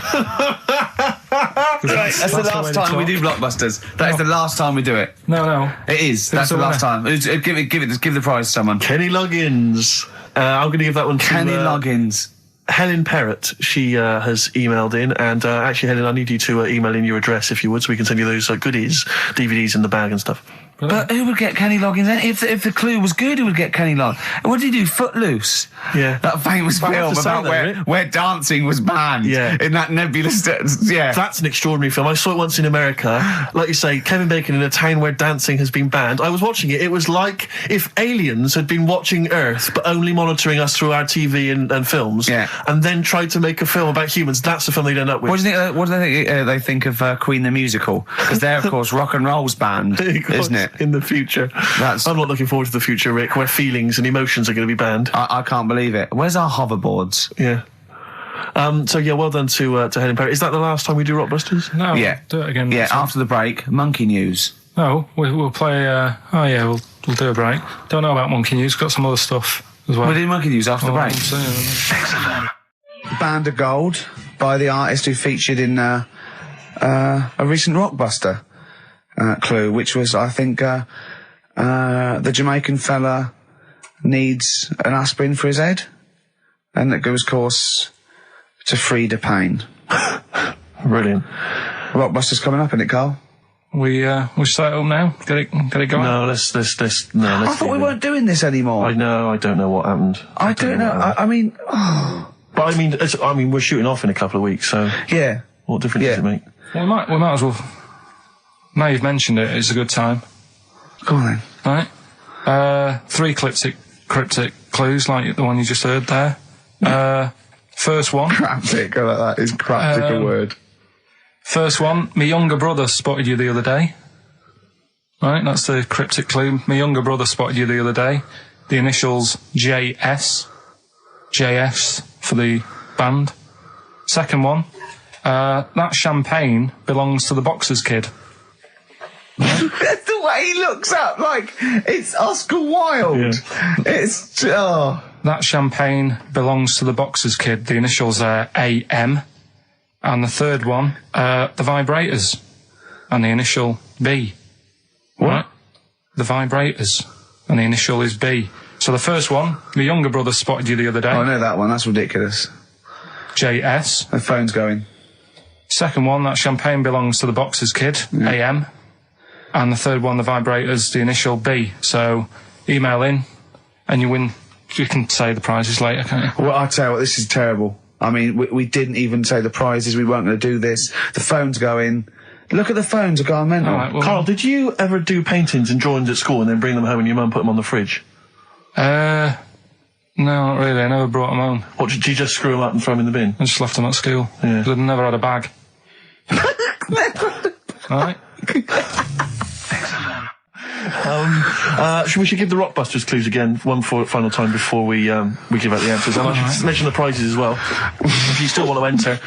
That's the last time we do Blockbusters. That is the last time we do it. No. It is. That's the the last time. Give the prize to someone. Kenny Loggins. I'm going to give that one to Kenny Loggins. Helen Perrott. She has emailed in, and actually, Helen, I need you to email in your address if you would, so we can send you those goodies, DVDs in the bag and stuff. But who would get Kenny Loggins then? If the clue was good, who would get Kenny Loggins? What did he do? Footloose. Yeah. That famous But I have film to say about though, Rick- where dancing was banned. Yeah. In that nebulous... Yeah. That's an extraordinary film. I saw it once in America. Like you say, Kevin Bacon in a town where dancing has been banned. I was watching it. It was like if aliens had been watching Earth, but only monitoring us through our TV and films, Yeah. and then tried to make a film about humans. That's the film they'd end up with. What do you think? What do they think of Queen the musical? Because they're, of course, rock and roll's banned, isn't it? In the future. That's- I'm not looking forward to the future, Rick, where feelings and emotions are going to be banned. I can't believe it. Where's our hoverboards? Yeah. So yeah, well done to Helen Perry. Is that the last time we do Rockbusters? No. Yeah. Do it again. Yeah, after the break, monkey news. No, we'll play. We'll do a break. Don't know about Monkey News. Got some other stuff as well. We'll do monkey news after the break. I'm saying. Band of Gold by the artist who featured in a recent Rockbuster clue, which was, I think, the Jamaican fella needs an aspirin for his head, and that goes, of course, to free the pain. Brilliant. Rockbuster's coming up, isn't it, Karl? We start up now. Get it going. No, let's. I thought we weren't doing this anymore. I know. I don't know what happened. I don't know. I mean, But I mean, we're shooting off in a couple of weeks, so yeah. what difference Yeah. does it make? We might as well. Now you've mentioned it, it's a good time. Go on then. Right. 3 cryptic clues like the one you just heard there. First one. Cryptic, I like that. Is cryptic a word? First one. My younger brother spotted you the other day. Right, that's the cryptic clue. My younger brother spotted you the other day. The initials JS. JS for the band. Second one, that champagne belongs to the Boxers kid. The way he looks up, like it's Oscar Wilde. Yeah. It's That champagne belongs to the Boxers kid. The initials are AM. And the third one, the vibrators. And the initial B. What? Right? The vibrators. And the initial is B. So the first one, my younger brother spotted you the other day. I know that one. That's ridiculous. JS. The phone's going. Second one, that champagne belongs to the Boxers kid, AM. And the third one, the vibrators, the initial B. So email in and you win. You can say the prizes later, can't you? Well, I tell you what, this is terrible. I mean, we didn't even say the prizes. We weren't going to do this. The phone's going. Look at the phones are going mental. All right, well, Carl, did you ever do paintings and drawings at school and then bring them home and your mum put them on the fridge? no, not really. I never brought them home. Or did you just screw them up and throw them in the bin? I just left them at school. Yeah. 'Cause I'd never had a bag. All right. We should give the Rockbusters clues again, one final time before we give out the answers. And I should mention the prizes as well. If you still want to enter,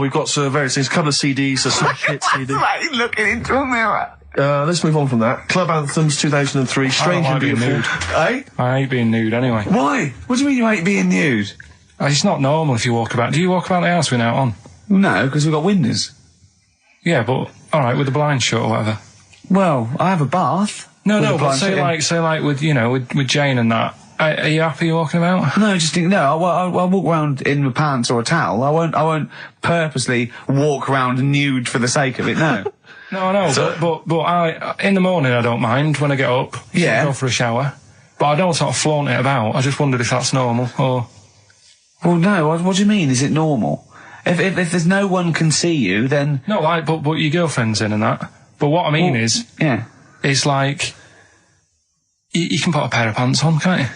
we've got various things, a couple of CDs, a smash hit CD. Like looking into a mirror. Let's move on from that. Club Anthems 2003, Strange and Beautiful. Eh? I hate being nude anyway. Why? What do you mean you hate being nude? It's not normal if you walk about. Do you walk about the house without on? No, because we've got windows. Yeah, but all right, with the blind shut or whatever. Well, I have a bath. No, With the but blind shut in. say like with with Jane and that. Are you happy walking about? No, just think. No, I'll walk around in my pants or a towel. I won't purposely walk around nude for the sake of it. No. No, I know, but I in the morning I don't mind when I get up. Yeah. Go for a shower, but I don't sort of flaunt it about. I just wondered if that's normal or. Well, no. What do you mean? Is it normal? If there's no one can see you, then No, like, but your girlfriend's in and that. But what I mean yeah. is like, you can put a pair of pants on, can't you?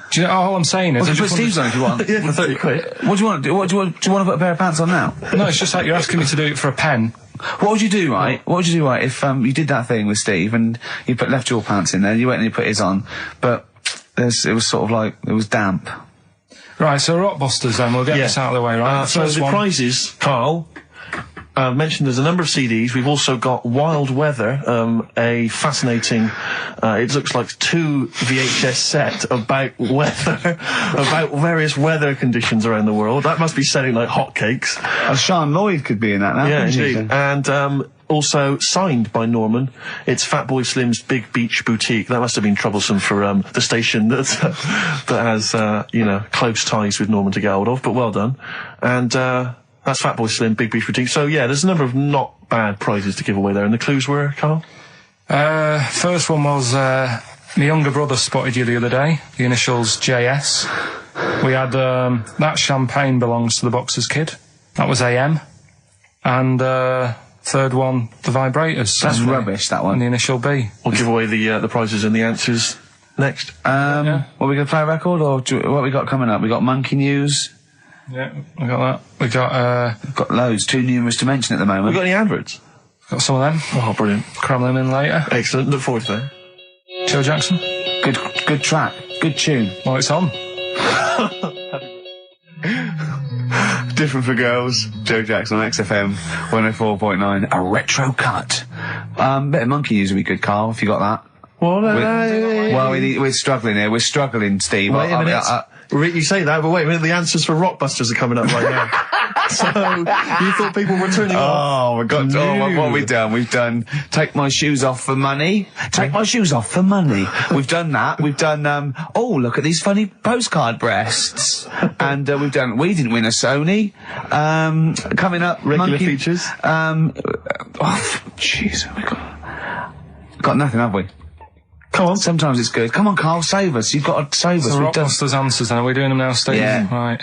Do you know, all I'm saying is... Well, I you put just Steve's on if you want. Yeah, for 30 quid. What do you want to do? Do you want to put a pair of pants on now? No, it's just like you're asking me to do it for a pen. What would you do, right? What would you do, right, if you did that thing with Steve and you left your pants in there, you went and you put his on, but it was sort of like, it was damp. Right, so Rockbusters then, we'll get this out of the way, right? So the prizes, Carl, mentioned there's a number of CDs. We've also got Wild Weather, a fascinating, it looks like 2 VHS set about weather, about various weather conditions around the world. That must be selling like hotcakes. Sean Lloyd could be in that now. Yeah, couldn't she? indeed. And also signed by Norman. It's Fatboy Slim's Big Beach Boutique. That must have been troublesome for the station that has close ties with Norman to get hold of. But well done. And that's Fatboy Slim, Big Beach Boutique. So yeah, there's a number of not bad prizes to give away there. And the clues were, Carl? First one was my younger brother spotted you the other day. The initials JS. We had that champagne belongs to the Boxers kid. That was AM. And third one, the vibrators. That's rubbish, that one. And the initial B. We'll give away the prizes and the answers next. What, we going to play a record, or what we got coming up? We got Monkey News. Yeah, we got that. We got We've got loads, too numerous to mention at the moment. We've got any adverts? some of them. Oh, brilliant. Cram them in later. Excellent. Look forward to that. Joe Jackson. Good track. Good tune. Well, it's on. Different for Girls. Joe Jackson on XFM 104.9. A retro cut. Bit of Monkey News would be good, Carl, if you got that. We're struggling here. We're struggling, Steve. Wait a minute. You say that, but wait a minute. The answers for Rockbusters are coming up right now. So you thought people were turning off? Oh, we got. What have we done? We've done Take My Shoes Off for Money. Take My Shoes Off for Money. We've done that. We've done. Oh, look at these funny postcard breasts. And we've done. We didn't win a Sony. Coming up, Regular features. Jeez, we got nothing, have we? Come on. Sometimes it's good. Come on, Carl, save us. You've got to save us. So We've done. Rockbusters answers then. Are we doing them now, Steve? Yeah. Right.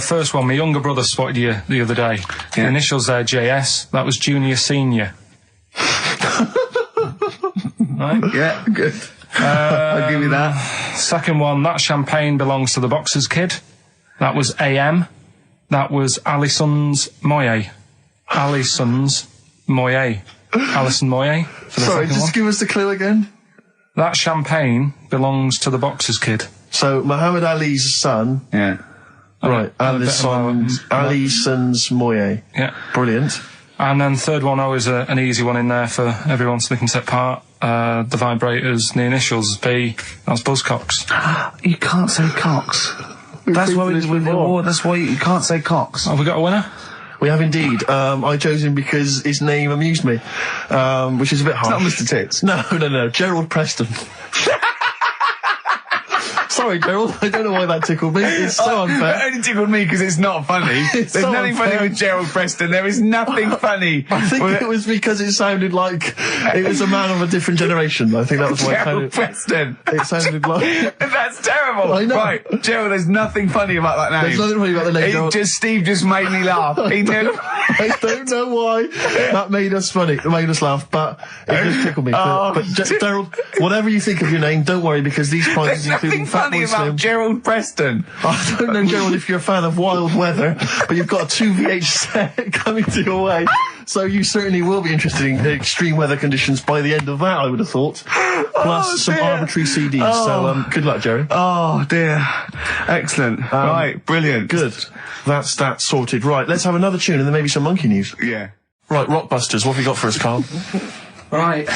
First one, my younger brother spotted you the other day. The Yeah. initials there, JS. That was Junior Senior. Right? Yeah, good. I'll give you that. Second one, that champagne belongs to the Boxers kid. That was AM. That was Alison's Moye. Alison's Moye. Alison Moye. Sorry, just give us the clue again. That champagne belongs to the boxer's kid. So, Muhammad Ali's son. Yeah. Right, and Ali Sons Moye. Yeah. Brilliant. And then third one, always an easy one in there for everyone so they can take part. The vibrators, the initials B, that's Buzzcocks. You can't say Cox. That's why that's why you can't say Cox. Have we got a winner? We have indeed. I chose him because his name amused me, which is a bit harsh. It's not Mr. Tits. No. Gerald Preston. Sorry, Gerald. I don't know why that tickled me. It's so unfair. It only tickled me because it's not funny. There's so nothing unfair. funny with Gerald Preston. There is nothing funny. I think it was because it sounded like it was a man of a different generation. I think that was why Gerald Preston. it sounded like... That's terrible. I know. Right, Gerald, there's nothing funny about that name. There's nothing funny about the name, Gerald. Steve just made me laugh. He knew. I don't know why that made us laugh, but it just tickled me. But Gerald, whatever you think of your name, don't worry, because these prizes There's include nothing funny about Slim. Gerald Preston. I don't know, Gerald, if you're a fan of wild weather, but you've got a 2VH set coming to your way, so you certainly will be interested in extreme weather conditions by the end of that, I would have thought. Plus some arbitrary CDs, so good luck, Jerry. Oh, dear. Excellent. Right, brilliant. Good. That's that sorted. Right, let's have another tune and then maybe some monkey news. Yeah. Right, Rockbusters, what have you got for us, Carl? Right.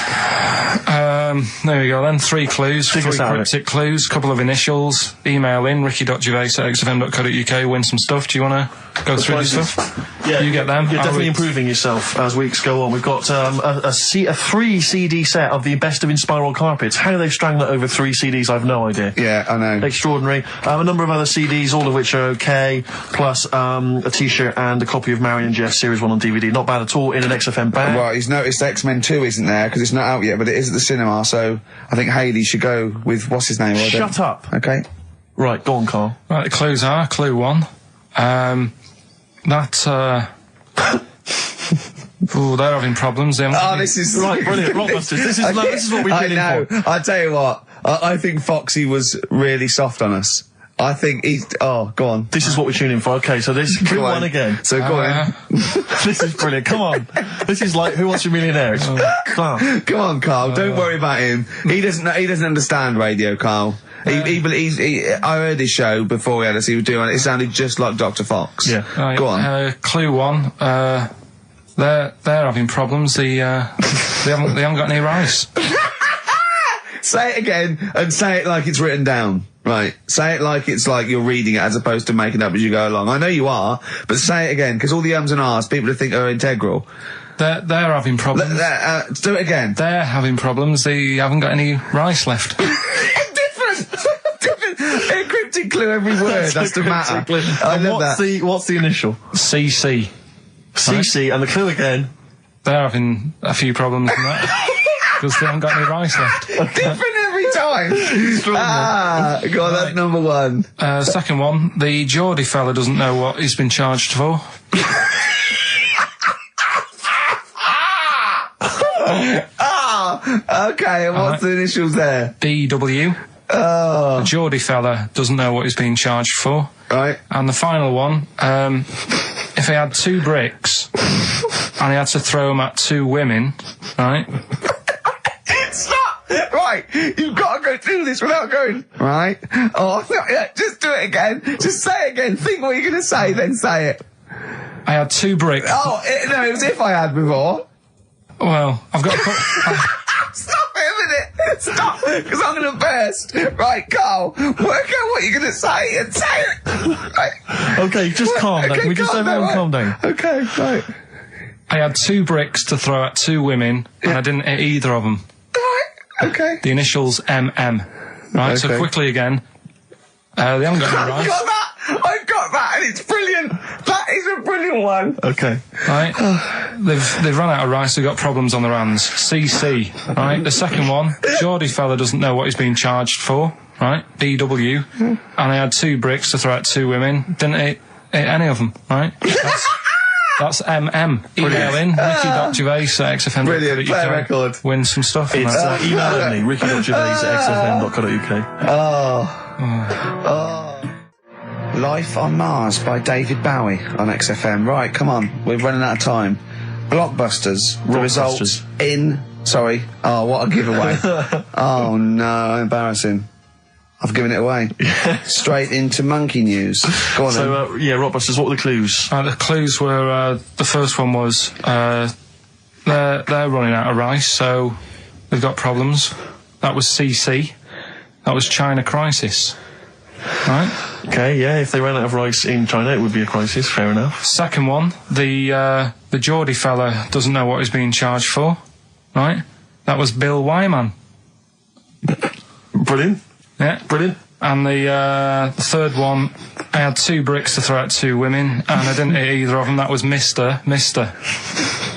There we go then. 3 clues, Dig 3 us out. cryptic clues, couple of initials. Email in, ricky.gervais@xfm.co.uk, win some stuff. Do you want to go through this stuff? Yeah, you get them. You're I'll definitely read- improving yourself as weeks go on. We've got a 3 CD set of the best of Inspiral Carpets. How they've strung that over 3 CDs, I've no idea. Yeah, I know. Extraordinary. A number of other CDs, all of which are okay, plus a T-shirt and a copy of Marion Jeff Series 1 on DVD. Not bad at all in an XFM bag. Right, he's noticed X-Men 2 isn't there because it's not out yet, but it is at the cinema, so I think Hayley should go with, what's his name? Shut up. Okay. Right, go on, Carl. Right, the clues are, clue 1. Ooh, they're having problems. They haven't- This is Right, brilliant. Rockbusters. This is what we've been in for. I tell you what, I think Foxy was really soft on us. I think he's... Oh, go on. This is what we're tuning for. Okay, so this clue Go on. 1 again. So go on. This is brilliant. Come on. This is like Who Wants to Be a Millionaire? It's class. Come on, Carl. Don't worry about him. He doesn't understand radio, Carl. I heard his show before we had us. He was doing it. It sounded just like Dr. Fox. Yeah. Right, Go on. Clue 1. They're having problems. They haven't got any rice. Say it again and say it like it's written down. Right. Say it like it's like you're reading it as opposed to making it up as you go along. I know you are, but say it again, because all the ums and ahs, people think are integral. They're having problems. Do it again. They're having problems. They haven't got any rice left. Different. A cryptic clue every word. That's the matter. I And love that. what's the initial? CC. CC, and the clue again. They're having a few problems in that. Because they haven't got any rice left. Different every time. Go on, that's number 1. Second one, the Geordie fella doesn't know what he's been charged for. Okay, and what's the initials there? DW. The Geordie fella doesn't know what he's being charged for. Right. And the final one, if he had 2 bricks and he had to throw them at 2 women, right? Stop! Right, you've got to go through this without going, right? Oh, no, yeah, just do it again. Just say it again. Think what you're going to say, then say it. I had 2 bricks. Oh, no, it was if I had before. Well, I've got to put... Stop it a minute. Stop, because I'm going to burst. Right, Carl, work out what you're going to say and say it. Right. Okay, just calm down. Okay, Can we just everyone calm down? Okay, right. I had 2 bricks to throw at 2 women, and I didn't hit either of them. Right, okay. The initials MM. Right, so Okay. quickly again. They haven't got any rice. I've got that, and it's brilliant. That is a brilliant one. Okay. Right, they've run out of rice. They've got problems on their hands. CC. Right, the second one, Geordie fella doesn't know what he's being charged for. Right, BW, and I had 2 bricks to throw at 2 women. Didn't hit any of them. Right, that's MM. Email in ricky.gervais@xfm.co.uk. Brilliant, play a record. Win some stuff. From It's that. email only, ricky.gervais@xfm.co.uk. Life on Mars by David Bowie on XFM. Right, come on, we're running out of time. Blockbusters, the results Rockbusters. in Sorry. Oh, what a giveaway. Oh, no, embarrassing. I've given it away. Straight into monkey news. Go on So, yeah, Rockbusters, what were the clues? The clues were, the first one was, they're running out of rice, so they've got problems. That was CC. That was China crisis. Right? Okay, yeah, if they ran out of rice in China, it would be a crisis, fair enough. Second one, the Geordie fella doesn't know what he's being charged for. Right? That was Bill Wyman. Brilliant. Yeah. Brilliant. And the third one, I had 2 bricks to throw at 2 women, and I didn't hit either of them. That was Mister. Mister.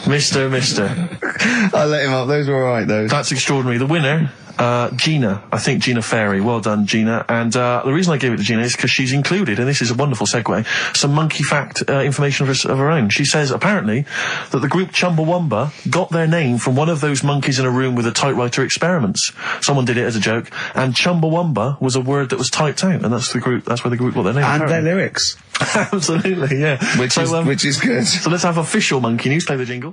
I let him up. Those were alright, those. That's extraordinary. The winner, Gina. I think Gina Ferry. Well done, Gina. And the reason I gave it to Gina is because she's included, and this is a wonderful segue, some monkey fact information of her own. She says, apparently, that the group Chumbawamba got their name from one of those monkeys in a room with a typewriter experiments. Someone did it as a joke, and Chumbawamba was a word that was typed out, and that's where the group got their name. And their lyrics. Absolutely, yeah. Which is good. So let's have official monkey news. Play the jingle.